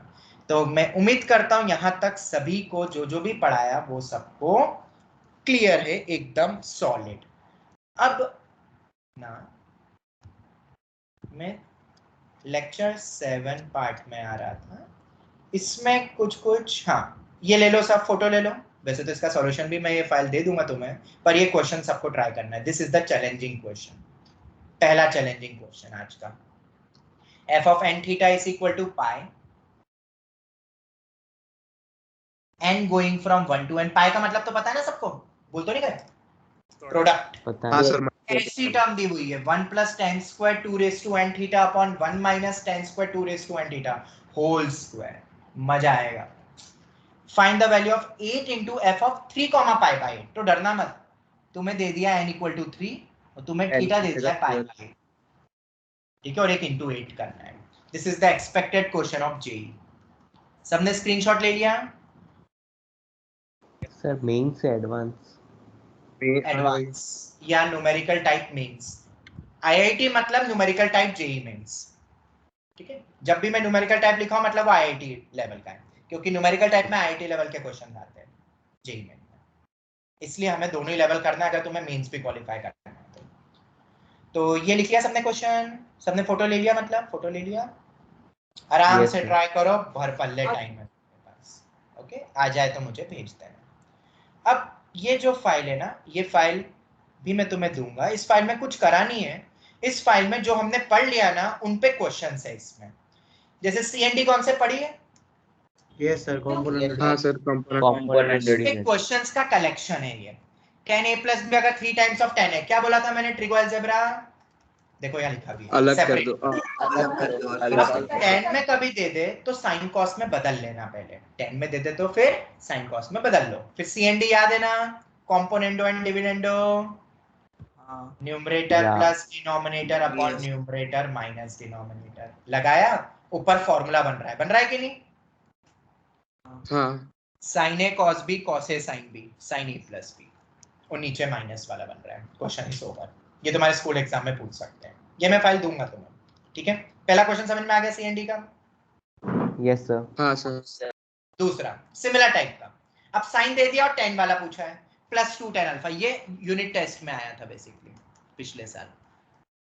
तो मैं उम्मीद करता हूं यहां तक सभी को जो जो भी पढ़ाया वो सबको क्लियर है, एकदम सॉलिड। अब ना मैं लेक्चर 7 पार्ट में आ रहा था, इसमें कुछ हाँ ये ले लो, सब फोटो ले लो। वैसे तो इसका सॉल्यूशन भी मैं ये फाइल दे दूंगा तुम्हें, पर ये क्वेश्चन सबको ट्राई करना है। This is the challenging question, पहला चैलेंजिंग क्वेश्चन आज का। f of n theta is equal to pi n going from 1 to n। पाई का मतलब तो पता है ना सबको? बोल तो नहीं गए? प्रोडक्ट। पता है। ऐसी टर्म दी हुई है 1 plus tan square 2 raised to n theta upon 1 minus tan square 2 raised to n theta whole square। मजा आएगा। Find the value of 8 into f of 3 comma pi by 8। तो डरना मत, तुम्हें दे दिया n equal to 3 और तुम्हें थीटा दे दिया pi by 8, ठीक है, और एक into 8 करना है। This is the expected question of JEE. सबने स्क्रीनशॉट ले लिया? सर मेन से एडवांस, एडवांस या न्यूमेरिकल टाइप मेंस। आईआईटी मतलब न्यूमेरिकल टाइप जेई मेंस, ठीक है। जब भी मैं न्यूमेरिकल टाइप लिखा हूं मतलब वो आईआईटी लेवल का है, क्योंकि न्यूमेरिकल टाइप में आईआईटी लेवल के क्वेश्चन आते हैं। जेई मेन में, इसलिए हमें दोनों ही लेवल करना है अगर तुम्हें मेंस भी क्वालिफाई करना है तो ये लिख लिया सबने क्वेश्चन, सबने फोटो ले लिया, मतलब फोटो ले लिया, आराम Yes, से sir. ट्राई करो, भर पल्ले टाइम है तुम्हारे पास, ओके आ जाए तो मुझे भेज देना। अब ये जो फाइल है ना, ये फाइल भी मैं तुम्हें दूंगा, इस फाइल में कुछ करा नहीं है, इस फाइल में जो हमने पढ़ लिया ना उन पे क्वेश्चंस है इसमें, जैसे सीएनडी कौन से पढ़ी है, Yes, sir. Component. हाँ सर, कंपोनेंट Component इसके readiness. क्वेश्चंस का कलेक्शन है ये। 10a प्लस भी अगर 3 टाइम्स ऑफ 10 है, क्या बोला था मैंने, ट्रिगो अलजेब्रा, देखो यहाँ लिखा भी है, अलग कर separate। दो। अलग कर दो, अलग अलग अब कर दो। 10 में कभी दे दे तो साइन कॉस में बदल लेना, पहले 10 में दे दे तो फिर साइन कॉस में बदल लो, फिर सीएनडी याद है ना, componendo and dividendo, numerator Yeah. Plus denominator upon Yes. Numerator minus denominator, लगाया, ऊपर फॉर्मूला बन रहा है कि नहीं, हाँ sign A cos B cos A sine B sign A plus B, और नीचे माइनस वाला बन रहा है, क्वेश्चन इज ओवर। ये तुम्हारे स्कूल एग्जाम में पूछ सकते हैं, ये मैं फाइल दूंगा तुम्हें, ठीक है। पहला क्वेश्चन समझ में आ गया सीएनडी का। Yes, sir. हाँ सर। दूसरा सिमिलर टाइप का, अब साइन दे दिया और 10 वाला पूछा है, प्लस 2 tan अल्फा, ये यूनिट टेस्ट में आया था बेसिकली पिछले साल,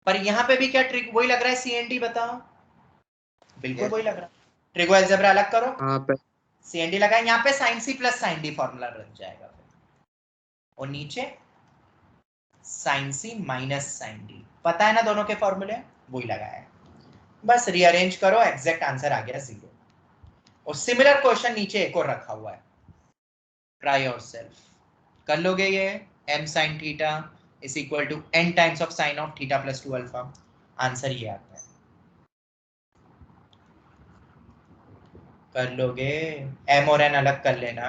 पर यहाँ पे भी क्या ट्रिक वही लग रहा है, सीएनडी बताओ, बिल्कुल Yes. वही लग रहा है, ट्रिगो अलजेब्रा अलग करो, हाँ सीएनडी लगाए, यहाँ पे sine C plus sine D formula बन जाएगा फिर, और नीचे sine C minus sine D, पता है ना दोनों के फॉर्मूले, वही लगाया है, बस रीअरेंज करो, एग्जैक्ट आंसर आ गया 0। और सिमिलर क्वेश्चन नीचे एक और रखा हुआ है, ट्राई योरसेल्फ, कर लोगे ये, m sin theta is equal to n times of sine of theta plus 2 alpha, answer ये आता है, कर लोगे, m और n अलग कर लेना,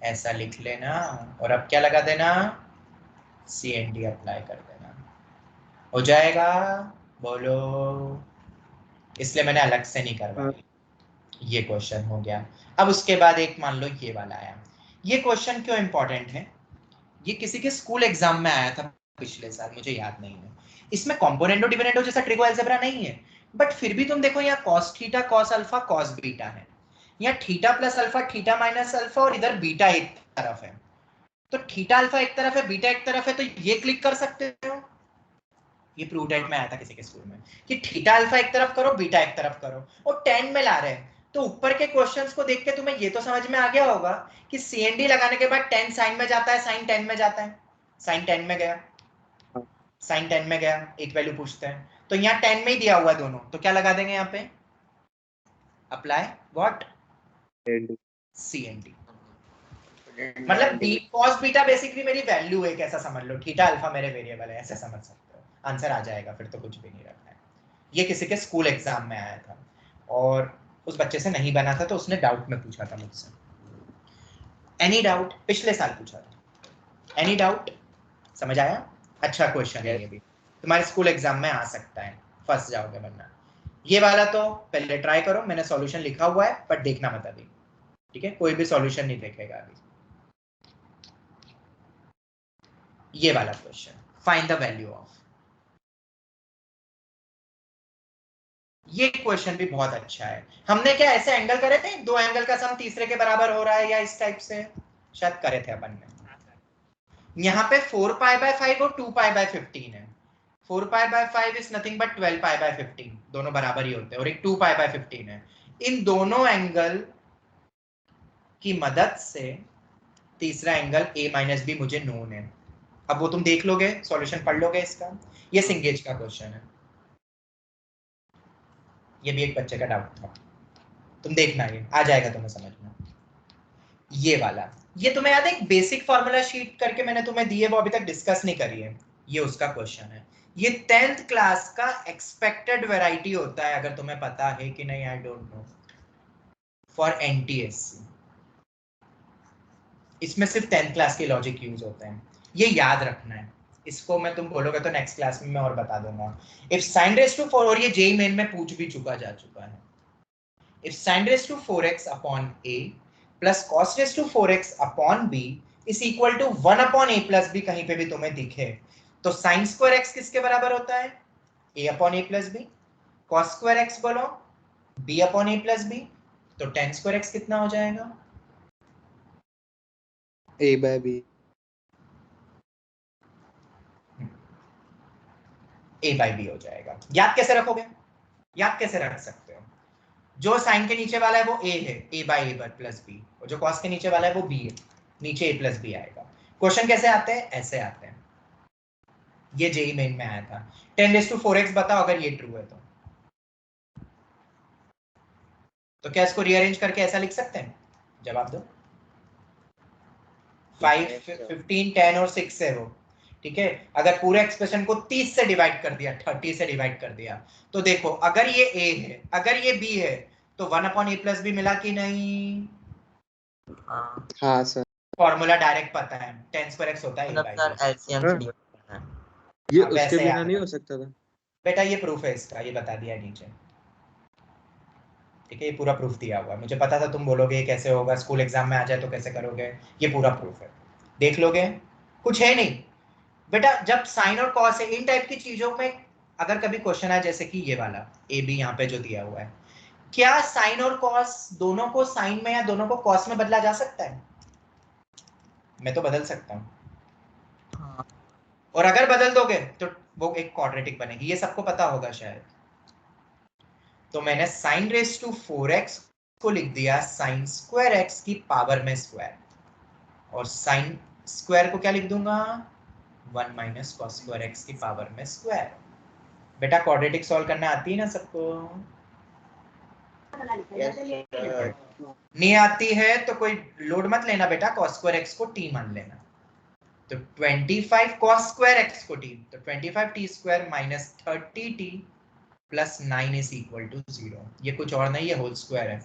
ऐसा लिख लेना, और अब क्या लगा देना, CND अप्लाई कर देना, हो जाएगा, बोलो, इसलिए मैंने अलग से नहीं करवाया, ये क्वेश्चन हो गया। अब उसके बाद एक मान लो ये वाला आया, ये क्वेश्चन क्यों इंपॉर्टेंट है, ये किसी के स्कूल एग्जाम में आया था पिछले साल, मुझे याद नहीं है, इसमें कॉम्पोनेंडो डिविडेंडो जैसा ट्रिगो अलजेब्रा नहीं है, बट फिर भी तुम देखो यहाँ cos theta cos alpha cos beta है, यहाँ theta plus alpha theta minus alpha, और इधर बीटा एक तरफ है, तो थीटा अल्फा एक तरफ है बीटा एक तरफ है, तो ये क्लिक कर सकते हो, ये प्रूडेंट में आया था किसी के स्कूल में कि थीटा अल्फा एक तरफ करो बीटा एक तरफ करो, और 10 में ला रहे हैं, तो ऊपर के क्वेश्चंस को देख के तुम्हें ये तो समझ में आ गया होगा कि सीएनडी लगाने के बाद 10 साइन में जाता है, साइन 10 में जाता है, साइन 10 में गया, साइन 10 में गया, एक वैल्यू पूछते हैं, तो यहाँ 10 में ही दिया हुआ है दोनों, तो क्या लगा देंगे यहाँ पे, अप्लाई व्हाट, सीएनडी, मतलब cos बीटा बेसिकली मेरी वैल्यू है, कैसा समझ लो, थीटा अल्फा मेरे वेरिएबल है, ऐसे समझ सकते हो, आंसर आ जाएगा, फिर तो कुछ भी नहीं रखना है। ये किसी के स्कूल एग्जाम में आया था, और उस बच्चे से नहीं बना था, तो उसने डाउट में पूछा था मुझसे, एनी डाउट, पिछले साल पूछा था, एनी डाउट, समझ आया, अच्छा क्वेश्चन है, ये भी तुम्हारे स्कूल एग्जाम में आ सकता है, फंस जाओगे वरना। ये वाला तो पहले ट्राई करो, मैंने सॉल्यूशन लिखा हुआ है, पर देखना मत अभी, ठीक है, कोई भी सॉल्यूशन नहीं देखेगा अभी। ये वाला question, find the value of, ये क्वेश्चन भी बहुत अच्छा है, हमने क्या ऐसे एंगल करे थे, दो एंगल का सम तीसरे के बराबर हो रहा है, या इस टाइप से शायद करे थे अपन ने, यहाँ पे 4 पाई बाय 5 और 2 पाई बाय 15 है, 4 pi by 5 is nothing but 12 pi by 15, दोनों बराबर ही होते हैं, और एक 2 पाई बाय 15 है, इन दोनों एंगल की मदद से तीसरा एंगल a माइनस बी मुझे नोन है, अब वो तुम देख लोगे, सॉल्यूशन पढ़ लोगे इसका, ये सिंगेज का क्वेश्चन है, ये भी एक बच्चे का डाउट था, तुम देखना, ये आ जाएगा तुम्हें समझ में। ये वाला, ये तुम्हें याद है एक बेसिक फार्मूला शीट करके मैंने तुम्हें दी है, वो अभी तक डिस्कस नहीं करी है, ये उसका क्वेश्चन है, ये 10th क्लास का एक्सपेक्टेड वैरायटी होता है, अगर तुम्हें पता है कि नहीं, I don't know, for NTSC, इसमें सिर्फ 10th क्लास के लॉजिक यूज होते हैं, ये याद रखना है, इसको मैं तुम बोलोगे तो नेक्स्ट क्लास में मैं और बता दूंगा। इफ sin raised to 4, और ये जेई मेन में पूछ भी जा चुका है, if sin raised to 4x upon a plus cos raised to 4x upon b is equal to 1 upon a plus b, कहीं पे भी तुम्हें दिखे तो sin square x किसके बराबर होता है, a upon a plus b, cos square x बोलो b upon a plus b, तो tan स्क्वायर x कितना हो जाएगा? a/b a/b हो जाएगा। याद कैसे रखोगे? याद कैसे रख सकते हो? जो साइन के नीचे वाला है वो a है, a/a प्लस b, और जो cos के नीचे वाला है वो b है, नीचे a प्लस b आएगा। क्वेश्चन कैसे आते हैं? ऐसे आते हैं। ये जेई मेन में आया था। 10⁴x बताओ अगर ये ट्रू है तो क्या इसको रीअरेंज करके ऐसा लिख सकते हैं? जवाब दो। 5 15 10 और 6 है वो, ठीक है। अगर पूरे एक्सप्रेशन को 30 से डिवाइड कर दिया, 30 से डिवाइड कर दिया, तो देखो अगर ये a है, अगर ये b है, तो 1/a प्लस b मिला कि नहीं? हाँ सर। फॉर्मूला डायरेक्ट पता है, tan स्क्वायर x होता है मतलब a/b। सर एलसीएम हाँ। से डिवाइड करना है। ये हाँ, उसके वैसे बिना याद नहीं रखो। हो सकता था। बेटा ये प्रूफ है इसका, ये बता दिया नीचे, ठीक है। ये पूरा प्रूफ दिया हुआ है। मुझे पता था तुम बोलोगे कैसे होगा, स्कूल एग्जाम में आ जाए तो कैसे करोगे। ये पूरा प्रूफ है, देख लोगे, कुछ है नहीं बेटा। जब साइन और कॉस है, इन टाइप की चीजों में अगर कभी क्वेश्चन आए, जैसे कि ये वाला ए बी यहाँ पे जो दिया हुआ है, क्या साइन और कॉस दोनों को साइन में या दोनों को कॉस में बदला जा सकता है? मैं तो बदल सकता हूँ। और अगर बदल दोगे तो वो एक क्वाड्रेटिक बनेगी, ये सबको पता होगा शायद। तो मैंने sin रेज टू 4x को लिख दिया sin स्क्वायर x की पावर में स्क्वायर, और sin स्क्वायर को क्या लिख दूंगा? 1 माइनस कॉस स्क्वायर x की पावर में स्क्वायर। बेटा क्वाड्रेटिक सॉल्व करना आती है ना सबको? नहीं आती है तो कोई लोड मत लेना बेटा, cos स्क्वायर x को t मान लेना। तो 25 cos स्क्वायर x को t, तो 25 t square minus 30t plus 9 is equal to 0। ये कुछ और नहीं है, होल स्क्वायर है,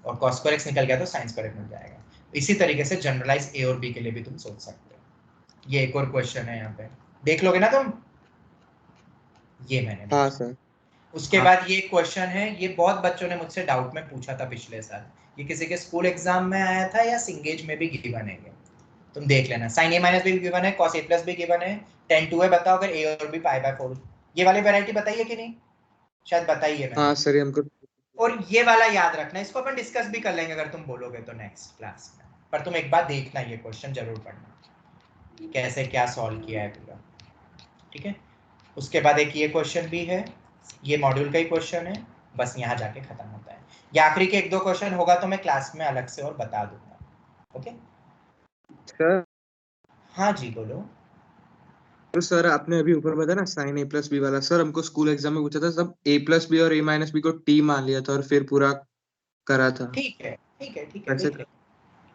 और cos स्क्वायर x निकल गया तो sin स्क्वायर x मिल जाएगा। इसी तरीके से जनरलाइज a और b के लिए भी तुम सोच सकते हो। ये एक और क्वेश्चन है, यहाँ पे देख लोगे ना तुम? ये मैंने हाँ सर। उसके बाद ये क्वेश्चन है, ये बहुत बच्चों ने मुझसे डाउट में पूछा था पिछले साल। ये किसी के स्कूल एग्जाम में आया था या सिंगेज में भी गिवन है। तुम देख लेना, sin a minus b given है, cos a plus b given है, tan 2 है, बताओ अगर a और b π/4। ये वाली वैरायटी बताइए कि नहीं? शायद बताइए मैंने। हाँ सर, ये हमको। और ये वाला याद रखना, इसको अपन डिस्कस भी कर लेंगे अगर तुम बोलोगे तो नेक्स्ट क्लास में। पर तुम एक बार देखना, ये क्वेश्चन जरूर पढ़ना, कैसे क्या सॉल्व किया है पूरा, ठीक है। उसके बाद एक ये क्वेश्चन भी है, ये मॉड्यूल का ही क्वेश्चन है, बस यहाँ जाके खत्म होता है। ये आखिरी के 1-2 क्वेश्चन होगा तो मैं क्लास में अलग से और बता दूंगा, ओके। सर, हाँ जी बोलो। तो सर आपने अभी ऊपर बताया ना साइन a प्लस बी वाला, सर हमको स्कूल एग्जाम में पूछा था, सब a प्लस बी और a माइनस बी को t मान लिया था और फिर पूरा करा था। ठीक है ठीक है ठीक है, कैसे?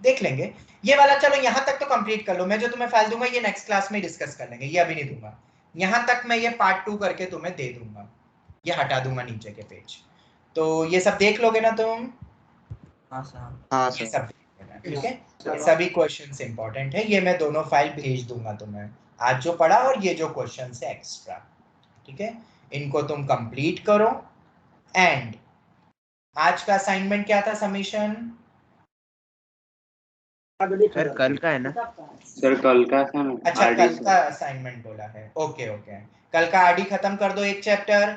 देख लेंगे ये वाला। चलो यहाँ तक तो कंप्लीट कर लो, मैं जो तुम्हें फाइल दूंगा ये नेक्स्ट क्लास में डिस्कस कर लेंगे, ये अभी नहीं दूंगा। यहाँ तक मैं ये पार्ट 2 करके तुम्हें दे दूंगा, ये हटा दूंगा नीचे के पेज। तो ये सब देख लोगे ना तुम? हाँ सर। हाँ ये सर। सब देख लेना, ठीक है। सभी क्वेश्चंस इंपॉर्टेंट है, ये मैं दोनों फाइल भेज दूंगा तुम्हें, आज जो पढ़ा और ये जो क्वेश्चन है एक्स्ट्रा, ठीक है। इनको तुम कंप्लीट करो। एंड आज का असाइनमेंट क्या था? समीशन सर कल का है ना? सर कल का था ना। अच्छा, कल का असाइनमेंट बोला है, ओके ओके। कल का आरडी खत्म कर दो एक चैप्टर।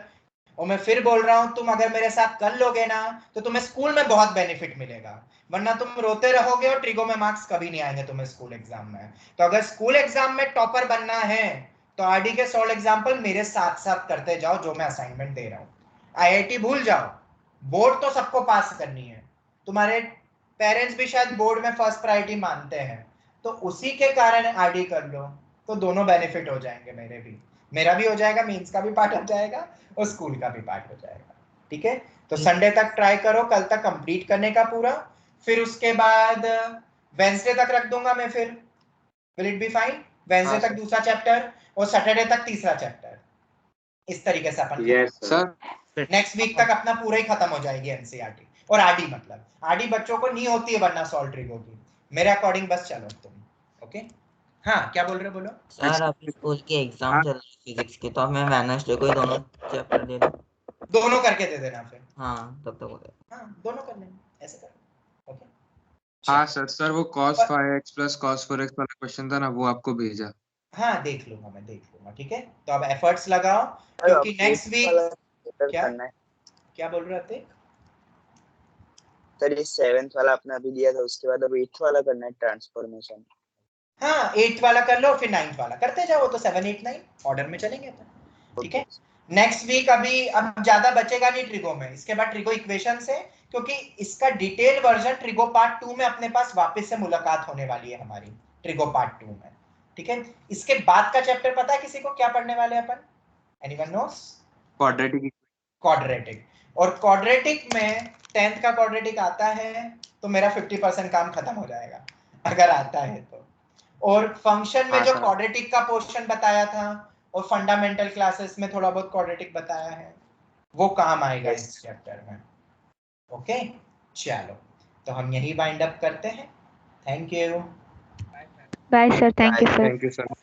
और मैं फिर बोल रहा हूँ, तुम अगर मेरे साथ कर लोगे ना तो तुम्हें स्कूल में बहुत बेनिफिट मिलेगा, वरना तुम रोते रहोगे और ट्रिगो में मार्क्स कभी नहीं आएंगे तुम्हें स्कूल एग्जाम में। तो अगर स्कूल एग्जाम में टॉपर बनना है तो आरडी के सॉल्व एग्जाम्पल मेरे साथ साथ करते जाओ, जो मैं असाइनमेंट दे रहा हूँ। आईआईटी भूल जाओ, बोर्ड तो सबको पास करनी है, तुम्हारे पेरेंट्स भी शायद बोर्ड में फर्स्ट प्रायोरिटी मानते हैं, तो उसी के कारण आरडी कर लो, तो दोनों बेनिफिट हो जाएंगे। मेरा भी हो जाएगा, मींस का भी पार्ट हो जाएगा और स्कूल का भी पार्ट हो जाएगा, ठीक है। तो संडे तक ट्राई करो, कल तक कंप्लीट करने का पूरा, फिर उसके बाद वेंसडे तक रख दूंगा मैं, फिर will it be fine? Wednesday तक दूसरा चैप्टर और सैटरडे तक तीसरा चैप्टर, इस तरीके से अपन सर नेक्स्ट वीक तक अपना पूरा ही खत्म हो जाएगी एनसीईआरटी और आरडी। मतलब आरडी बच्चों को नहीं होती है वरना सॉल्व ट्रिक होगी, मेरे अकॉर्डिंग बस चलो तुम, ओके। हाँ क्या बोल रहे हो, बोलो। सर अभी स्कूल के एग्जाम चल रहे हैं फिजिक्स के, तो मैं वेडनेसडे को ही दोनों चैप्टर दे दूं? दोनों करके दे देना फिर। हाँ तब तक हो जाएगा। हाँ दोनों कर लेंगे, ऐसे कर, ओके। हाँ सर वो cos 5x plus cos 4x वाला क्वेश्चन था ना, वो आपको भेजा। हाँ देख लूंगा, मैं देख लूंगा, ठीक है। तो अब एफर्ट्स लगाओ, क्योंकि नेक्स्ट वीक क्या बोल रहे थे? सर ये 7th वाला आपने अभी दिया था, उसके बाद अब 8th वाला करना है ट्रांसफॉर्मेशन। हाँ 8th वाला कर लो, फिर 9th वाला करते जाओ, तो 7 8 9 ऑर्डर में चलेंगे अपन, ठीक है। नेक्स्ट वीक अभी अब ज्यादा बचेगा नहीं ट्रिगो में, इसके बाद ट्रिगो इक्वेशन से, क्योंकि इसका डिटेल वर्जन ट्रिगो पार्ट 2 में अपने पास वापस से मुलाकात होने वाली है हमारी ट्रिगो पार्ट 2 में, ठीक है। इसके बाद का चैप्टर पता है किसी को क्या पढ़ने वाले अपन? Anyone knows? क्वाड्रेटिक। क्वाड्रेटिक, और क्वाड्रेटिक में 10th का क्वाड्रेटिक आता है तो मेरा 50% काम खत्म हो जाएगा अगर आता है तो। और फंक्शन में जो क्वाड्रेटिक का पोर्शन बताया था और फंडामेंटल क्लासेस में थोड़ा बहुत क्वाड्रेटिक बताया है, वो काम आएगा इस चैप्टर में। ओके चलो, तो हम यही वाइंड अप करते हैं। Thank you. Bye sir, thank you sir. Thank you sir.